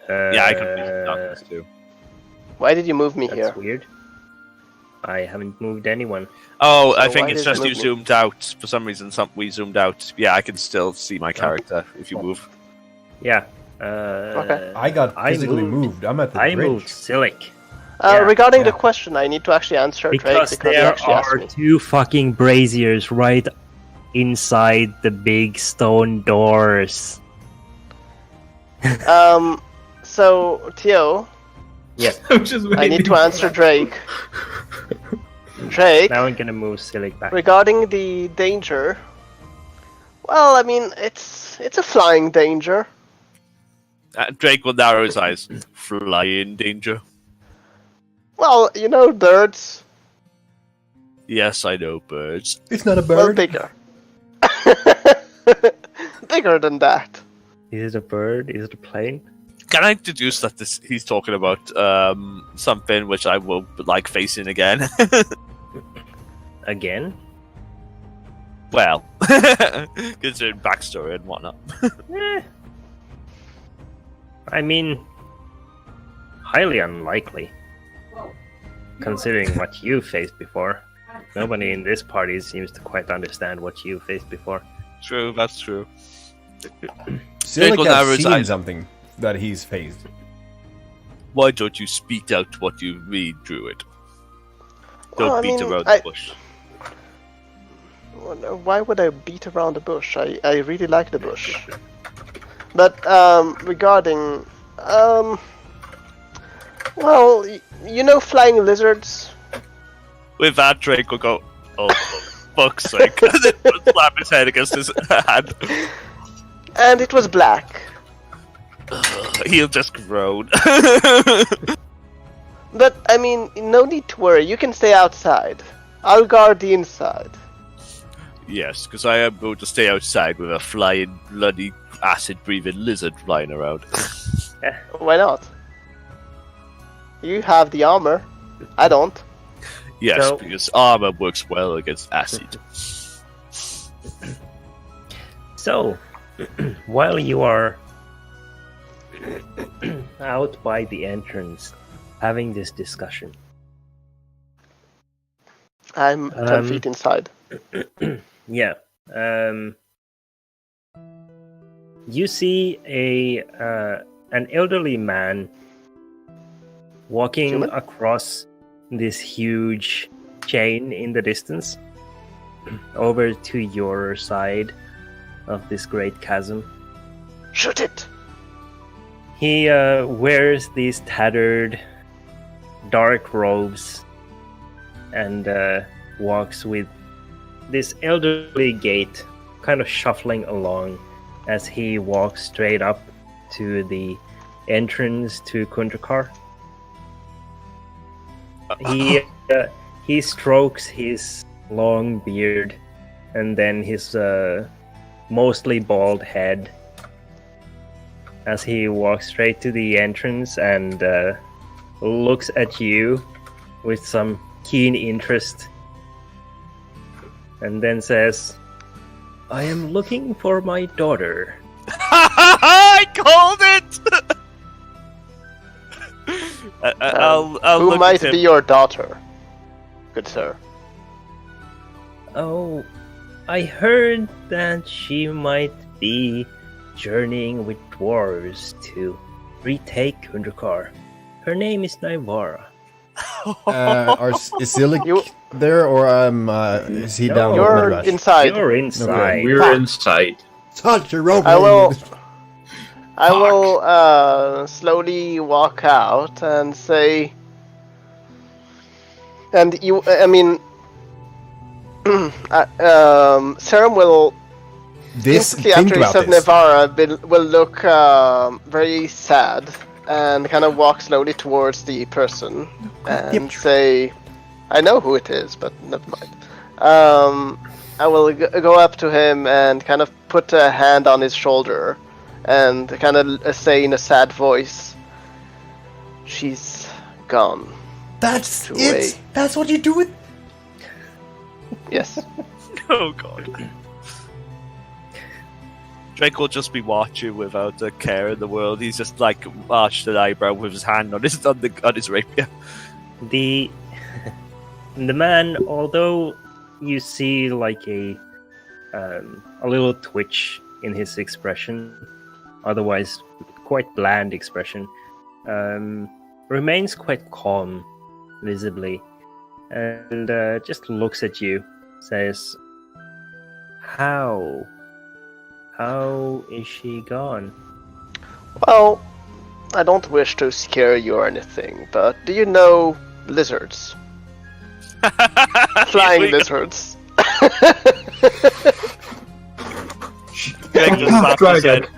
Yeah, I could be darkness too. Why did you move me That's here? weird. I haven't moved anyone. Oh, I So think why it's did just you you move me? zoomed out. For some reason, we zoomed out. Yeah, I can still see my character if you move. Yeah. Okay. I got I physically moved- moved. I'm at the I bridge. moved Silic. Regarding yeah. the question, I need to actually answer Drake Because because he there actually asked are me. 2 fucking braziers right inside the big stone doors. So, Tio, I'm just I need waiting to for answer that. Drake. Drake, Now I'm gonna move Silic back. regarding the danger, well, I mean, it's a flying danger. Drake will narrow his eyes. Fly in danger. Well, you know, birds, Yes, I know birds. It's not a well, bird. bigger. Bigger than that. Is it a bird? Is it a plane? Can I deduce that he's talking about something which I will like facing again? Again? Well, considering backstory and whatnot. Eh. I mean, highly unlikely. Considering what you faced before. Nobody in this party seems to quite understand what you faced before. True, that's true. Silic will narrow has his seen eyes. something that he's faced. Why don't you speak out what you mean, Druid? Don't Well, I beat mean, around the bush. Why would I beat around the bush? I really like the bush. But regarding well, you know flying lizards? With that, Drake will go, oh, for fuck's sake. And then he'll slap his head against his hand. And it was black. He'll just groan. But I mean, no need to worry. You can stay outside. I'll guard the inside. Yes, because I am going to stay outside with a flying, bloody, acid-breathing lizard flying around. Why not? You have the armor. I don't. Yes, So- because armor works well against acid. So, while you are out by the entrance having this discussion, I'm 10 feet inside. yeah, you see an elderly man walking Human? across this huge chain in the distance over to your side of this great chasm. Shoot it! He wears these tattered dark robes and walks with this elderly gait, kind of shuffling along as he walks straight up to the entrance to Kundrakar. He strokes his long beard and then his mostly bald head as he walks straight to the entrance and looks at you with some keen interest, and then says, "I am looking for my daughter." I called it. I'll Who look might at him. be your daughter, good sir? Oh, I heard that she might be journeying with dwarves to retake Undercar. Her name is Naivara. Is Silik You- there, or is he No, down with You're Midrash? inside. You're inside. We're Fuck. inside. Such a rope. I will slowly walk out and say, and you, I mean, Serum will This instantly think after he about says this. Nevara will look very sad and kind of walk slowly towards the person and say, I know who it is, but never mind. I will go up to him and kind of put a hand on his shoulder and kind of say in a sad voice, "She's gone." That's to it. away. That's what you do with. Yes. Oh god. Drake will just be watching without a care in the world. He's just like arched an eyebrow with his hand on his rapier. The man, although you see like a little twitch in his expression, otherwise quite bland expression, remains quite calm, visibly, and just looks at you, says, How is she gone?" Well, I don't wish to scare you or anything, but do you know lizards? Flying lizards. Greg just slapped his head.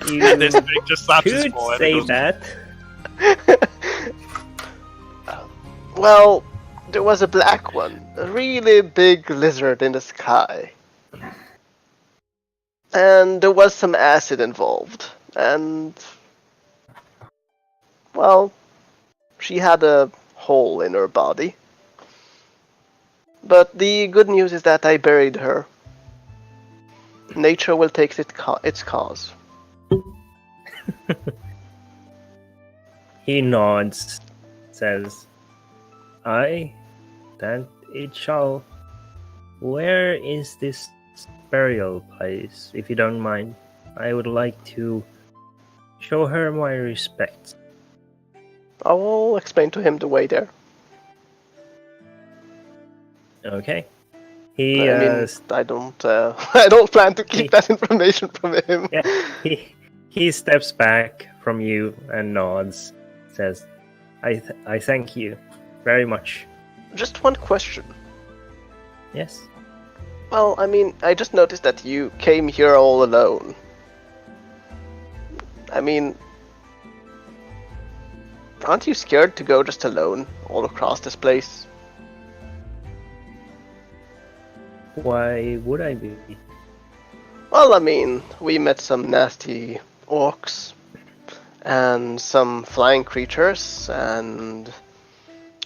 You This thing just slaps his could forehead. say and goes, that. Well, there was a black one, a really big lizard in the sky. And there was some acid involved, and well, she had a hole in her body. But the good news is that I buried her. Nature will take its cause. He nods, says, "Aye, that it shall. Where is this burial place, if you don't mind? I would like to show her my respects." I will explain to him the way there. Okay. He, I mean, I don't plan to keep that information from him. yeah, he steps back from you and nods, says, I thank you very much. Just one question. Yes. Well, I mean, I just noticed that you came here all alone. I mean, aren't you scared to go just alone all across this place? Why would I be? Well, I mean, we met some nasty orcs and some flying creatures and,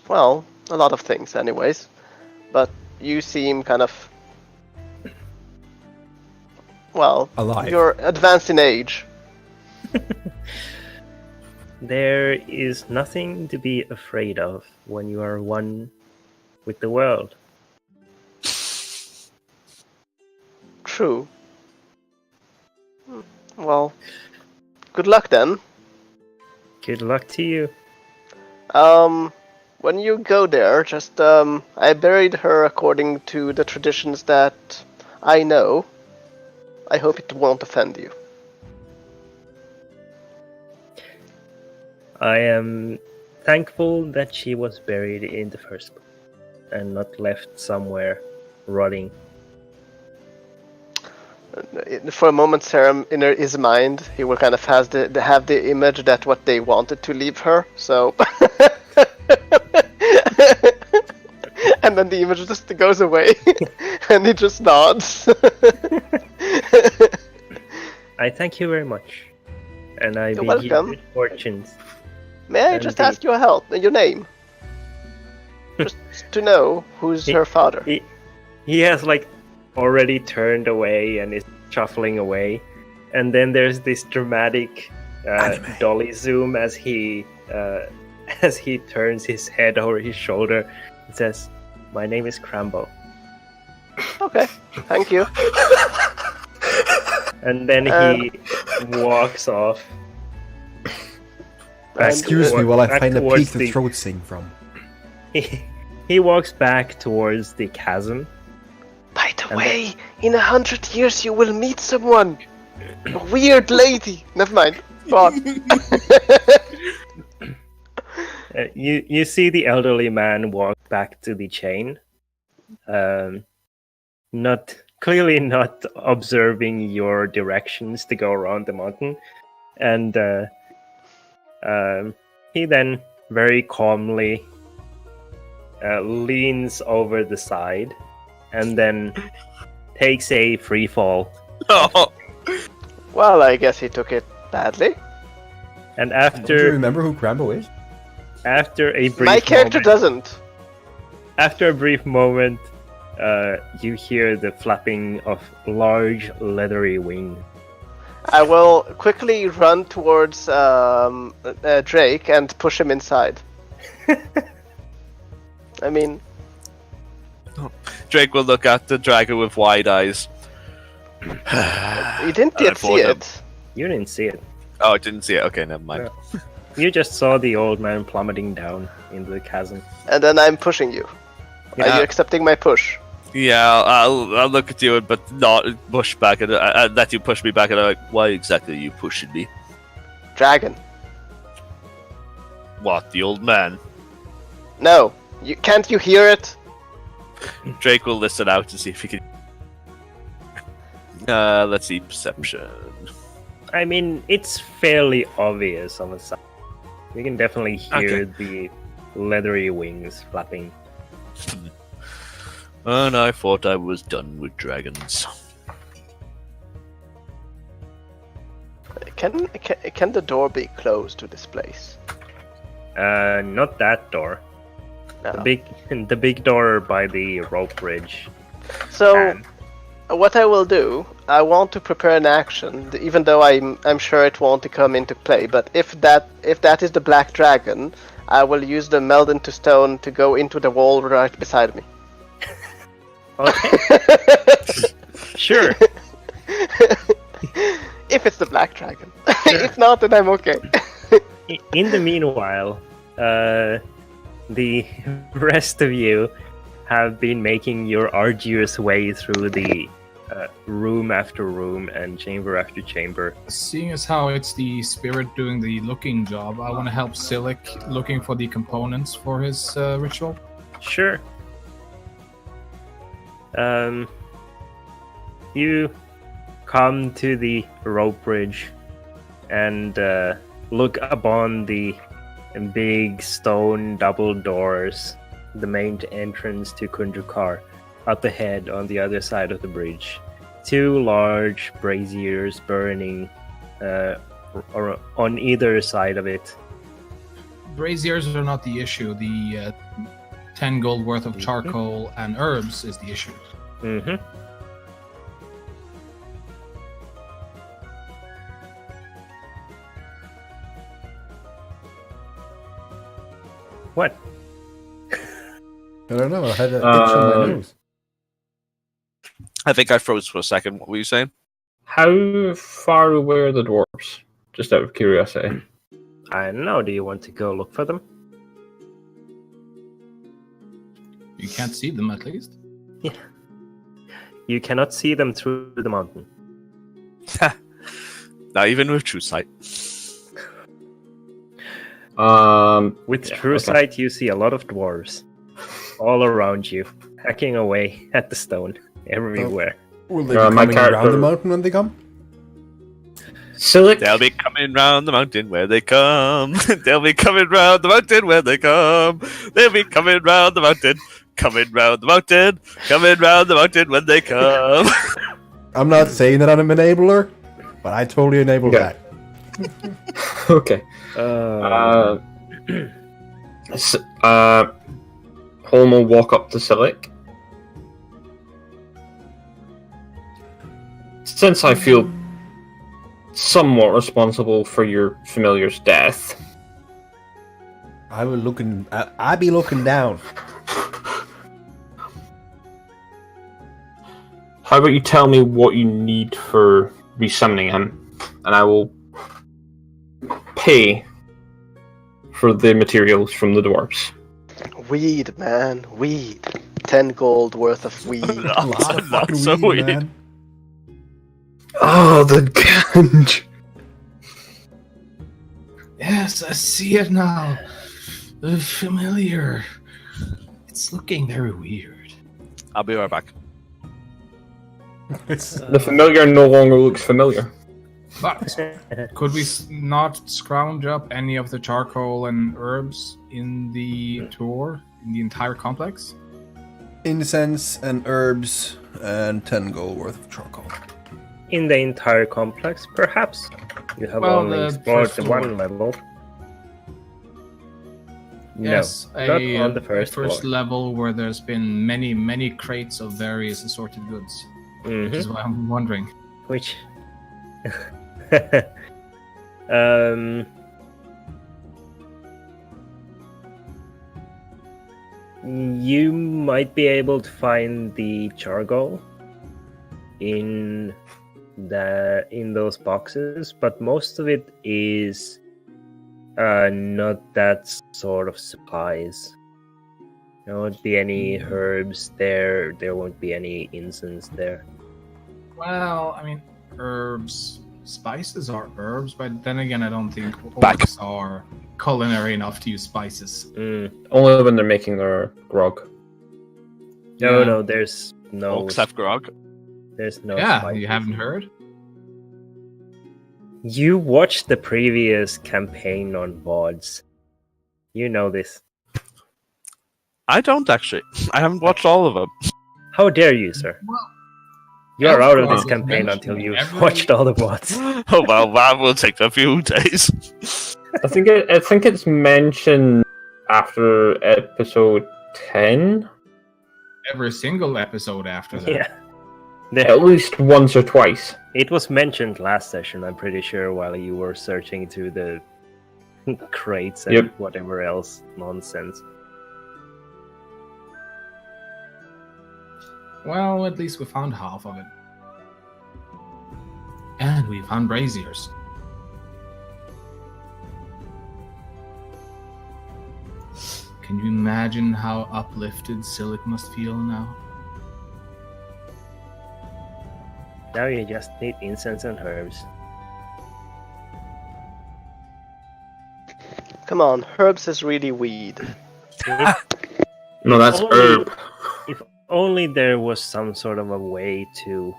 well, a lot of things anyways. But you seem kind of, well, Alive. you're advanced in age. There is nothing to be afraid of when you are one with the world. True. Well, good luck then. Good luck to you. When you go there, just, I buried her according to the traditions that I know. I hope it won't offend you. I am thankful that she was buried in the first place and not left somewhere rotting. For a moment, Sarah, in his mind, he will kind of have the image that what they wanted to leave her. So, and and then the image just goes away, and he just nods. I thank you very much, and I You're bid you welcome. good fortunes. May I And just the- ask your help, your name? Just to know who's her father. He has like already turned away and is shuffling away, and then there's this dramatic dolly zoom as he turns his head over his shoulder and says, "My name is Crambo." Okay, thank you. And then he walks off. back Excuse me toward- while I back find a towards peak the throat sing from. He walks back towards the chasm. By the way, in 100 years you will meet someone. A weird lady. Never mind. Go on. You see the elderly man walk back to the chain, clearly not observing your directions to go around the mountain, and he then very calmly leans over the side, and then takes a free fall. Oh, Well, I guess he took it badly. And Don't you after remember who Crambo is? after a brief My character moment, doesn't. After a brief moment, you hear the flapping of large leathery wings. I will quickly run towards Drake and push him inside. I mean, Drake will look at the dragon with wide eyes. you didn't I yet see pulled him. it. You didn't see it. Oh, I didn't see it. Okay, never mind. You just saw the old man plummeting down into the chasm. And then I'm pushing you. Are Yeah. you accepting my push? Yeah, I'll look at you, but not push back, and let you push me back. And I'm like, why exactly are you pushing me? Dragon. What, the old man? No. Can't you hear it? Drake will listen out to see if he can. Let's see, perception. I mean, it's fairly obvious on the side. You can definitely hear the leathery wings flapping. And I thought I was done with dragons. Can the door be closed to this place? Not that door. No. The big door by the rope bridge. So, what I will do, I want to prepare an action, even though I'm sure it won't come into play. But if that is the black dragon, I will use the meld into stone to go into the wall right beside me. Okay. Sure. If it's the black dragon. If not, then I'm okay. In the meanwhile, the rest of you have been making your arduous way through the room after room and chamber after chamber. Seeing as how it's the spirit doing the looking job, I want to help Silic looking for the components for his ritual. Sure. You come to the rope bridge and look upon the big stone double doors, the main entrance to Kundrakar, up ahead on the other side of the bridge. Two large braziers burning on either side of it. Braziers are not the issue. The 10 gold worth of charcoal and herbs is the issue. Mm-hmm. What? I don't know. I had an itch on my nose. I think I froze for a second. What were you saying? How far away are the dwarves? Just out of curiosity. I don't know. Do you want to go look for them? You can't see them at least. Yeah. You cannot see them through the mountain. Not even with true sight. With true sight, you see a lot of dwarves all around you, hacking away at the stone everywhere. Will they be coming around the mountain when they come? Silik. They'll be coming round the mountain where they come. They'll be coming round the mountain where they come. They'll be coming round the mountain. Coming round the mountain. Coming round the mountain when they come. I'm not saying that I'm an enabler, but I totally enable Yeah. that. Okay. Holm will walk up to Silik. Since I feel somewhat responsible for your familiar's death, I will looking. I be looking down. how about you tell me what you need for resummoning him, and I will pay for the materials from the dwarves. Weed, man, weed. 10 gold worth of weed. A lot of Not fucking so weed, weird. man. Oh, the ganj! Yes, I see it now. Familiar. It's looking very weird. I'll be right back. The familiar no longer looks familiar. But could we not scrounge up any of the charcoal and herbs in the tour, in the entire complex? Incense and herbs and 10 gold worth of charcoal. In the entire complex, perhaps. You have Well, only the explored first the floor. one level. Yes, no, not on the first floor. level where there's been many, many crates of various assorted goods. Which is why I'm wondering. Which... You might be able to find the charcoal in those boxes, but most of it is not that sort of supplies. There won't be any herbs there. There won't be any incense there. Well, I mean, herbs, spices are herbs, but then again, I don't think Back. orcs are culinary enough to use spices. Only when they're making their grog. No, Yeah. no, there's no. Orcs have grog. There's no. Yeah, spices. you haven't heard? You watched the previous campaign on VODs. You know this. I don't actually. I haven't watched all of them. How dare you, sir? Well, You're out of this everyone campaign was until mentioning you've every- watched all the VODs. Oh well, that will take a few days. I think it's mentioned after episode 10. Every single episode after that. Yeah. At least once or twice. It was mentioned last session, I'm pretty sure, while you were searching through the crates and Yep. whatever else nonsense. Well, at least we found half of it. And we found braziers. Can you imagine how uplifted Silik must feel now? Now you just need incense and herbs. Come on, herbs is really weed. No, that's Only- herb. If only there was some sort of a way to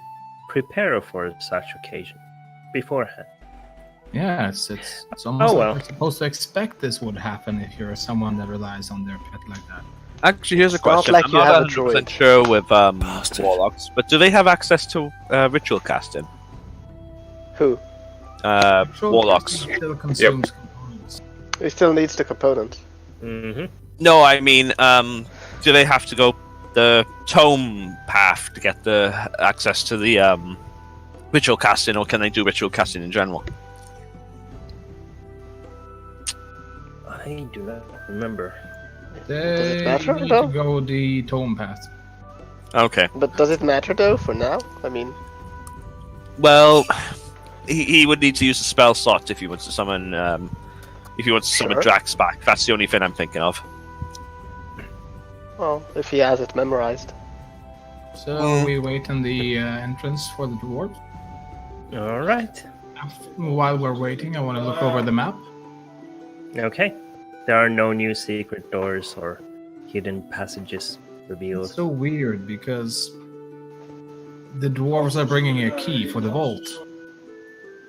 prepare for such occasion beforehand. Yeah, it's almost Oh, like well. you're supposed to expect this would happen if you're someone that relies on their pet like that. Actually, here's a It's not question. like I'm you not have a 100% droid. sure with warlocks, but do they have access to ritual casting? Who? Warlocks. Still consumes components. He still needs the component. Mm-hmm. No, I mean, do they have to go the tome path to get the access to the ritual casting, or can they do ritual casting in general? I do not remember. They matter, need though? to go the tome path. Okay. But does it matter though for now? I mean, Well, he would need to use a spell slot if he wants to summon Sure. Drax back. That's the only thing I'm thinking of. well, if he has it memorized. So we wait in the entrance for the dwarves. All right. While we're waiting, I want to look over the map. Okay. There are no new secret doors or hidden passages revealed. It's so weird because the dwarves are bringing a key for the vault.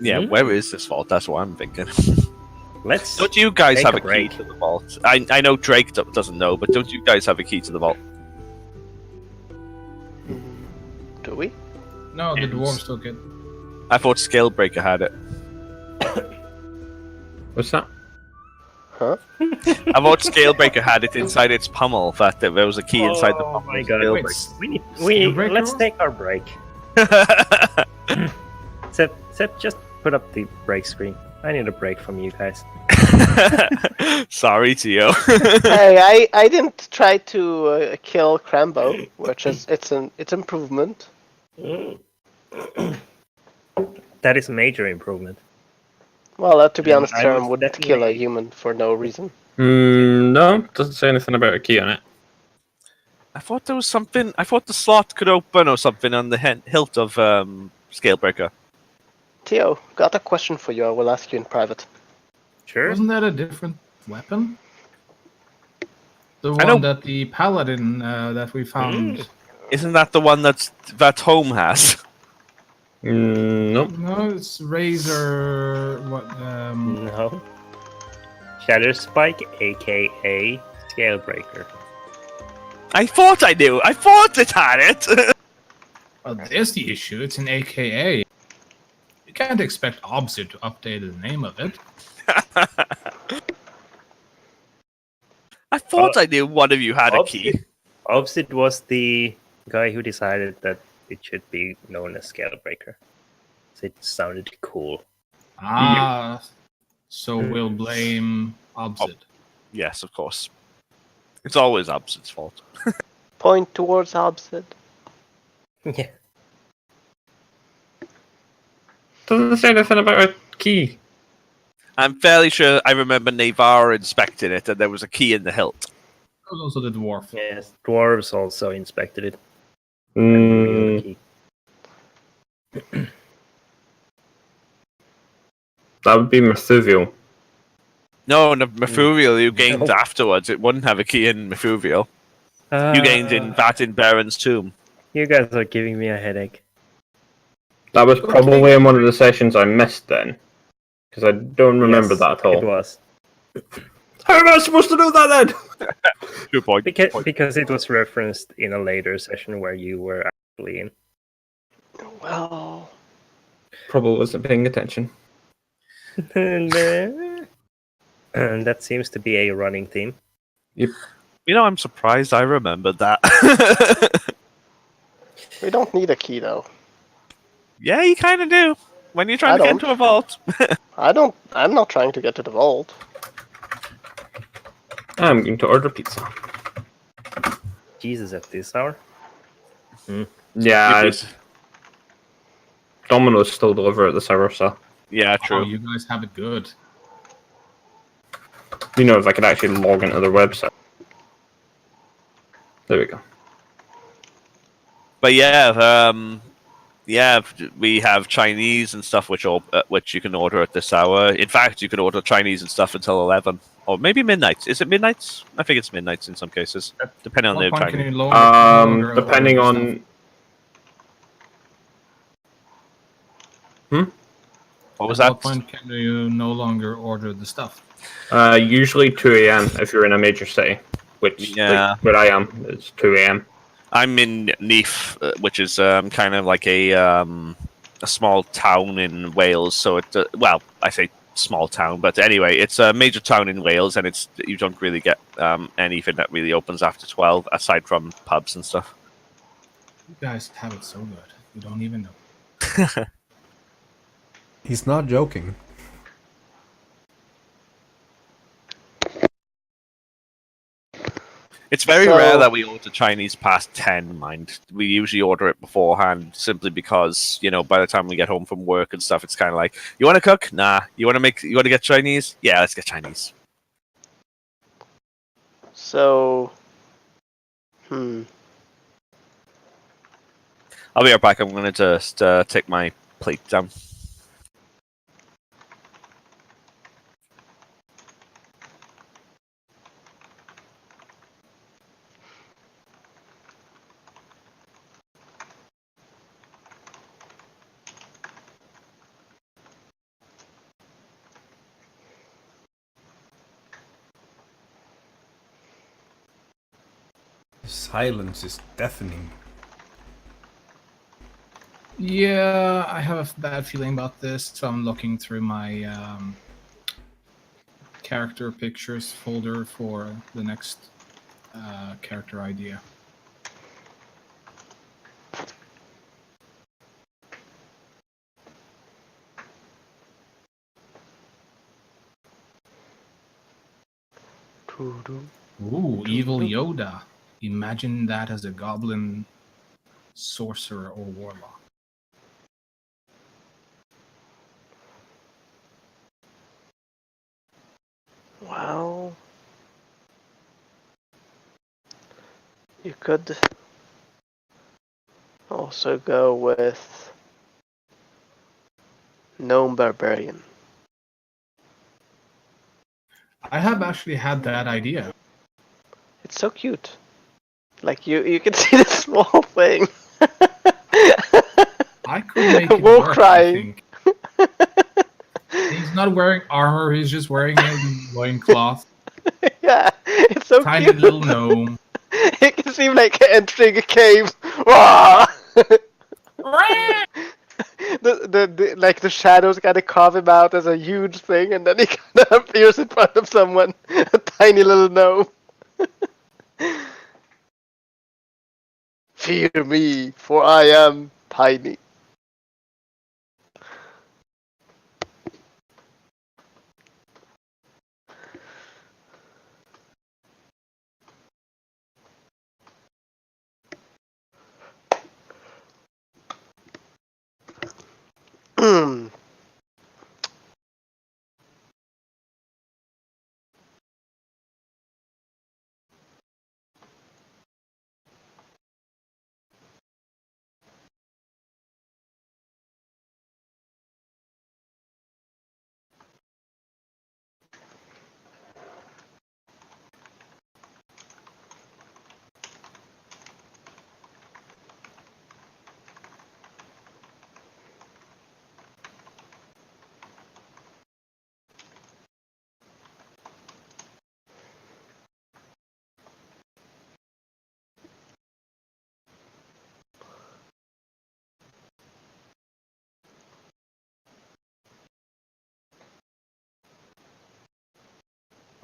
Yeah, where is this vault? That's what I'm thinking. Let's. Don't you guys take have a a key break. to the vault? I know Drake doesn't know, but don't you guys have a key to the vault? Do we? No, the dwarves took it. I thought Scalebreaker had it. What's that? Huh? I thought Scalebreaker had it inside its pummel. That there was a key inside the pummel. Oh my of god! Scalebreaker. Let's take our break. Sep, just put up the break screen. I need a break from you guys. Sorry, Tio. Hey, I didn't try to kill Crambo, which is it's improvement. That is a major improvement. Well, to be And honest, I Sharon was wouldn't kill a definitely- human for no reason. No, doesn't say anything about a key on it. I thought there was something. I thought the slot could open or something on the hilt of Scalebreaker. Theo, got a question for you. I will ask you in private. Sure. Wasn't that a different weapon? The I know- one that the paladin that we found. Isn't that the one that Home has? Nope. No, it's Razor. What? No. Shatter Spike, aka Scalebreaker. I thought I knew. I thought it had it. Well, there's the issue. It's an AKA. You can't expect Obsid to update the name of it. I thought I knew one of you had a key. Obsid was the guy who decided that it should be known as Scalebreaker. So it sounded cool. Ah, so we'll blame Obsid. Yes, of course. It's always Obsid's fault. Point towards Obsid. Yeah. Doesn't say anything about a key. I'm fairly sure I remember Navarre inspecting it, and there was a key in the hilt. That was also the dwarf. Yes, dwarves also inspected it. That would be Methuviel. No, Methuviel you gained afterwards. It wouldn't have a key in Methuviel. You gained in Baron's tomb. You guys are giving me a headache. That was probably in one of the sessions I missed then. Because I don't remember Yes, that at all. It was. How am I supposed to know that then? Good point. Because it was referenced in a later session where you were actually in. Well, Probably wasn't paying attention. And that seems to be a running theme. You know, I'm surprised I remembered that. we don't need a key though. Yeah, you kind of do. When you're trying to get into a vault. I'm not trying to get to the vault. I'm going to order pizza. Jesus, at this hour? Yeah, Domino's still deliver at this hour, so. Yeah, Oh, true. you guys have it good. You know, if I could actually log into their website. There we go. But yeah, we have Chinese and stuff which you can order at this hour. In fact, you can order Chinese and stuff until 11. Or maybe midnight. Is it midnight? I think it's midnight in some cases. Depending on What the point can Chinese. you longer Depending order on... What was At that? what point can you no longer order the stuff? Usually 2 a.m. if you're in a major city. Which, Yeah. like, where I am, it's 2 a.m. I'm in Neath, which is kind of like a small town in Wales. So it, well, I say small town, but anyway, it's a major town in Wales, and you don't really get anything that really opens after 12, aside from pubs and stuff. You guys have it so good. You don't even know. He's not joking. It's very rare that we order Chinese past 10, mind. We usually order it beforehand simply because, you know, by the time we get home from work and stuff, it's kind of like, you want to cook? Nah. You want to get Chinese? Yeah, let's get Chinese. So, I'll be right back. I'm going to just take my plate down. silence is deafening. Yeah, I have a bad feeling about this, so I'm looking through my character pictures folder for the next character idea. Ooh, evil Yoda. Imagine that as a goblin sorcerer or warlock. Well, you could also go with gnome barbarian. I have actually had that idea. It's so cute. Like you can see the small thing. I could make it Wolf work, crying. I think. He's not wearing armor, he's just wearing a loincloth. Yeah, it's so Tiny cute. little gnome. It can seem like entering a cave. Wah! the like the shadows kind of carve him out as a huge thing, and then he kind of appears in front of someone, a tiny little gnome. Fear me, for I am tiny.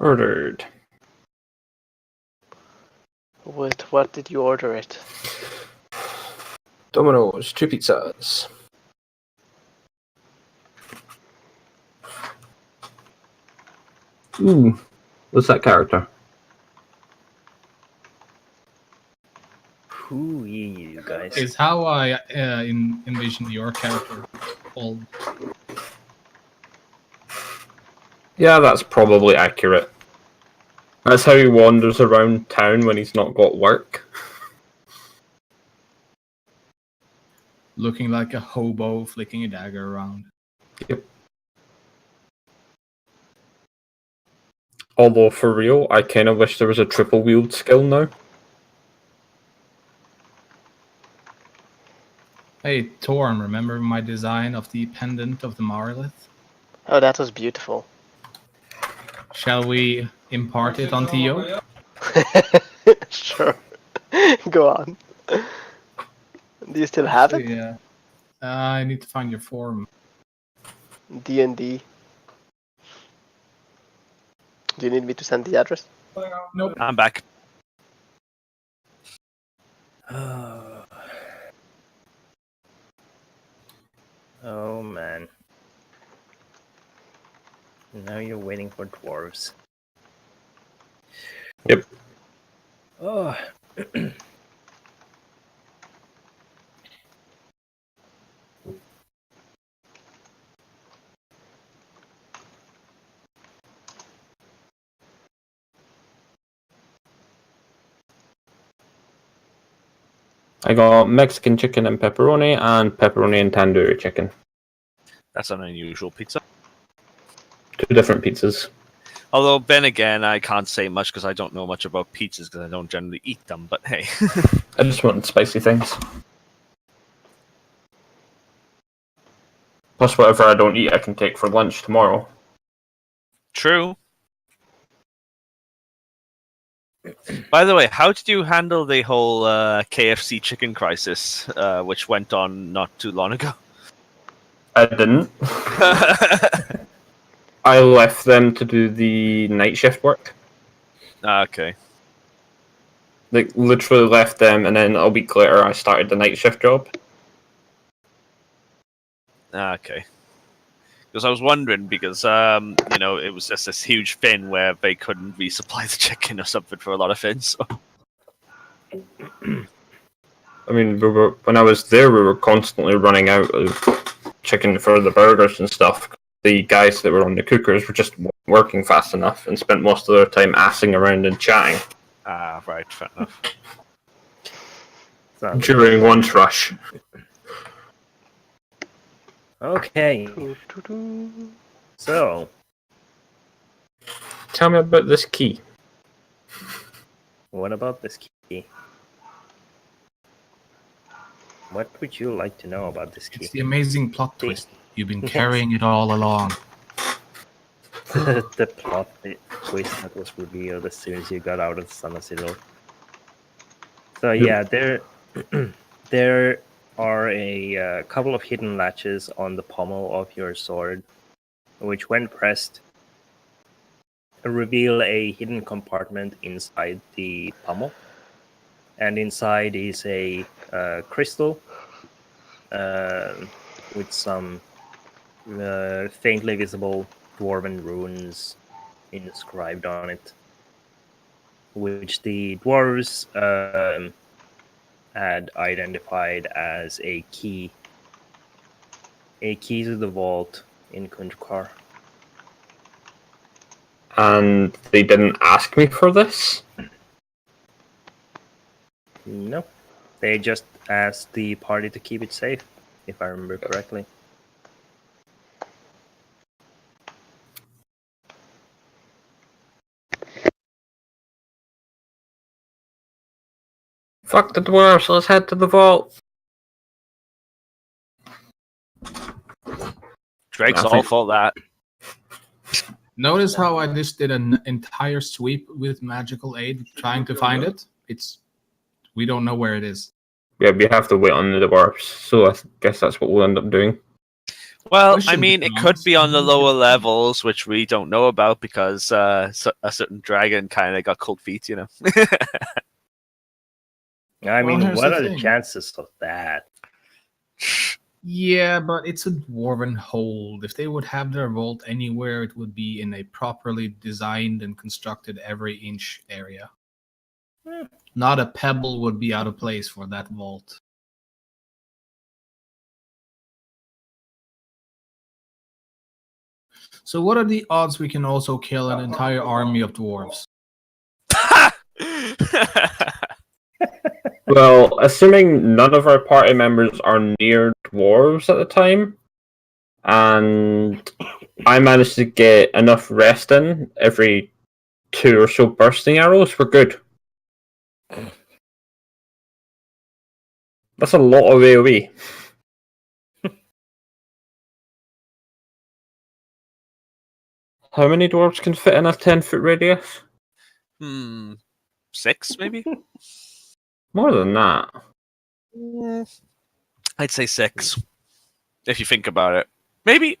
Ordered. With what did you order it? Domino's, 2 pizzas. Ooh, what's that character? Who you guys? Is how I envision your character called. Yeah, that's probably accurate. That's how he wanders around town when he's not got work. Looking like a hobo flicking a dagger around. Yep. Although, for real, I kind of wish there was a triple wield skill now. Hey, Torm, remember my design of the pendant of the Marilith? Oh, that was beautiful. Shall we impart it on Theo? Sure. Go on. Do you still have it? Yeah. I need to find your forum. D&D. Do you need me to send the address? Nope. I'm back. Oh man. Now you're waiting for dwarves. Yep. Oh. I got Mexican chicken and pepperoni and tandoori chicken. That's an unusual pizza. 2 different pizzas. Although, then again, I can't say much because I don't know much about pizzas because I don't generally eat them, but hey. I just wanted spicy things. Plus, whatever I don't eat, I can take for lunch tomorrow. True. By the way, how did you handle the whole KFC chicken crisis, which went on not too long ago? I didn't. I left them to do the night shift work. Okay. Like, literally left them, and then a week later I started the night shift job. Okay. Because I was wondering, because it was just this huge fin where they couldn't resupply the chicken or something for a lot of fins. So. I mean, when I was there, we were constantly running out of chicken for the burgers and stuff. The guys that were on the cookers were just working fast enough and spent most of their time assing around and chatting. Ah, right, fair enough. During lunch rush. Okay. So, Tell me about this key. what about this key? What would you like to know about this key? It's the amazing plot twist. You've been carrying it all along. The plot twist that was revealed as soon as you got out of San Isidro. So yeah, there are a couple of hidden latches on the pommel of your sword, which when pressed reveal a hidden compartment inside the pommel. And inside is a crystal with some faintly visible dwarven runes inscribed on it, which the dwarves had identified as a key to the vault in Kunjkar. And they didn't ask me for this? No, they just asked the party to keep it safe, if I remember correctly. Fuck the dwarves, let's head to the vault. Drake's all for that. Notice how I just did an entire sweep with magical aid trying to find it? We don't know where it is. Yeah, we have to wait on the dwarves, so I guess that's what we'll end up doing. Well, I mean, it could be on the lower levels, which we don't know about because a certain dragon kind of got cold feet, you know. I mean, here's what the are the thing. chances of that? Yeah, but it's a dwarven hold. If they would have their vault anywhere, it would be in a properly designed and constructed every inch area. Not a pebble would be out of place for that vault. So what are the odds we can also kill an entire army of dwarves? Well, assuming none of our party members are near dwarves at the time, and I managed to get enough rest in every 2 or so bursting arrows, we're good. That's a lot of AoE. How many dwarves can fit in a 10-foot radius? 6, maybe? More than that. I'd say 6, if you think about it. Maybe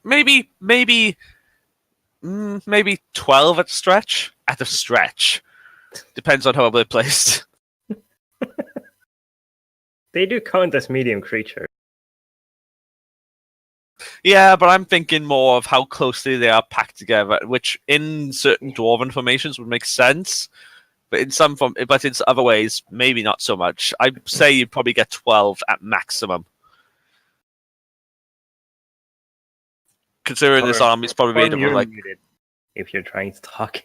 12 at a stretch. At a stretch. Depends on how they're placed. They do count as medium creatures. Yeah, but I'm thinking more of how closely they are packed together, which in certain dwarven formations would make sense, but in other ways, maybe not so much. I'd say you'd probably get 12 at maximum. Considering this army's probably made up of like. Muted if you're trying to talk.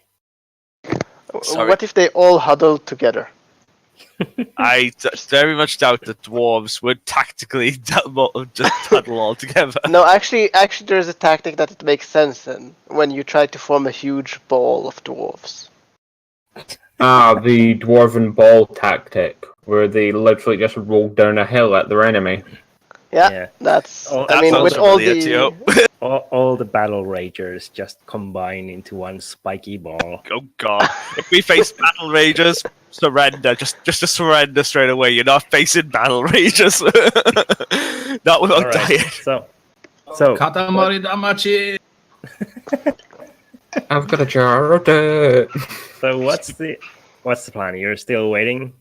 Sorry. What if they all huddle together? I very much doubt that dwarves would tactically just huddle all together. No, actually, there's a tactic that it makes sense in when you try to form a huge ball of dwarves. The dwarven ball tactic, where they literally just roll down a hill at their enemy. Yeah, that's. Oh, I That mean, sounds with all familiar to the. you. all the battle ragers just combine into one spiky ball. Oh god. If we face battle ragers, surrender. Just to surrender straight away. You're not facing battle ragers. Not without All right. dying. So Katamari Damachi. I've got a jar of dirt. so what's the plan? You're still waiting,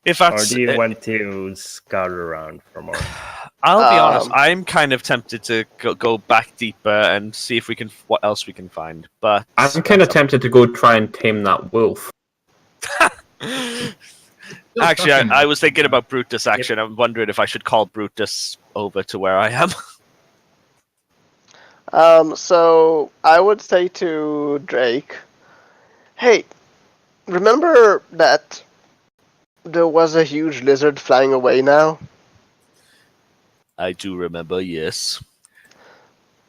If or that's do you want to scout around for more? I'll be honest, Um, I'm kind of tempted to go back deeper and see if we can what else we can find. But I'm kind of tempted to go try and tame that wolf. actually, I was thinking about Brutus. Actually, I'm wondering if I should call Brutus over to where I am. So I would say to Drake, hey, remember that there was a huge lizard flying away now? I do remember, yes.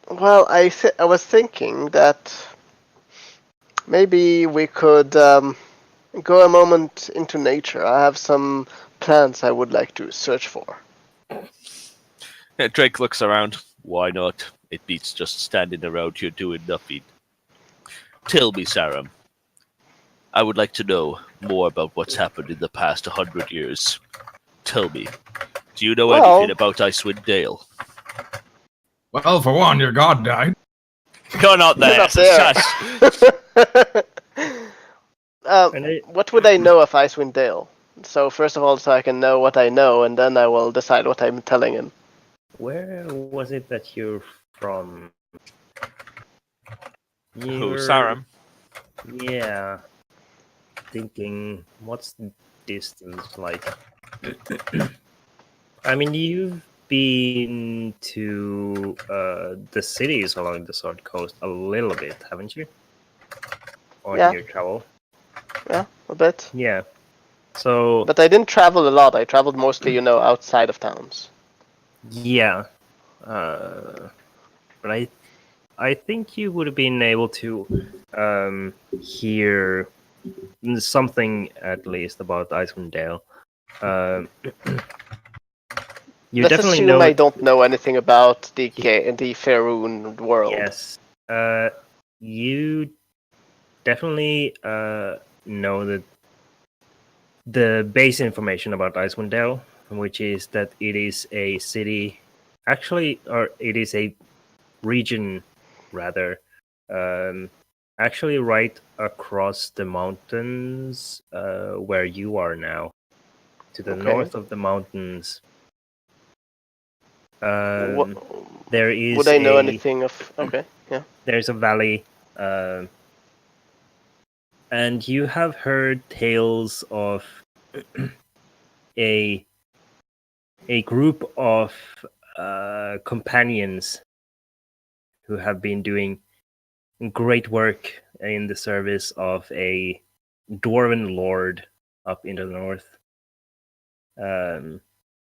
Well, I was thinking that maybe we could go a moment into nature. I have some plants I would like to search for. Yeah, Drake looks around. Why not? It beats just standing around here doing nothing. Tell me, Saram. I would like to know more about what's happened in the past 100 years. Tell me, do you know anything about Icewind Dale? Well, for one, your god died. You're not there. You're not there. Shush. What would I know of Icewind Dale? So first of all, so I can know what I know, and then I will decide what I'm telling him. Where was it that you're from? Who, Saram? Yeah. Thinking, what's the distance like? I mean, you've been to the cities along the Sword Coast a little bit, haven't you? On Yeah. your travel? Yeah, a bit. Yeah. So. But I didn't travel a lot. I traveled mostly, outside of towns. Yeah. But I think you would have been able to hear something at least about Icewind Dale. You Let's definitely assume know. I don't know anything about the Faerun world. Yes. You definitely know that the base information about Icewind Dale, which is that it is a city, actually, or it is a region, rather, actually right across the mountains where you are now, to the north of the mountains. There is. Would I know anything of? Okay, yeah. There's a valley, and you have heard tales of a group of companions who have been doing great work in the service of a dwarven lord up in the north.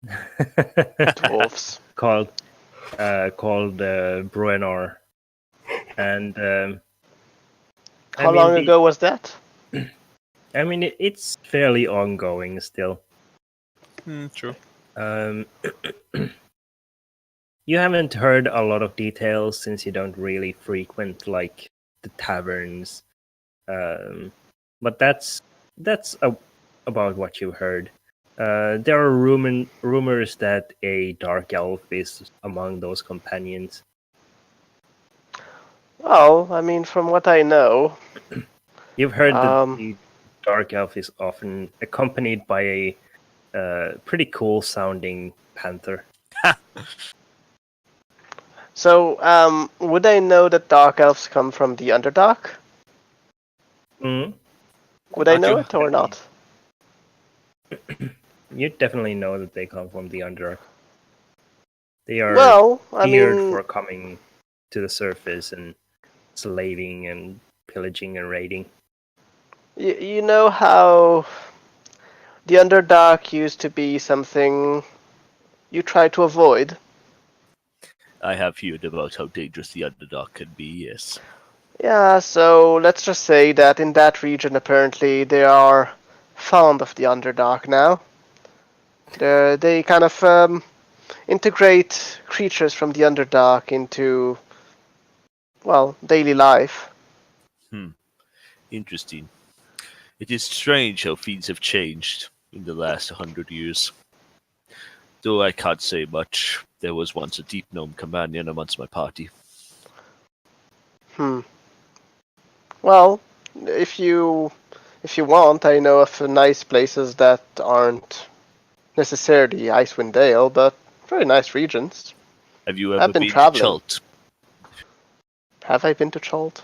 Dwarves. called Bruenor. And How long ago was that? I mean, it's fairly ongoing still. True. You haven't heard a lot of details since you don't really frequent like the taverns, but that's about what you heard. There are rumors that a dark elf is among those companions. Well, I mean, from what I know, You've heard that the dark elf is often accompanied by a pretty cool sounding panther. So, would I know that dark elves come from the Underdark? Mm-hmm. Would I know it or not? You definitely know that they come from the Underdark. They are feared for coming to the surface and slaving and pillaging and raiding. You know how the Underdark used to be something you try to avoid? I have heard about how dangerous the Underdark can be, yes. Yeah, so let's just say that in that region, apparently, they are fond of the Underdark now. They kind of integrate creatures from the Underdark into, well, daily life. Interesting. It is strange how things have changed in the last 100 years. Though I can't say much, there was once a deep gnome companion amongst my party. Well, if you want, I know of nice places that aren't necessarily Icewind Dale, but very nice regions. Have you I've ever been been traveling. to Chult? Have I been to Chult?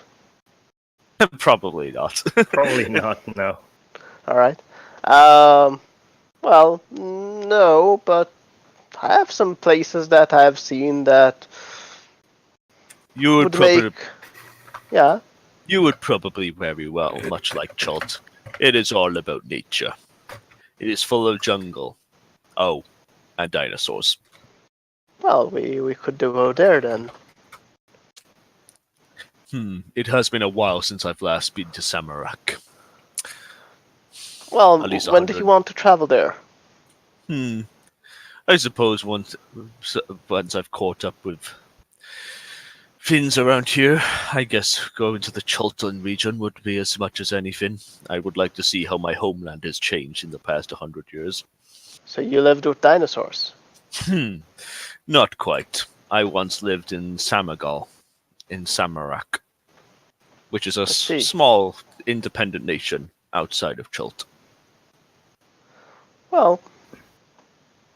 Probably not. Probably not, no. All right. Well, no, but I have some places that I have seen that You would would probably make. Yeah. You would probably very well, much like Chult. It is all about nature. It is full of jungle. Oh, and dinosaurs. Well, we could go there then. It has been a while since I've last been to Samarak. Well, At least when do you 100. want to travel there? I suppose once I've caught up with Finns around here, I guess going to the Chultan region would be as much as anything. I would like to see how my homeland has changed in the past 100 years. So you lived with dinosaurs. Not quite. I once lived in Samagal, in Samarak, which is a see. small, independent nation outside of Chult. Well,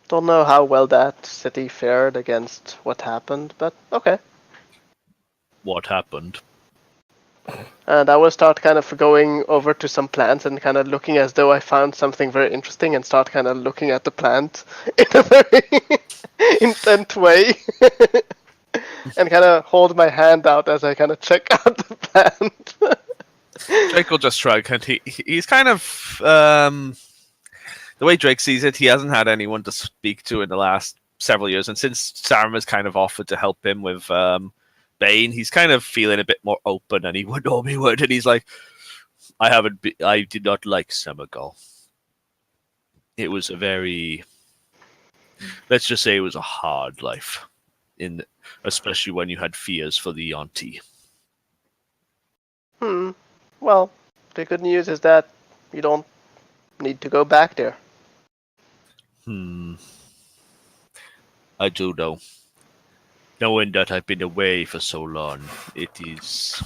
don't know how well that city fared against what happened, but okay. What happened? And I will start kind of going over to some plants and kind of looking as though I found something very interesting and start kind of looking at the plant in a very intent way. And kind of hold my hand out as I kind of check out the plant. Drake will just shrug, and he's kind of the way Drake sees it. He hasn't had anyone to speak to in the last several years, and since Sarma's kind of offered to help him with Bane, he's kind of feeling a bit more open than he would normally would, and he's like, I did not like Samagal. It was a very, let's just say, it was a hard life, especially when you had fears for the Yonti. Well, the good news is that you don't need to go back there. I do know. Knowing that I've been away for so long, it is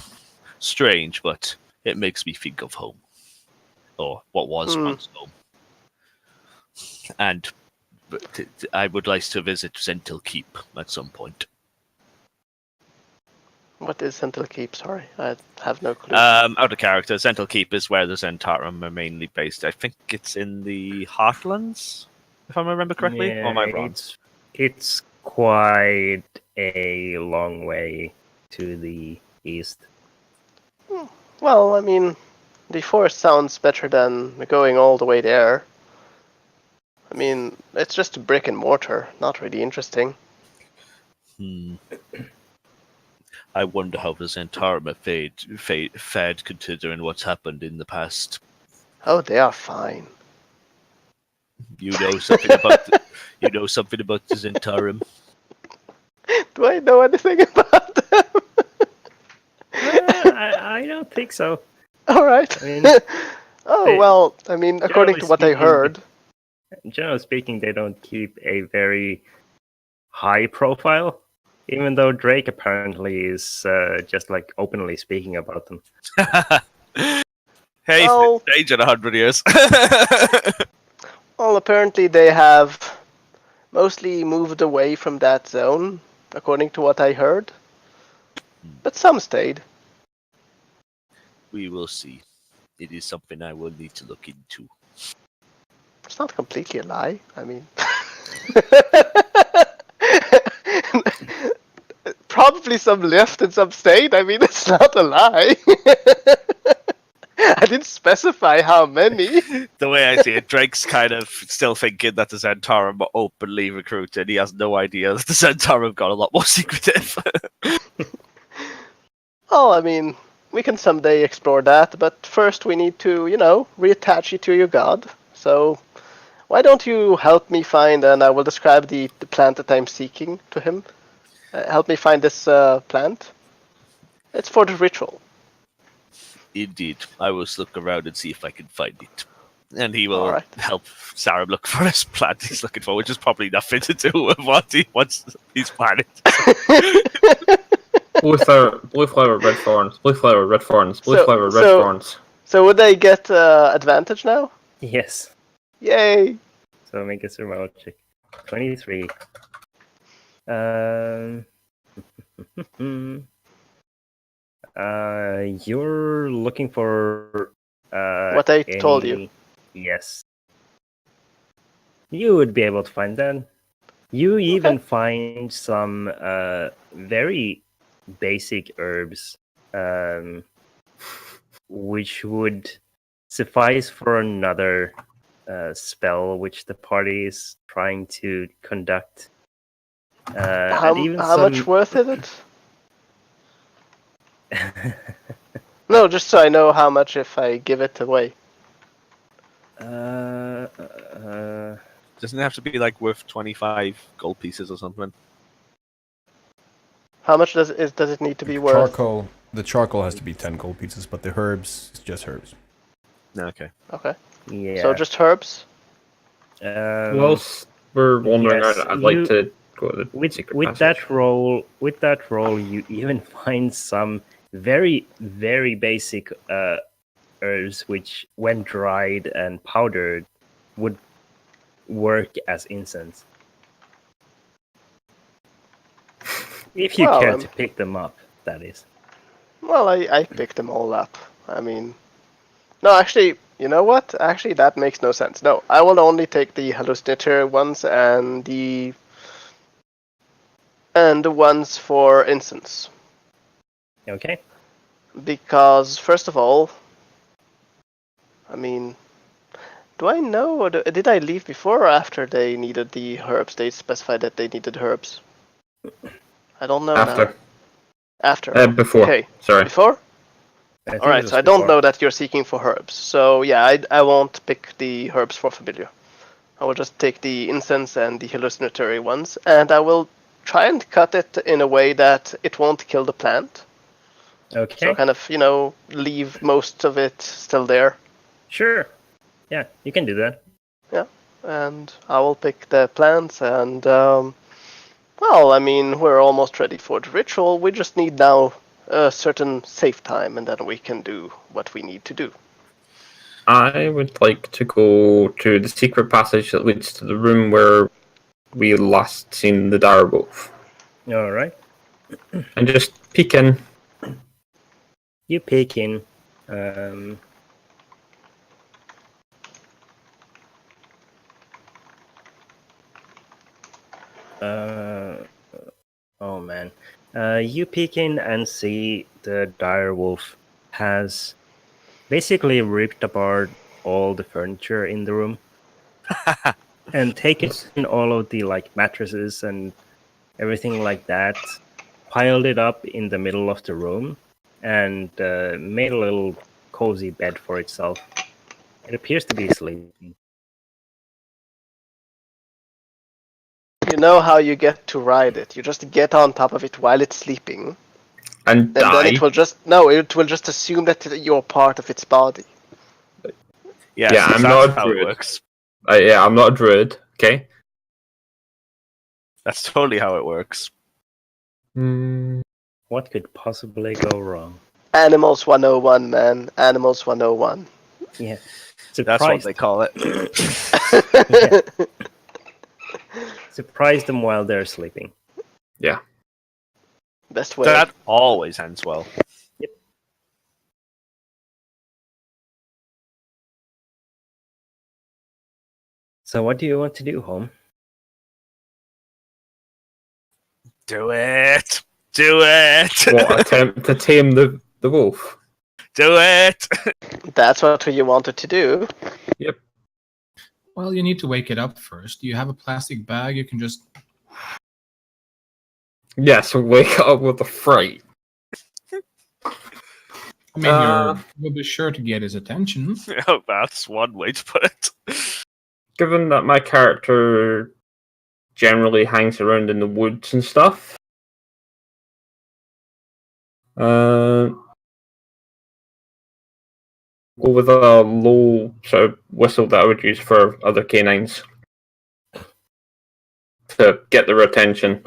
strange, but it makes me think of home. Or what was once home. And I would like to visit Zentil Keep at some point. What is Sentinel Keep? Sorry, I have no clue. Out of character, Zentil Keep is where the Zentarum are mainly based. I think it's in the Heartlands, if I remember correctly. Or am I wrong? It's quite a long way to the east. Well, I mean, the forest sounds better than going all the way there. I mean, it's just a brick and mortar, not really interesting. I wonder how the Zentarum are fared considering what's happened in the past. Oh, they are fine. You know something about the Zentarum? Do I know anything about them? I don't think so. All right. I mean, well, I mean, according to what I heard. Generally speaking, they don't keep a very high profile, even though Drake apparently is just like openly speaking about them. Hey, Well- stage in 100 years. Well, apparently they have mostly moved away from that zone, according to what I heard. But some stayed. We will see. It is something I will need to look into. It's not completely a lie. I mean, probably some left and some stayed. I mean, it's not a lie. I didn't specify how many. The way I see it, Drake's kind of still thinking that the Zentarum are openly recruited. He has no idea that the Zentarum got a lot more secretive. Well, I mean, we can someday explore that, but first we need to, reattach you to your god. So, why don't you help me find, and I will describe the plant that I'm seeking to him. Help me find this plant. It's for the ritual. Indeed. I will look around and see if I can find it. And he will Alright. help Sarah look for this plant he's looking for, which is probably nothing to do with what he's planning. Blue flower, red thorns. Blue flower, red thorns. Blue So- flower, red so- thorns. So would I get advantage now? Yes. Yay! So make a survival check. 23. Um, you're looking for What I told you. Yes. You would be able to find that. You even find some very basic herbs, which would suffice for another spell which the party is trying to conduct. How and even much worth is it? No, just so I know how much if I give it away. Doesn't it have to be like worth 25 gold pieces or something? How much does it need to be worth? The charcoal has to be 10 gold pieces, but the herbs is just herbs. Okay. Okay. Yeah. So just herbs? Whilst we're wandering yes, around, I'd like to go to the with secret with passage. that roll, you even find some very very basic herbs which, when dried and powdered, would work as incense. If you Well, care to pick them up, that is. Well, I picked them all up. I mean, no, actually, you know what? Actually, that makes no sense. No, I will only take the hallucinatory ones and the ones for instance. Okay. Because first of all, I mean, do I know or did I leave before or after they needed the herbs? They specified that they needed herbs. I don't know After. now. After. Before. Okay. Sorry. Before? I think Alright, it so was I don't before. know that you're seeking for herbs. So yeah, I won't pick the herbs for familiar. I will just take the incense and the hallucinatory ones, and I will try and cut it in a way that it won't kill the plant. Okay. So kind of, leave most of it still there. Sure. Yeah, you can do that. Yeah, and I will pick the plants and, well, I mean, we're almost ready for the ritual. We just need now a certain safe time, and then we can do what we need to do. I would like to go to the secret passage that leads to the room where we last seen the dire wolf. All right. And just peek in. You peek in. Oh man. You peek in and see the dire wolf has basically ripped apart all the furniture in the room and taken all of the mattresses and everything like that, piled it up in the middle of the room, and made a little cozy bed for itself. It appears to be sleeping. You know how you get to ride it. You just get on top of it while it's sleeping. And die. Then it will just assume that you're part of its body. Yes, Yeah, I'm that's not a how it druid. works. I'm not a druid, okay? That's totally how it works. What could possibly go wrong? Animals 101, man. Animals 101. Yeah. That's what they call it. Yeah. Surprise them while they're sleeping. Yeah. Best way. That always ends well. Yep. So what do you want to do, Home? Do it! Do it! What, attempt to tame the wolf? Do it! That's what you wanted to do. Yep. Well, you need to wake it up first. Do you have a plastic bag you can just... Yeah, so wake up with a fright. I mean, you'll be sure to get his attention. Oh, that's one way to put it. given that my character generally hangs around in the woods and stuff, go with a low sort of whistle that I would use for other canines to get their attention.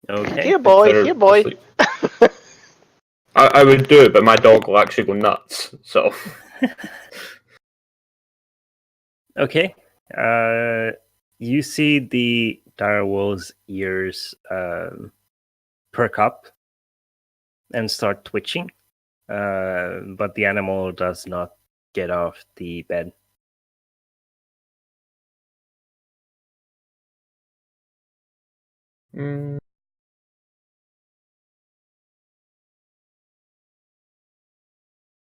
Okay. Here, boy. They're Here, boy. asleep. I would do it, but my dog will actually go nuts. So. Okay. You see the direwolf's ears perk up and start twitching, but the animal does not get off the bed.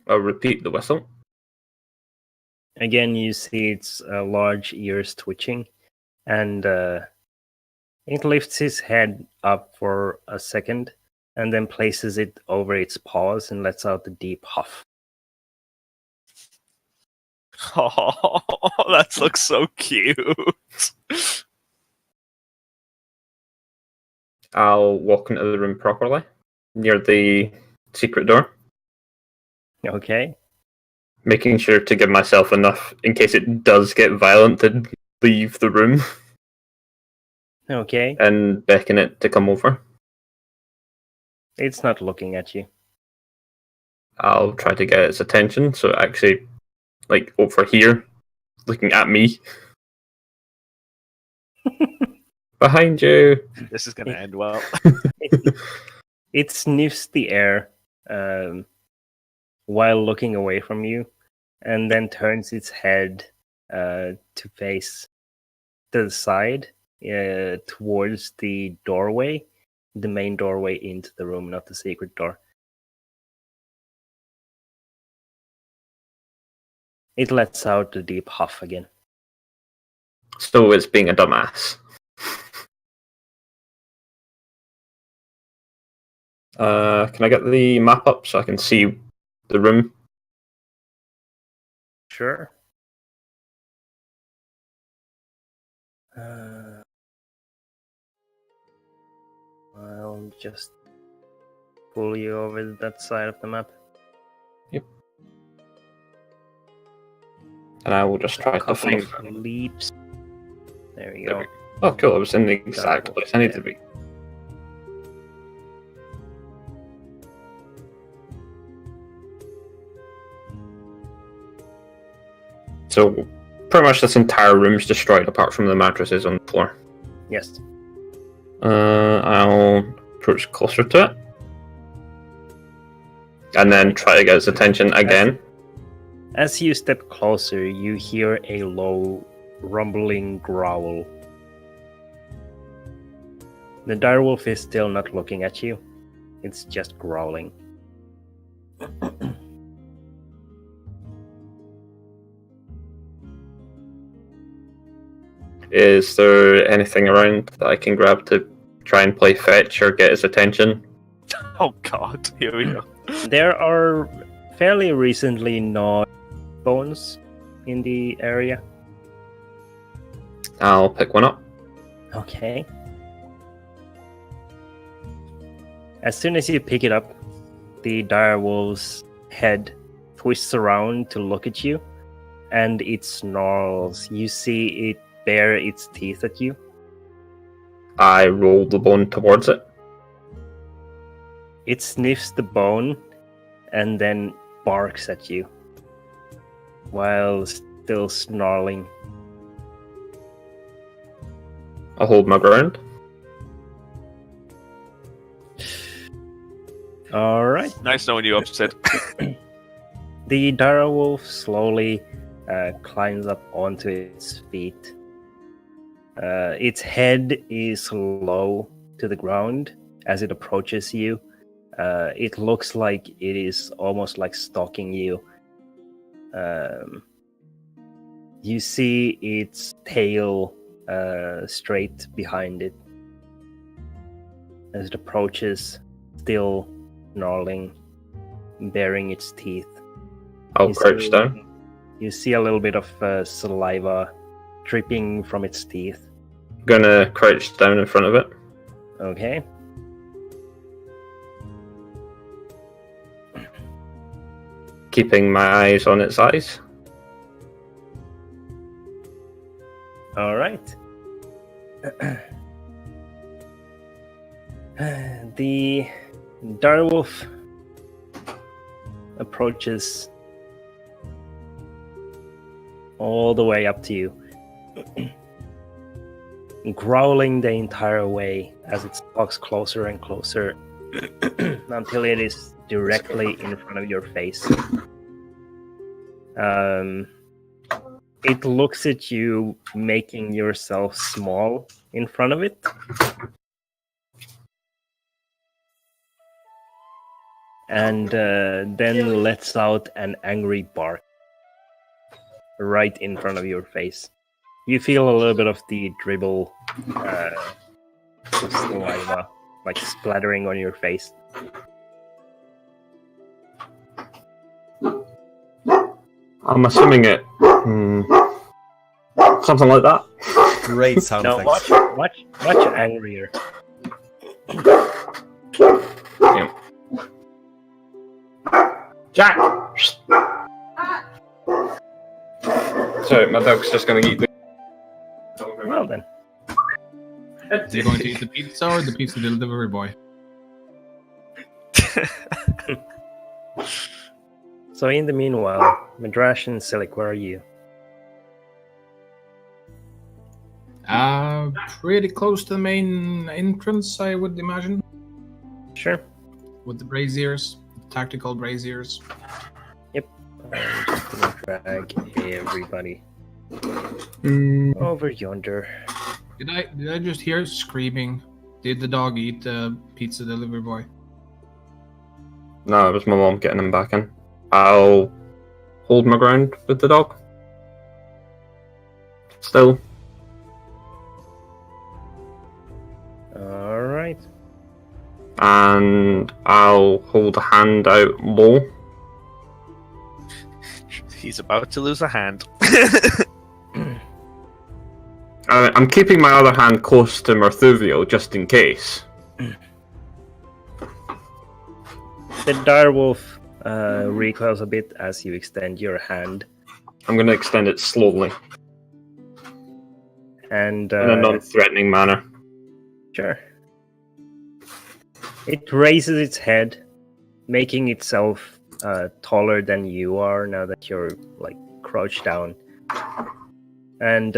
I'll repeat the whistle. Again, you see its large ears twitching, and it lifts its head up for a second, and then places it over its paws and lets out a deep huff. Oh, that looks so cute. I'll walk into the room properly, near the secret door, Okay. making sure to give myself enough in case it does get violent to leave the room, Okay. and beckon it to come over. It's not looking at you. I'll try to get its attention, so it actually, like, over here, looking at me. Behind you! This is going to end well. It sniffs the air while looking away from you, and then turns its head to face to the side towards the doorway, the main doorway into the room, not the secret door. It lets out a deep huff again. So it's being a dumbass. Can I get the map up so I can see the room? Sure. I'll just pull you over that side of the map. Yep. And I will just try to Couple find. of leaps. There you There go. we go. Oh, cool! I was in the exact place I need to be. So, pretty much this entire room's destroyed apart from the mattresses on the floor. Yes. I'll approach closer to it. And then try to get its attention again. As you step closer, you hear a low, rumbling growl. The direwolf is still not looking at you. It's just growling. Is there anything around that I can grab to try and play fetch or get his attention? Oh god, here we go. There are fairly recently gnawed bones in the area. I'll pick one up. Okay. As soon as you pick it up, the direwolf's head twists around to look at you, and it snarls. You see it bare its teeth at you. I roll the bone towards it. It sniffs the bone and then barks at you while still snarling. I'll hold my ground. Alright. Nice knowing you, Upset. The direwolf slowly climbs up onto its feet. Its head is low to the ground as it approaches you. It looks like it is almost like stalking you. You see its tail straight behind it as it approaches, still snarling, baring its teeth. I'll You crouch see- down. You see a little bit of saliva dripping from its teeth. Gonna crouch down in front of it. Okay. Keeping my eyes on its eyes. All right. The direwolf approaches all the way up to you, growling the entire way as it walks closer and closer until it is directly in front of your face. It looks at you, making yourself small in front of it. And then lets out an angry bark right in front of your face. You feel a little bit of the dribble of saliva, like splattering on your face. I'm assuming it. Something like that. Great sound No, effects. much angrier. Yeah. Jack! Sorry, my dog's just gonna eat the. Well then. Is he going to eat the pizza or the pizza delivery boy? So in the meanwhile, Midrash and Silik, where are you? Pretty close to the main entrance, I would imagine. Sure. With the braziers, tactical braziers. Yep. I'm just gonna drag everybody over yonder. Did I just hear screaming? Did the dog eat the pizza delivery boy? No, it was my mom getting him back in. I'll hold my ground with the dog. Still. Alright. And I'll hold a hand out low. He's about to lose a hand. I'm keeping my other hand close to Merthuvio just in case. The direwolf recoils a bit as you extend your hand. I'm going to extend it slowly And in a non-threatening manner. sure. It raises its head, making itself taller than you are now that you're like crouched down. And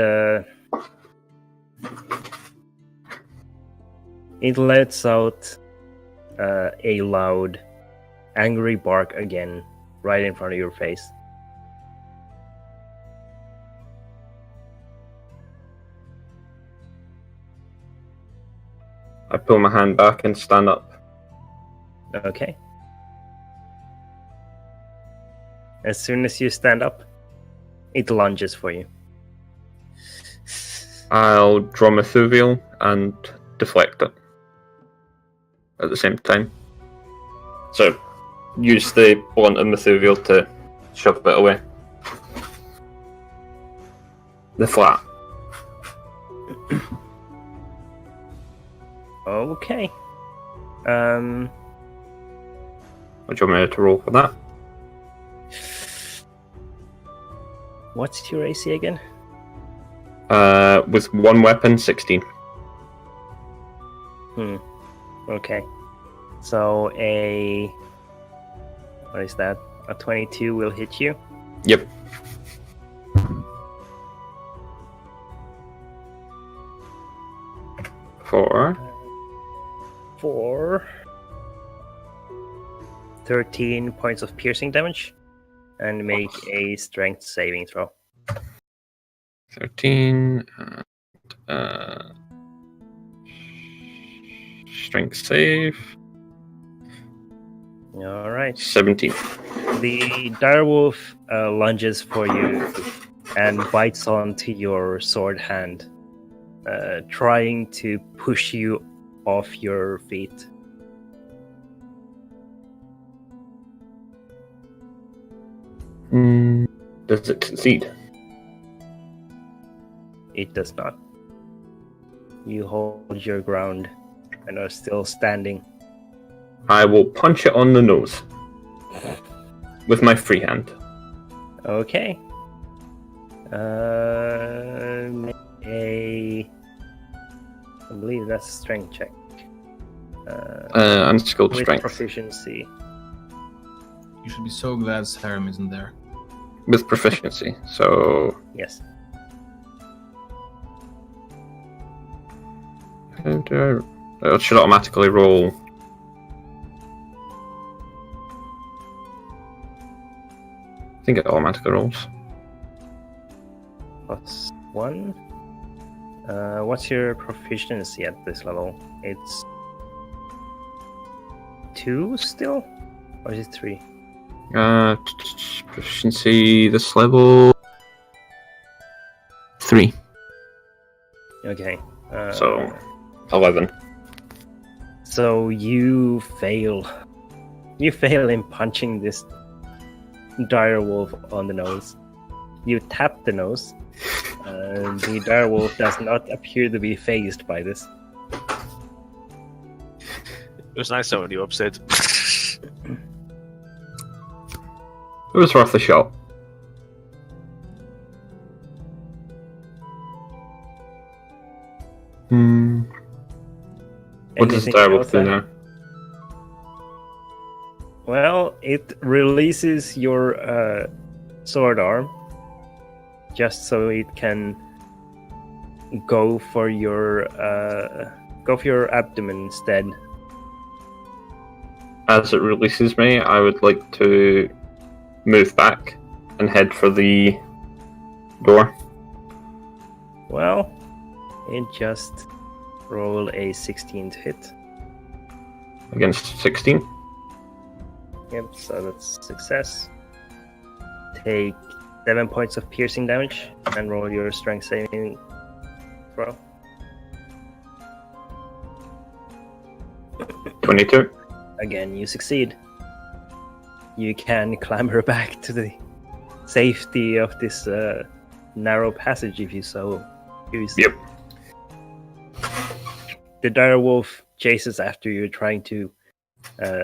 it lets out a loud, angry bark again, right in front of your face. I pull my hand back and stand up. Okay. As soon as you stand up, it lunges for you. I'll draw my Thuvial and deflect it at the same time. So, use the blunt of my Thuvial to shove it away. The flat. Okay. What do you want me to roll for that? What's your AC again? With one weapon, 16. Okay. So what is that? A 22 will hit you. Yep. For 13 points of piercing damage, and make a strength saving throw. 13 and strength save. All right. 17. The direwolf lunges for you and bites onto your sword hand, trying to push you off your feet. Does it succeed? It does not. You hold your ground and are still standing. I will punch it on the nose with my free hand. Okay. Make I believe that's a strength check. Unskilled With strength. proficiency. You should be so glad Sarum isn't there. With proficiency. So Yes. it should automatically roll. I think it automatically rolls. +1. What's your proficiency at this level? It's 2 still? Or is it 3? Proficiency this level 3. Okay. So 11. So you fail. You fail in punching this direwolf on the nose. You tap the nose. The direwolf does not appear to be phased by this. It was nice knowing you up, Sid. It was worth a shot. What does the Anything direwolf else, do now? Well, it releases your sword arm just so it can go for your abdomen instead. As it releases me, I would like to move back and head for the door. Well, it just roll a 16 to hit. Against 16. Yep, so that's success. Take 7 points of piercing damage and roll your strength saving throw. 22. Again, you succeed. You can clamber back to the safety of this narrow passage if you so choose. Yep. The direwolf chases after you, trying to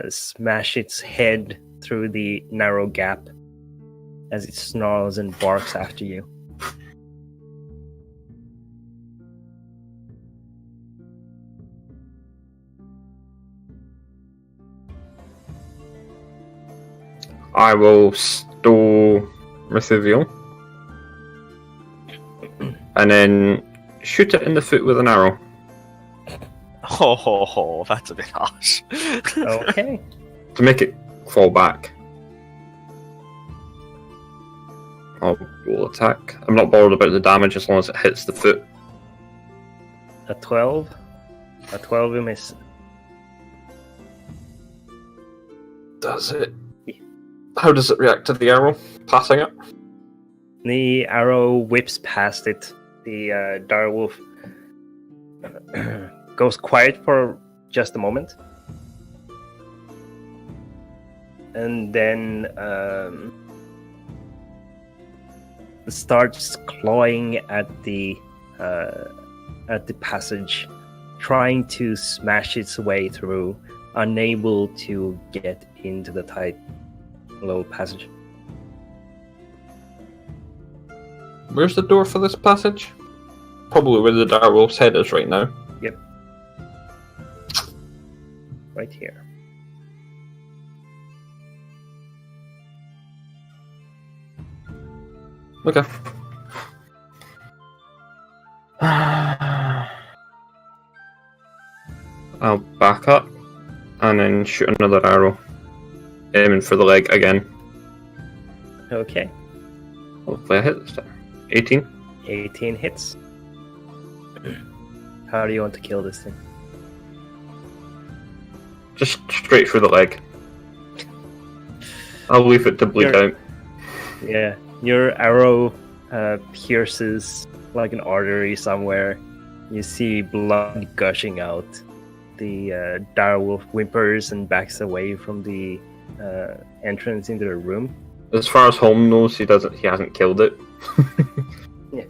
smash its head through the narrow gap as it snarls and barks after you. I will stow Reveal and then shoot it in the foot with an arrow. Oh, that's a bit harsh. Okay. To make it fall back. I'll roll attack. I'm not bothered about the damage as long as it hits the foot. A 12. A 12 you miss. Does it? How does it react to the arrow? Passing it? The arrow whips past it. The direwolf goes quiet for just a moment. And then starts clawing at the passage, trying to smash its way through, unable to get into the tight little passage. Where's the door for this passage? Probably where the direwolf's head is right now. Yep. Right here. Okay. I'll back up and then shoot another arrow. Aiming for the leg again. Okay. Hopefully I hit this time. 18. 18 hits. How do you want to kill this thing? Just straight through the leg. I'll leave it to bleed out. Yeah, your arrow pierces like an artery somewhere. You see blood gushing out. The direwolf whimpers and backs away from the entrance into the room. As far as Holm knows, he hasn't killed it. Yeah.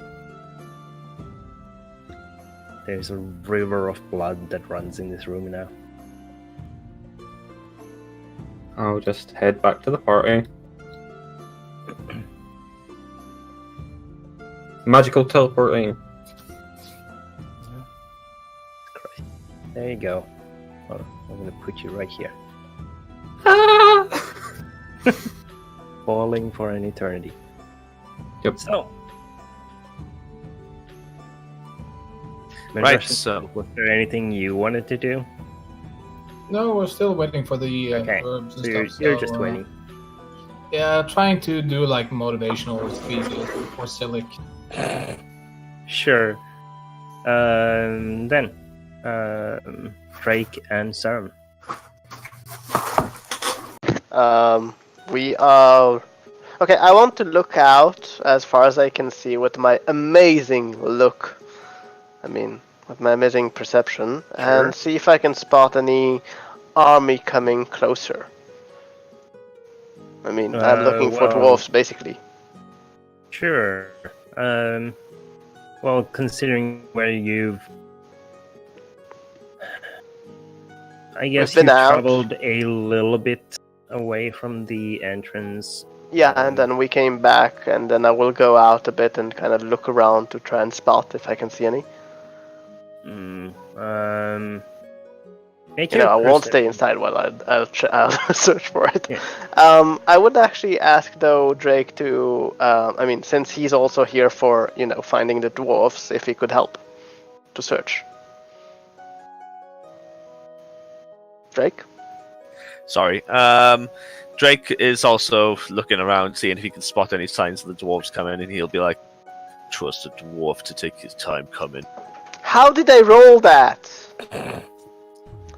There's a river of blood that runs in this room now. I'll just head back to the party. Magical teleporting. There you go. Oh, I'm gonna put you right here. Falling for an eternity. Yep. So. Right, so... Was there anything you wanted to do? No, we're still waiting for the herbs and So you're, stuff. you're just waiting. Yeah, trying to do like motivational speeches for Silic. Sure. Then, Drake and Sam. We are... Okay, I want to look out as far as I can see with my amazing look. I mean, with my amazing perception. And see if I can spot any army coming closer. I mean, I'm looking for dwarves, basically. Sure. Well, considering where you've... I guess We've you've been out. traveled a little bit away from the entrance. Yeah, and then we came back, and then I will go out a bit and kind of look around to try and spot if I can see any. I won't stay inside while I'll search for it. Yeah. I would actually ask, though, Drake to, I mean, since he's also here for, finding the dwarves, if he could help to search. Drake? Sorry. Drake is also looking around, seeing if he can spot any signs of the dwarves coming, and he'll be like, trust a dwarf to take his time coming. How did I roll that?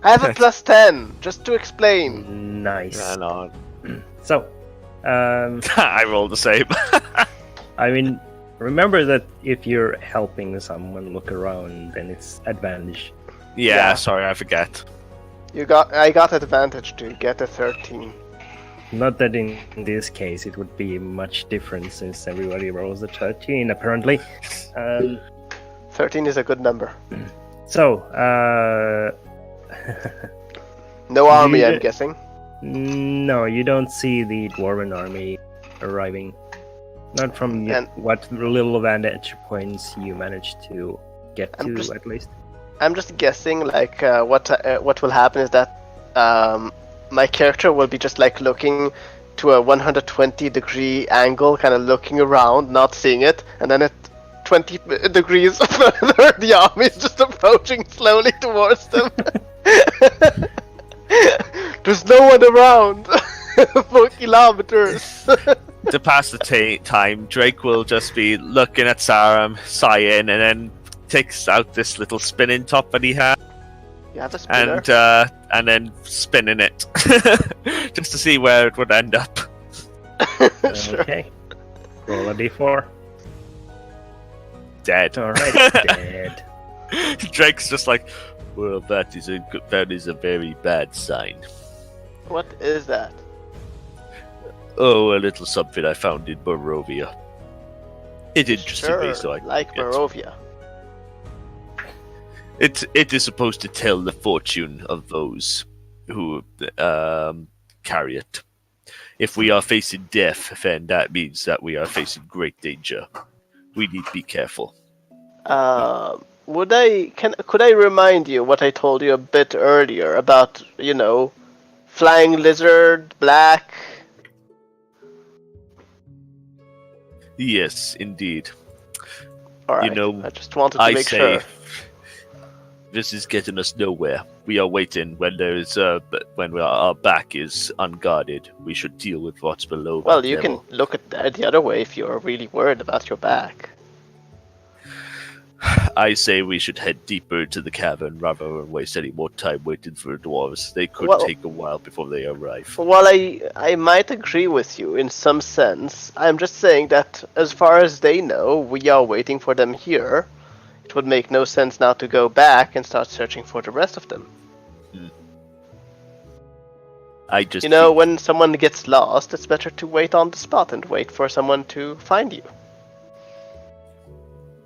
I have a plus 10, just to explain. Nice. Ran on. So, I rolled the same. I mean, remember that if you're helping someone look around, then it's advantage. Yeah, sorry, I forget. I got advantage to get a 13. Not that in this case it would be much different since everybody rolls a 13, apparently. 13 is a good number. So, no army, I'm guessing. No, you don't see the dwarven army arriving. Not from what little vantage points you managed to get to, at least. I'm just guessing, like, what will happen is that my character will be just, like, looking to a 120-degree angle, kind of looking around, not seeing it, and then at 20 degrees further, the army is just approaching slowly towards them. There's no one around for kilometers. To pass the time, Drake will just be looking at Sarum, sighing, and then takes out this little spinning top that he had. You have a spinner? And then spinning it. Just to see where it would end up. Sure. Okay. Roll a d4. Dead. Alright, dead. Drake's just like, well, that is a very bad sign. What is that? Oh, a little something I found in Barovia. It interested me, so I like Barovia. It is supposed to tell the fortune of those who carry it. If we are facing death, then that means that we are facing great danger. We need to be careful. Could I remind you what I told you a bit earlier about, flying lizard, black? Yes, indeed. All right. I just wanted to make sure. This is getting us nowhere. We are waiting when our back is unguarded. We should deal with what's below. Well, you can look at the other way if you're really worried about your back. I say we should head deeper into the cavern rather than waste any more time waiting for the dwarves. They could take a while before they arrive. Well, I might agree with you in some sense. I'm just saying that as far as they know, we are waiting for them here. It would make no sense now to go back and start searching for the rest of them. When someone gets lost, it's better to wait on the spot and wait for someone to find you.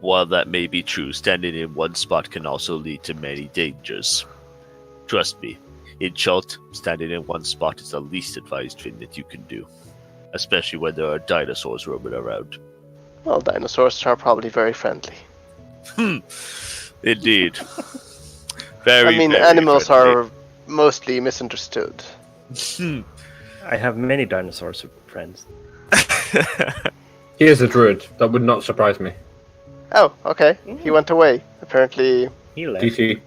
While that may be true, standing in one spot can also lead to many dangers. Trust me. In short, standing in one spot is the least advised thing that you can do. Especially when there are dinosaurs roaming around. Well, dinosaurs are probably very friendly. Indeed. Very, I mean, very animals friendly. are mostly misunderstood. I have many dinosaurs friends. He is a druid. That would not surprise me. Oh, okay. He went away. Apparently, He left. DC.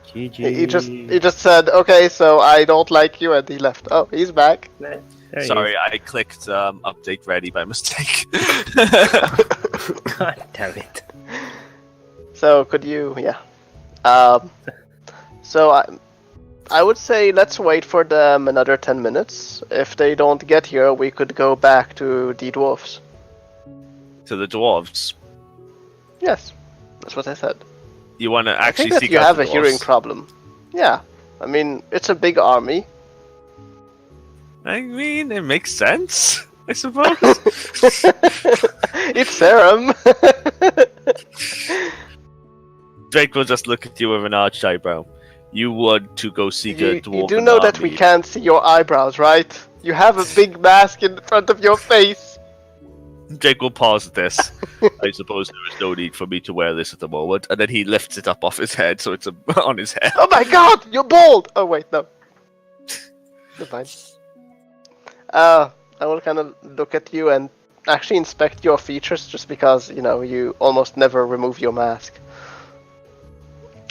GG. he just said, "Okay, so I don't like you," and he left. Oh, he's back. There he Sorry, is. I clicked update ready by mistake. God damn it. So could you, yeah. So I would say let's wait for them another 10 minutes. If they don't get here, we could go back to the dwarves. To the dwarves. Yes, that's what I said. You want to I actually think that seek you out have the a hearing dwarves? problem. Yeah, I mean, it's a big army. I mean, it makes sense, I suppose. It's Serum. Drake will just look at you with an arched eyebrow. You want to go seek a You dwarven do know that we army. can't see your eyebrows, right? You have a big mask in front of your face. Jake will pause at this. I suppose there is no need for me to wear this at the moment. And then he lifts it up off his head, so it's on his head. Oh my god, you're bald! Oh wait, no. Never mind. I will kind of look at you and actually inspect your features just because, you know, you almost never remove your mask.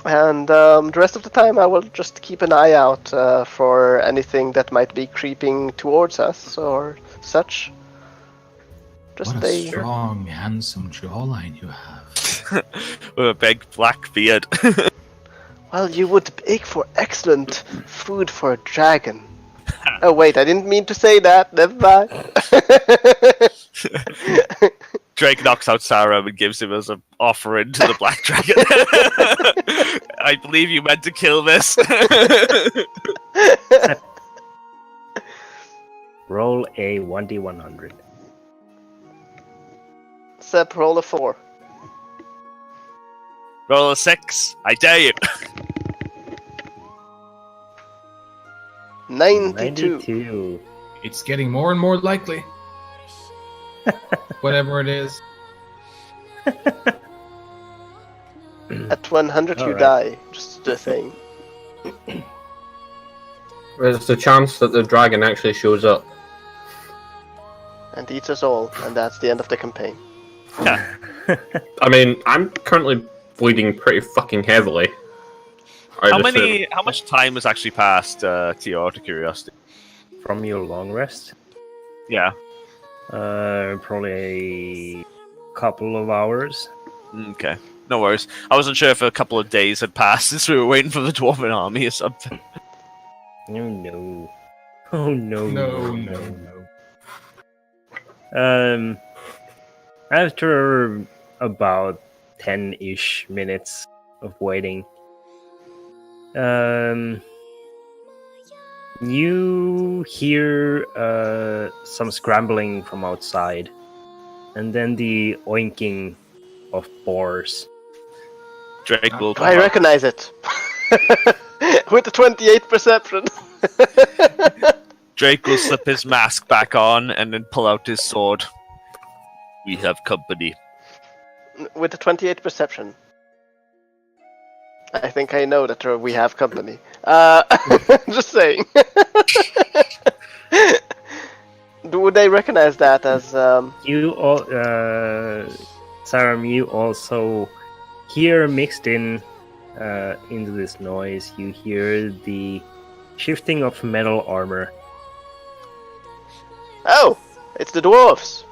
And the rest of the time I will just keep an eye out for anything that might be creeping towards us or such. Just What a strong, handsome jawline you have. With a big black beard. Well, you would make for excellent food for a dragon. Oh wait, I didn't mean to say that. Never mind. Drake knocks out Sarah and gives him as an offering to the black dragon. I believe you meant to kill this. Roll a 1d100. Sep, roll a 4. Roll a 6. I dare you. 92. It's getting more and more likely. Whatever it is. At 100 you Alright. die. Just the thing. There's the chance that the dragon actually shows up. And eats us all, and that's the end of the campaign. I mean, I'm currently bleeding pretty fucking heavily. How much time has actually passed, to your out of curiosity? From your long rest? Yeah. Probably a couple of hours. Okay. No worries. I wasn't sure if a couple of days had passed since we were waiting for the dwarven army or something. Oh no. Oh no. No. After about 10-ish minutes of waiting, you hear some scrambling from outside, and then the oinking of boars. Drake will. I recognize it. With the 28 perception. Drake will slip his mask back on and then pull out his sword. We have company. With the 28 perception. I think I know that we have company. Just saying. Would they recognize that as You all, Saram, you also hear mixed in into this noise. You hear the shifting of metal armor. Oh, it's the dwarves.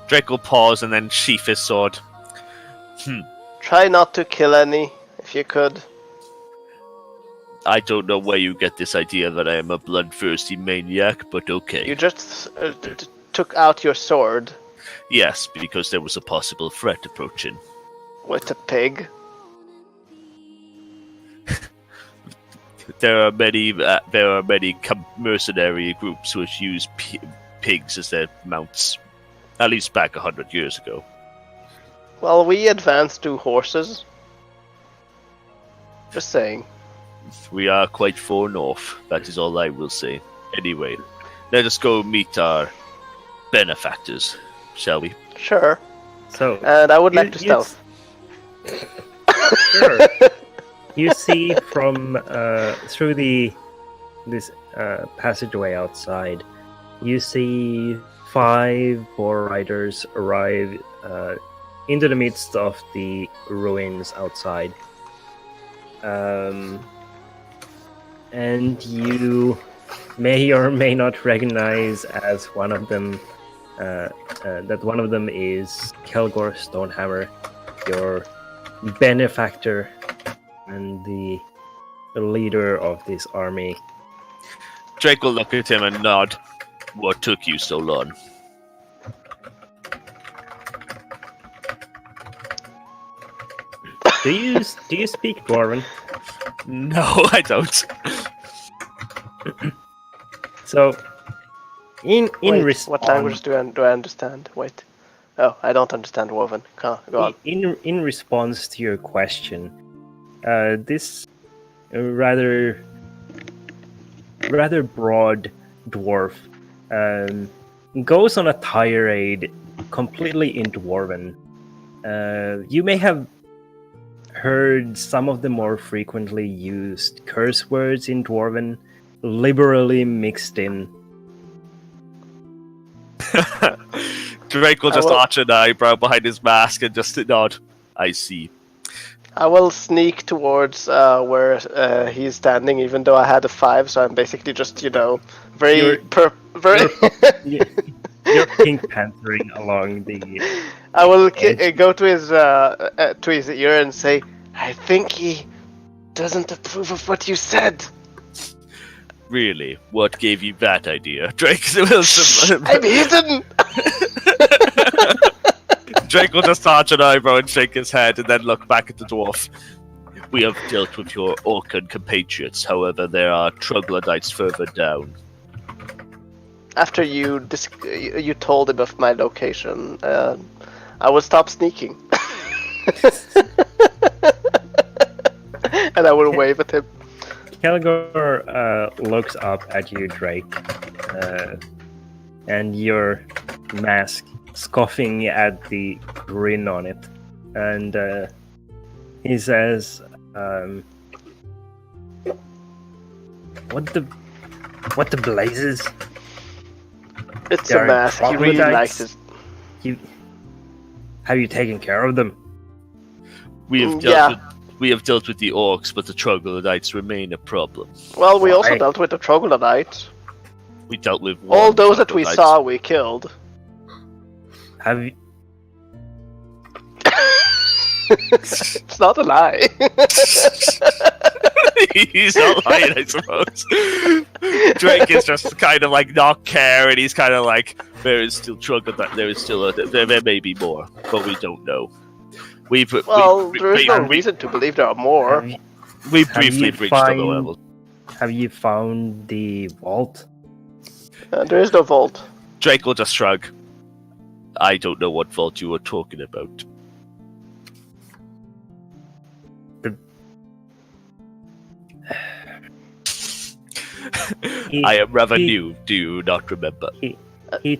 Drake will pause and then sheath his sword. Try not to kill any, if you could. I don't know where you get this idea that I am a bloodthirsty maniac, but okay. You just took out your sword Yes, because there was a possible threat approaching. with a pig. There are many mercenary groups which use pigs as their mounts. At least back 100 years ago. Well, we advanced 2 horses. Just saying. We are quite far north. That is all I will say. Anyway, let us go meet our benefactors, shall we? Sure. So, And I would like to stealth. Sure. You see from through this passageway outside, you see 5 boar riders arrive into the midst of the ruins outside. And you may or may not recognize as one of them that one of them is Kelgor Stonehammer, your benefactor and the leader of this army. Drake will look at him and nod. What took you so long? Do you speak Dwarven? No, I don't. So, in Wait, response, what language do I understand? Wait. Oh, I don't understand Dwarven. Go on. in response to your question, this rather broad dwarf goes on a tirade completely in Dwarven. You may have heard some of the more frequently used curse words in Dwarven liberally mixed in. Drake will just arch an eyebrow behind his mask and just nod. I see. I will sneak towards where he's standing, even though I had a 5, so I'm basically just, very... You're Pink Panthering along the... I will go to his ear and say, I think he doesn't approve of what you said. Really? What gave you that idea? Drake will... I'm hidden! Drake will just arch an eyebrow and shake his head and then look back at the dwarf. We have dealt with your Orcan compatriots, however there are troglodytes further down. After you told him of my location, I will stop sneaking. And I will wave at him. Kelgor looks up at you, Drake, and your mask, scoffing at the grin on it, and he says, "What the blazes? It's a mask. He really likes it. Have you taken care of them?" We have dealt with the orcs, but the troglodytes remain a problem. Well, we also dealt with the troglodytes. We dealt with all those that we saw, we killed. Have you? It's not a lie. He's not lying, I suppose. Drake is just kind of like not care, and he's kind of like, there is still troglodytes. There is still there may be more, but we don't know. There is no reason to believe there are more. We briefly breached the low level. Have you found the vault? There is no vault. Drake will just shrug. I don't know what vault you were talking about. I am rather new, do you not remember?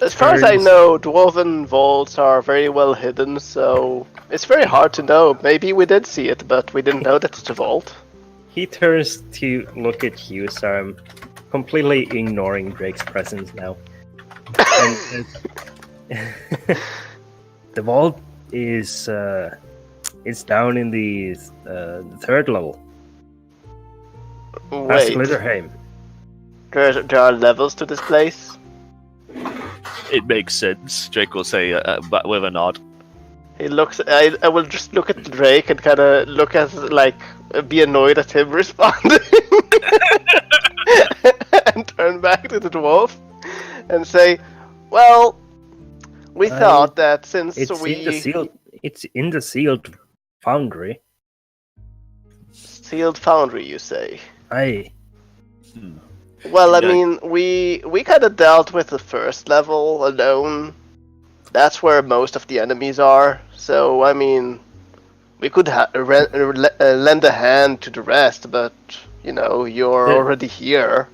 As far as I know, dwarven vaults are very well hidden, so it's very hard to know. Maybe we did see it, but we didn't know that it's a vault. He turns to look at you, so I'm completely ignoring Drake's presence now. And, the vault is it's down in the 3rd level. Past Glitterheim. There are levels to this place? It makes sense, Drake will say with a nod. He looks. I will just look at Drake and kind of look at, be annoyed at him responding. And turn back to the dwarf and say, well, we thought that since it's in the sealed foundry. Sealed foundry, you say? Aye. Well, I mean, we kind of dealt with the 1st level alone. that's where most of the enemies are. So I mean, we could lend a hand to the rest, but you know, you're already here.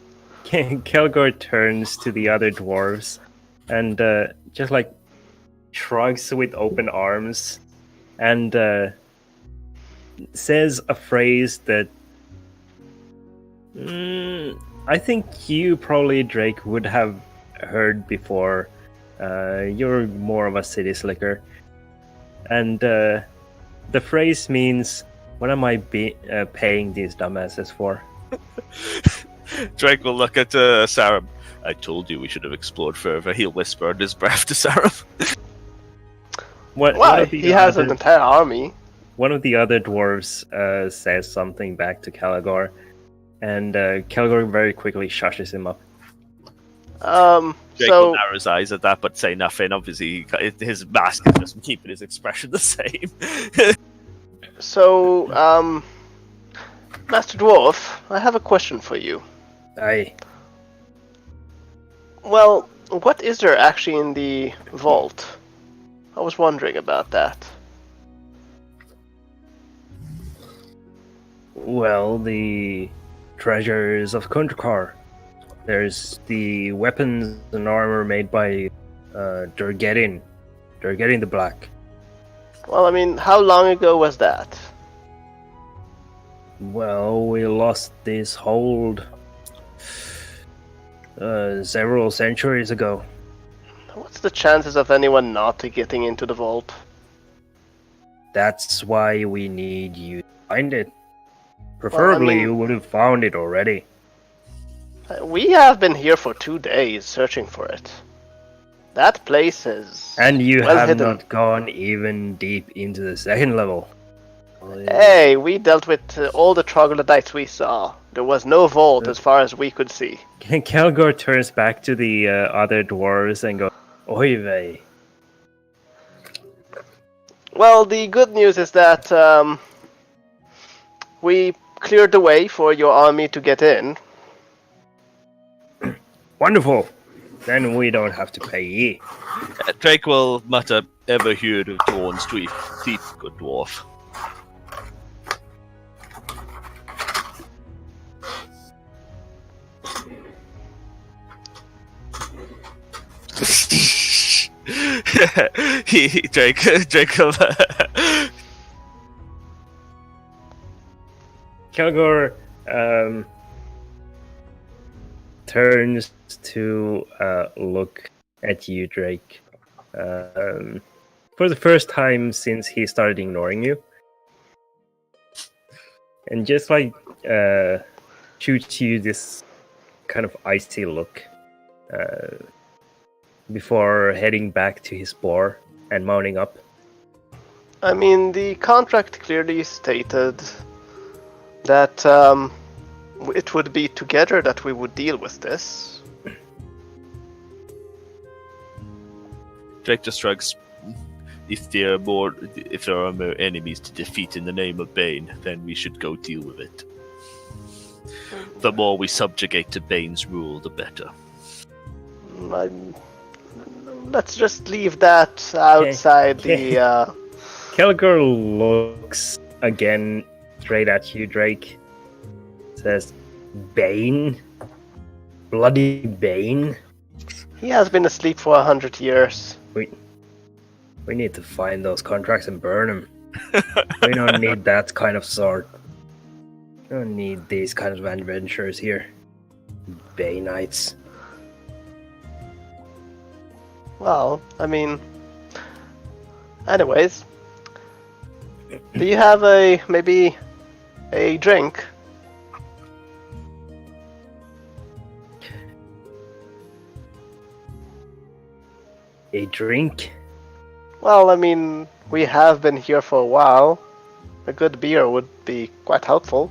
Kelgor turns to the other dwarves and just like shrugs with open arms and says a phrase that I think you probably, Drake, would have heard before. You're more of a city slicker. And the phrase means, what am I paying these dumbasses for? Drake will look at Sarah. I told you we should have explored further. He'll whisper under his breath to Sarah. Why? He has an entire army. One of the other dwarves says something back to Caligor, and Caligor very quickly shushes him up. Drake will narrow his eyes at that, but say nothing. Obviously, his mask is just keeping his expression the same. So, Master Dwarf, I have a question for you. Aye. Well, what is there actually in the vault? I was wondering about that. Well, the treasures of Kundrakar. There's the weapons and armor made by Durgeddin the Black. Well, I mean, how long ago was that? Well, we lost this hold several centuries ago. What's the chances of anyone not getting into the vault? That's why we need you to find it. Preferably, you would have found it already. We have been here for 2 days searching for it. That place is And you well have hidden. not gone even deep into the second level. Hey, we dealt with all the troglodytes we saw. There was no vault as far as we could see. Kelgor turns back to the other dwarves and goes, Oy vey. Well, the good news is that we cleared the way for your army to get in. Wonderful. Then we don't have to pay ye. Drake will mutter, ever heard of Dawn's thief, good dwarf. Drake will... Kelgor turns to look at you, Drake. For the first time since he started ignoring you. And just like shoots you this kind of icy look before heading back to his boar and mounting up. I mean, the contract clearly stated that it would be together that we would deal with this. Drake just shrugs. If there are more enemies to defeat in the name of Bane, then we should go deal with it. The more we subjugate to Bane's rule, the better. Let's just leave that outside the... Kelgor looks again straight at you, Drake. Says, Bane? Bloody Bane? He has been asleep for 100 years. We need to find those contracts and burn them. We don't need that kind of sword. We don't need these kinds of adventures here. Baneites. Well, I mean... Anyways. Do you have maybe a drink? A drink? Well, I mean, we have been here for a while. A good beer would be quite helpful.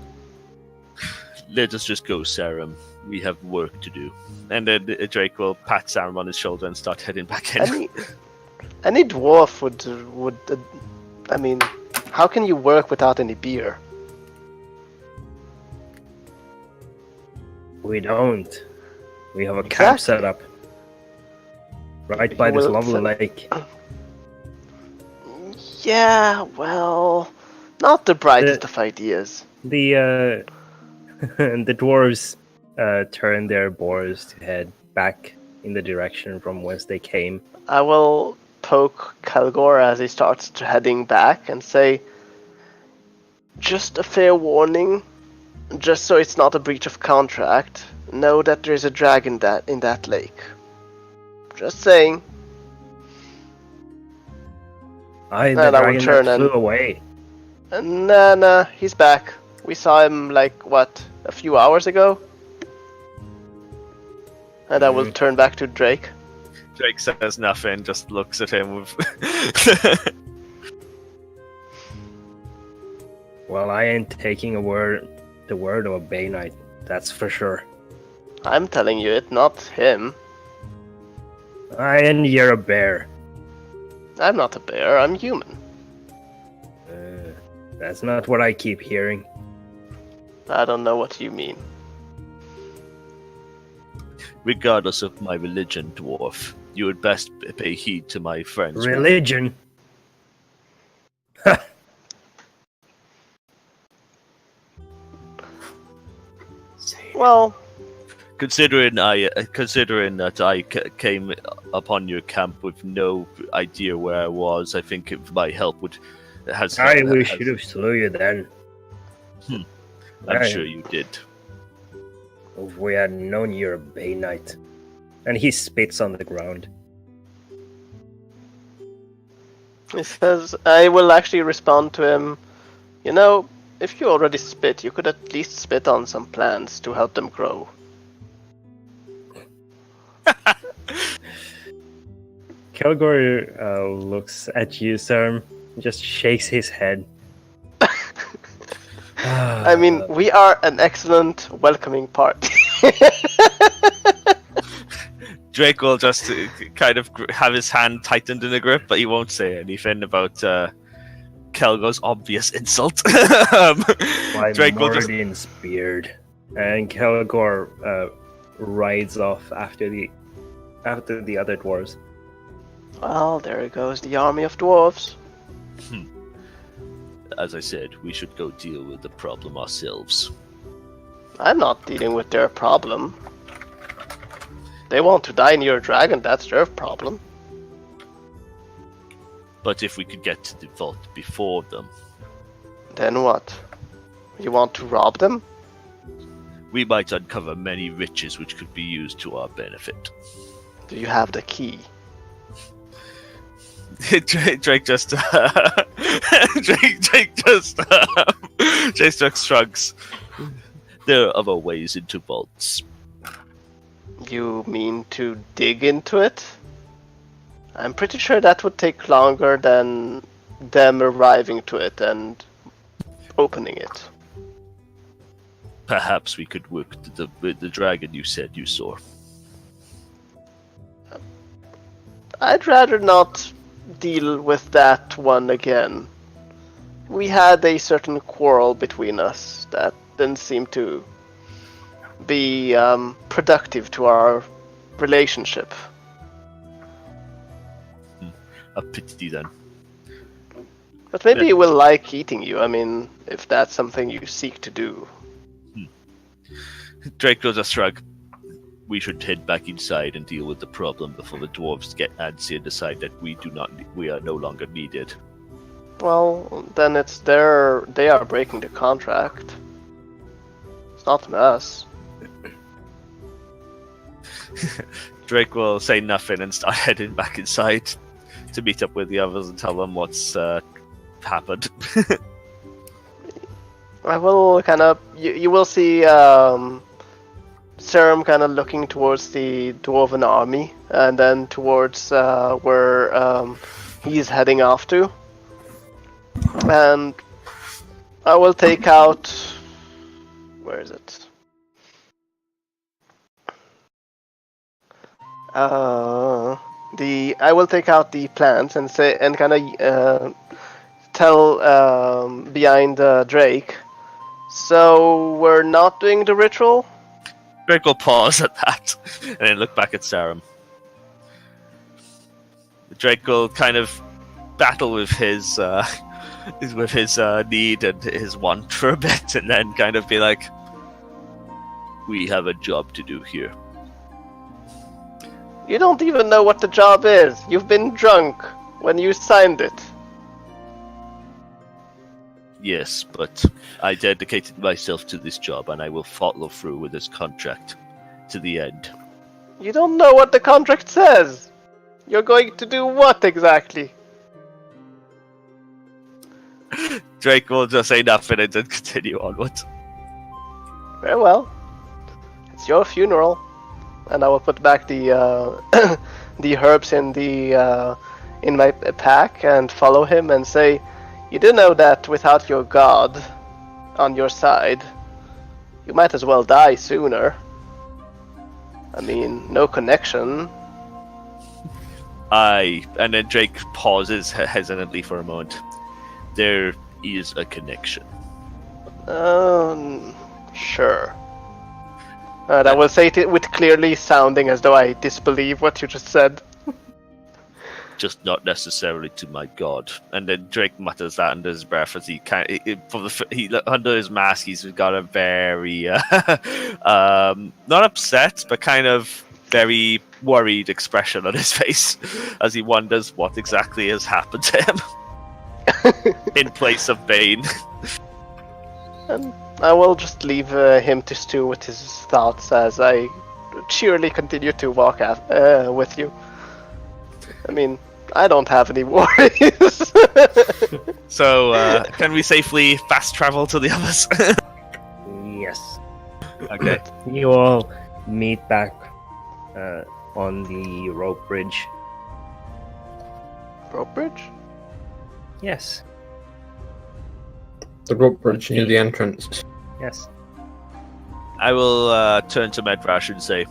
Let us just go, Sarum. We have work to do. And then Drake will pat Sarum on his shoulder and start heading back in. Any dwarf would I mean, how can you work without any beer? We don't. We have a camp set up. Right by this lovely lake. Yeah, well, not the brightest of ideas. The the dwarves turn their boars to head back in the direction from whence they came. I will poke Kalgor as he starts heading back and say, just a fair warning, just so it's not a breach of contract, know that there's a dragon in that lake. Just saying. The And I will dragon turn that flew and- away. Nah, he's back. We saw him, a few hours ago? And I will turn back to Drake. Drake says nothing, just looks at him with. Well, I ain't taking the word of a Bay Knight, that's for sure. I'm telling you it, not him. And you're a bear. I'm not a bear, I'm human. That's not what I keep hearing. I don't know what you mean. Regardless of my religion, dwarf, you would best pay heed to my friends. Religion? Well, Considering that I came upon your camp with no idea where I was, I think my help would We should have slew you then. I'm sure you did. If we had known you're a Bay Knight. And he spits on the ground. he says, I will actually respond to him. You know, if you already spit, you could at least spit on some plants to help them grow. Kelgor looks at you, Serm, just shakes his head. I mean, we are an excellent welcoming party. Drake will just kind of have his hand tightened in a grip, but he won't say anything about Kelgo's obvious insult. My Drake will just. Mordin's beard. And Kelgor rides off after the other dwarves. Well, there goes the army of dwarves. As I said, we should go deal with the problem ourselves. I'm not dealing with their problem. They want to die near a dragon, that's their problem. But if we could get to the vault before them, Then what? You want to rob them? we might uncover many riches which could be used to our benefit. Do you have the key? Drake just Drake shrugs. There are other ways into vaults. You mean to dig into it? I'm pretty sure that would take longer than them arriving to it and opening it. Perhaps we could work with the dragon you said you saw. I'd rather not deal with that one again. We had a certain quarrel between us that didn't seem to be productive to our relationship. A pity then. But maybe he will like eating you, I mean, if that's something you seek to do. Drake does a shrug. We should head back inside and deal with the problem before the dwarves get antsy and decide that we are no longer needed. Well, then they are breaking the contract. It's not us. Drake will say nothing and start heading back inside to meet up with the others and tell them what's happened. I will you will see Serum kind of looking towards the dwarven army and then towards where he's heading off to. And I will take out... Where is it? I will take out the plants and say and kind of tell behind Drake. So we're not doing the ritual? Drake will pause at that and then look back at Sarum. Drake will kind of battle with his need and his want for a bit, and then kind of be like, "We have a job to do here." You don't even know what the job is. You've been drunk when you signed it. Yes, but I dedicated myself to this job, and I will follow through with this contract to the end. You don't know what the contract says. You're going to do what exactly? Drake will just say nothing and then continue onwards. Very well. It's your funeral, and I will put back the the herbs in the in my pack and follow him and say, "You do know that without your god on your side, you might as well die sooner. I mean, no connection." And then Drake pauses hesitantly for a moment. There is a connection. Sure. I will say it with clearly sounding as though I disbelieve what you just said. Just not necessarily to my god. And then Drake mutters that under his breath as he under his mask. He's got a very not upset, but kind of very worried expression on his face as he wonders what exactly has happened to him in place of Bane. And I will just leave him to stew with his thoughts as I cheerily continue to walk with you. I mean, I don't have any worries. So, can we safely fast travel to the others? Yes. Okay. You all meet back on the rope bridge. Rope bridge? Yes. The rope bridge near the entrance. Yes. I will turn to Medrash and say,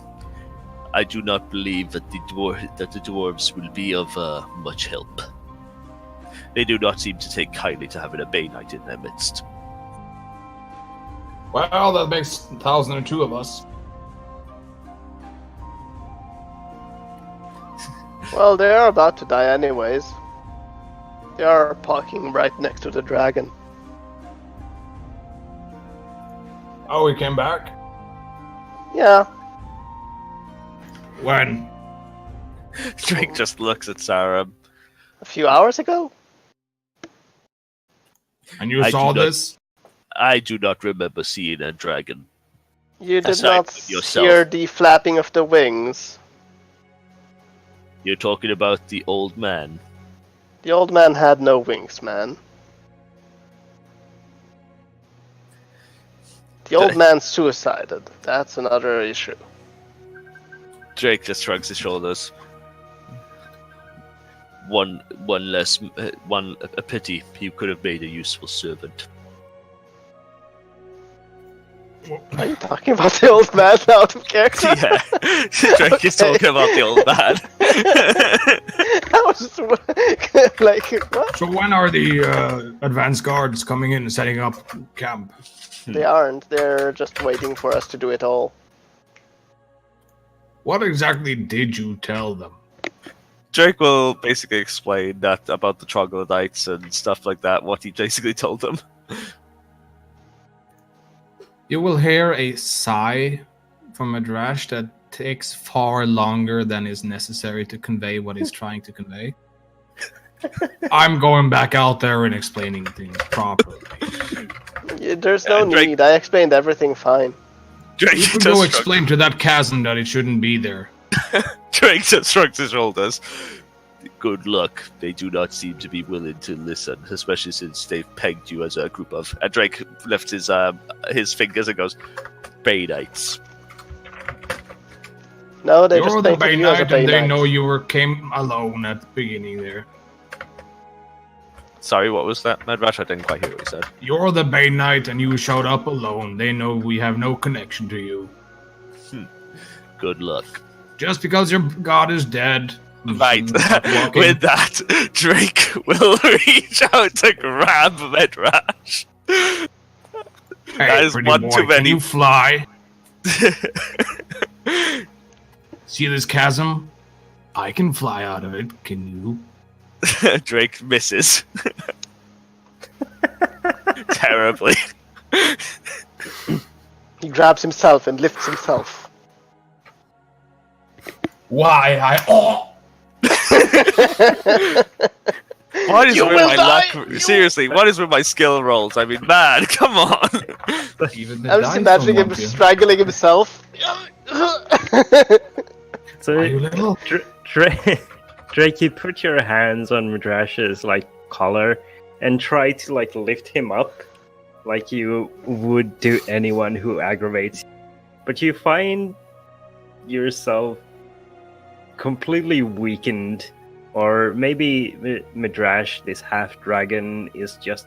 I do not believe that the dwarves will be of much help. They do not seem to take kindly to having a Bay Knight in their midst. Well, that makes 1,002 of us. Well, they are about to die anyways. They are parking right next to the dragon. Oh, we came back? Yeah. When? Drake just looks at Sarah. A few hours ago? And you saw this? I do not remember seeing a dragon. You did Aside not from yourself. hear the flapping of the wings. You're talking about the old man. The old man had no wings, man. The old man suicided. That's another issue. Drake just shrugs his shoulders. A pity. He could have made a useful servant. Are you talking about the old man out of character? Yeah, Drake is talking about the old man. I was just like, what? So when are the advanced guards coming in and setting up camp? They aren't. They're just waiting for us to do it all. What exactly did you tell them? Drake will basically explain that about the troglodytes and stuff like that, what he basically told them. You will hear a sigh from Madrash that takes far longer than is necessary to convey what he's trying to convey. I'm going back out there and explaining things properly. Yeah, there's no need. I explained everything fine. Drake You can go explain to that chasm that it shouldn't be there. Drake just shrugs his shoulders. Good luck. They do not seem to be willing to listen, especially since they've pegged you as a group of... And Drake lifts his fingers and goes, Bay Knights. No, they You're just the think Bay of you as a Knight, Bay and they Knight. know you came alone at the beginning there. Sorry, what was that, Madrash? I didn't quite hear what you said. You're the Bay Knight, and you showed up alone. They know we have no connection to you. Good luck. Just because your god is dead. Right. With that, Drake will reach out to grab Medrash. Hey, That is pretty one boy, too many. Can you fly? See this chasm? I can fly out of it. Can you? Drake misses. Terribly. He grabs himself and lifts himself. Why? What is You with will my die! luck? Seriously, what is with my skill rolls? I mean, man, come on. Even the I'm just dice imagining don't him want you. strangling himself. So, Are you little? Drake, you put your hands on Midrash's collar and try to lift him up, like you would to anyone who aggravates you. But you find yourself completely weakened, or maybe Midrash, this half dragon, is just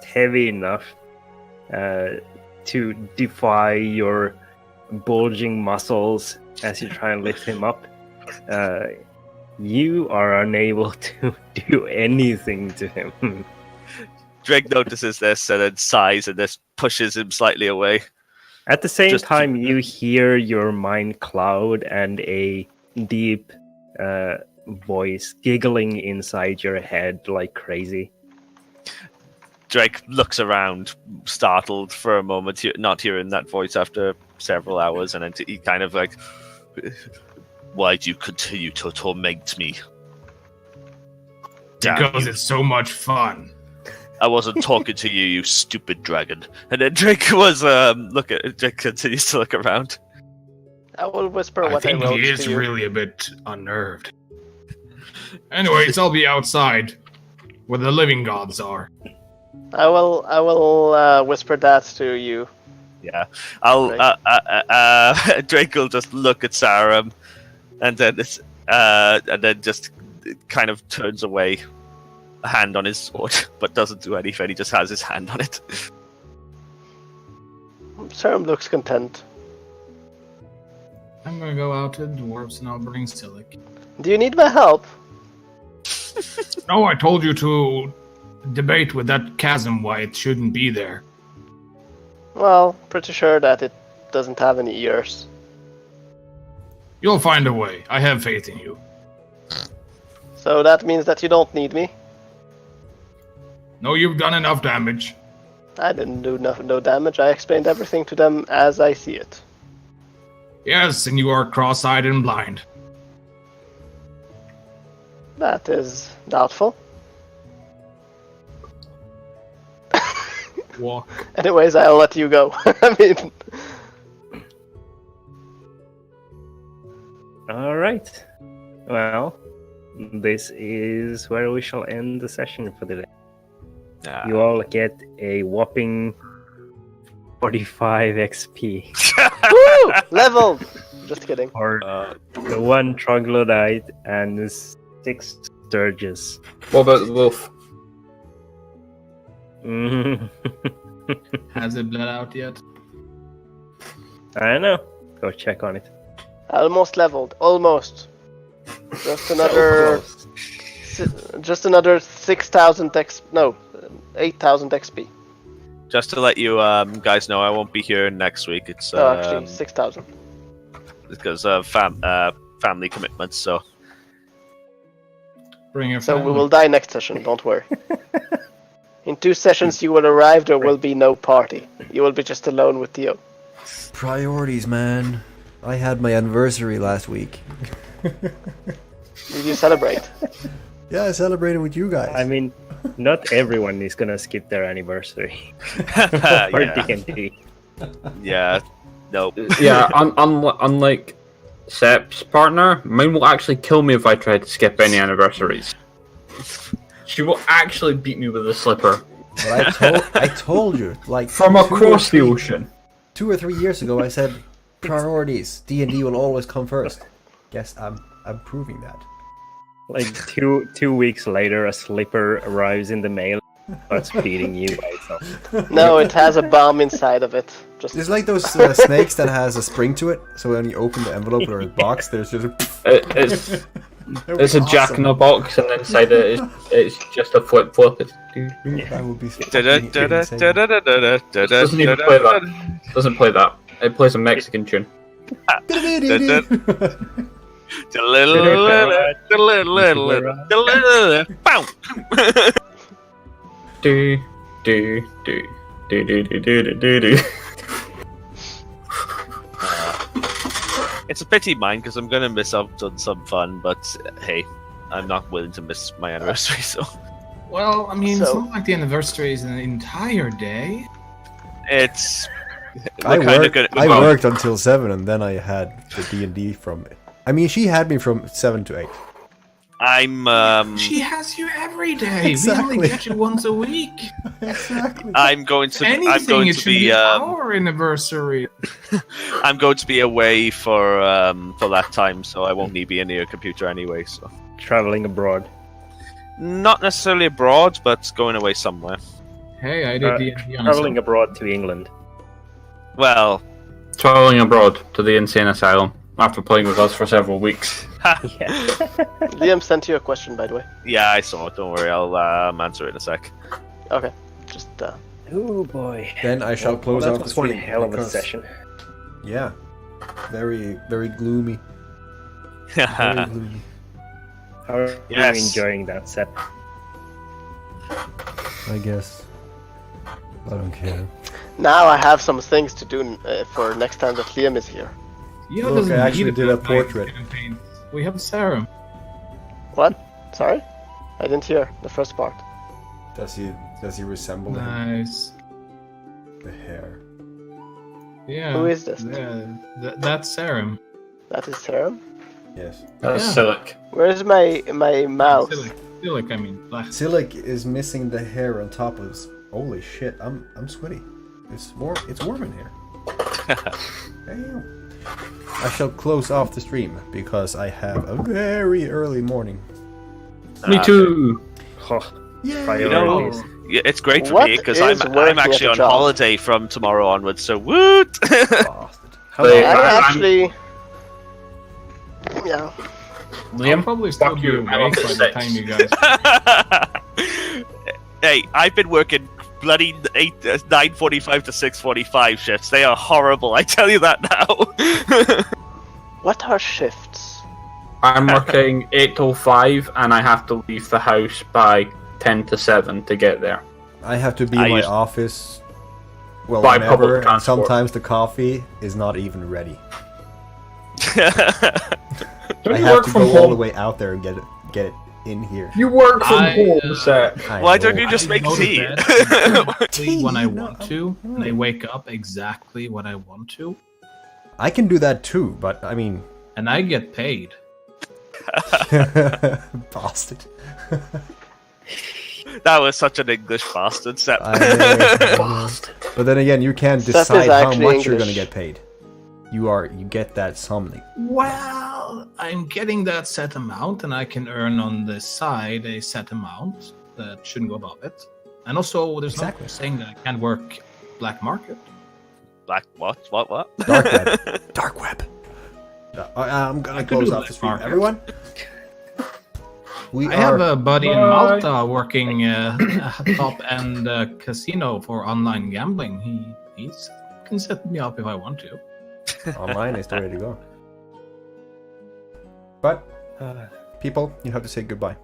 heavy enough to defy your bulging muscles as you try and lift him up. You are unable to do anything to him. Drake notices this and then sighs and this pushes him slightly away. At the same Just- time, you hear your mind cloud and a deep voice giggling inside your head like crazy. Drake looks around, startled for a moment, not hearing that voice after several hours, and then he kind of why do you continue to torment me? Damn Because you. it's so much fun. I wasn't talking to you, you stupid dragon. And then Drake Drake continues to look around. I will whisper I what I think wrote he is to you. really a bit unnerved. Anyways, I'll be outside, where the living gods are. I will whisper that to you. Yeah, Right. Drake will just look at Sarum, and then just kind of turns away, a hand on his sword, but doesn't do anything. He just has his hand on it. Sarum looks content. I'm gonna go out to the dwarves and I'll bring Silic. Do you need my help? No, I told you to debate with that chasm why it shouldn't be there. Well, pretty sure that it doesn't have any ears. You'll find a way. I have faith in you. So that means that you don't need me. No, you've done enough damage. I didn't do no damage. I explained everything to them as I see it. Yes, and you are cross-eyed and blind. That is doubtful. Walk. Anyways, I'll let you go. I mean, All right. Well, this is where we shall end the session for the day. You all get a whopping 45 XP. woo! Leveled! Just kidding. Or the 1 troglodyte and 6 sturges. What about the wolf? Has it bled out yet? I don't know. Go check on it. Almost leveled. Almost. Just another... just another 6,000 XP. No, 8,000 XP. Just to let you guys know, I won't be here next week. It's No, actually, 6,000. because of family commitments. So Bring your So family. we will die next session, don't worry. In 2 sessions you will arrive, there will be no party. You will be just alone with Theo. Priorities, man. I had my anniversary last week. Did you celebrate? Yeah, I celebrated with you guys. I mean, not everyone is gonna skip their anniversary. Or yeah, D&D. yeah, no. Yeah, unlike Sep's partner, mine will actually kill me if I try to skip any anniversaries. She will actually beat me with a slipper. But I told you, like From 2 or across the 3 ocean. 2 or 3 years ago, I said priorities. D&D will always come first. Guess I'm proving that. Like 2 weeks later, a slipper arrives in the mail, starts feeding you by itself. No, it has a bomb inside of it. Just It's like those snakes that has a spring to it. So when you open the envelope or a box, there's just a... It's a jack in a box, and inside it's just a flip. That would be Doesn't even play that. Doesn't play that. It plays a Mexican tune. Bow. Do do do do do do do do do. It's a pity mine because I'm gonna miss out on some fun, but hey, I'm not willing to miss my anniversary. So Well, I mean, it's So- not like the anniversary is an entire day. it's. I we're kinda worked. gonna- I well, worked until 7, and then I had the D&D from. I mean, she had me from 7 to 8. I'm She has you every day. We Exactly. only get you once a week. Exactly. I'm going to Anything, it should be be our anniversary. I'm going to be away for that time, so I won't need to be near a computer anyway. So Traveling abroad. not necessarily abroad, but going away somewhere. Hey, I did D&D on Traveling abroad to England. Well, Traveling abroad to the insane asylum after playing with us for several weeks. Liam sent you a question, by the way. yeah, I saw it. Don't worry, I'll answer it in a sec. Okay, just Oh boy. Then I shall close that off the was one stream. hell of a because- session. Yeah. Very, very gloomy. Very gloomy. How are Yes. you enjoying that set? I guess. I don't care. now I have some things to do for next time that Liam is here. You Look, doesn't I actually need did a nice portrait. campaign. We have serum. What? Sorry, I didn't hear the first part. Does he resemble him? Nice. The hair. Yeah. Who is this? Yeah, that's serum. That is Serum. Yes. That's Yeah. Silic. Where's my mouse? Silic, I mean, black. Silic is missing the hair on top of his. Holy shit! I'm sweaty. It's warm. It's warm in here. Damn. I shall close off the stream because I have a very early morning. Me too. Oh, Yeah. priorities. Yeah, it's great for What me because is I'm working actually at on the job? holiday from tomorrow onwards. So woot! Like, I actually. Yeah. I'll Liam, probably still fuck be you. awake I'm up by to the 6. time you guys. Hey, I've been working bloody 9:45 to 6:45 shifts. They are horrible. I tell you that now. What are shifts? I'm working 8 till 5, and I have to leave the house by 10 to 7 to get there. I have to be I in my used- office. Well, By whenever, public and transport. sometimes the coffee is not even ready. Don't I you have work to from go all the home? way out there and get it in here. You work from I, home, Seth. I Why know. don't you just I make go to tea? bed exactly when I Tea, want no. to, and I wake up exactly when I want to, I can do that too, but I mean, and I get paid. bastard. That was such an English bastard, Sep. I know. But then again, you can't Seth is decide how actually much you're English. gonna get paid. You get that something. Well, I'm getting that set amount, and I can earn on the side a set amount that shouldn't go above it. And also, there's Exactly. no saying that I can't work black market. Black what? What? Dark web. Dark web. I'm gonna I could close do off that, the stream. Marcus. Everyone, we I are. have a buddy in Malta working a top-end casino for online gambling. He can set me up if I want to. Online is ready to go. But people, you have to say goodbye.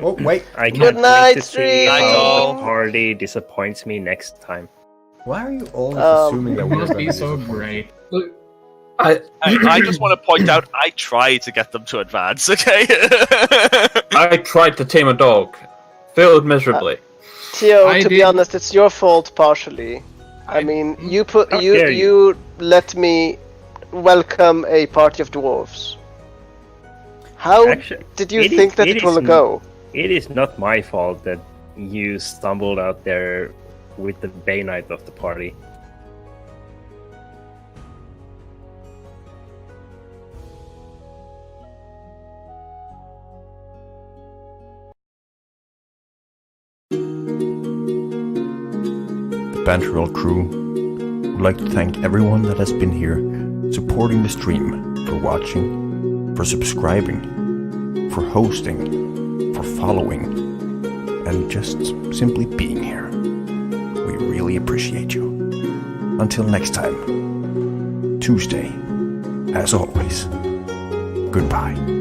Oh wait, I Good can't night, wait to see stream. Night, how all. the party disappoints me next time. why are you always Um, assuming that It we're must gonna be so disappoint? great. I just want to point out I tried to get them to advance, okay? I tried to tame a dog. Failed miserably. Theo, I to be did- honest, it's your fault partially. I mean, you put How you dare you let me welcome a party of dwarves. How Actually, did you it think is- that it it will is- go? It is not my fault that you stumbled out there with the Bay Knight of the party. The Banterol crew would like to thank everyone that has been here, supporting the stream, for watching, for subscribing, for hosting, for following, and just simply being here. We really appreciate you. Until next time, Tuesday, as always, Goodbye.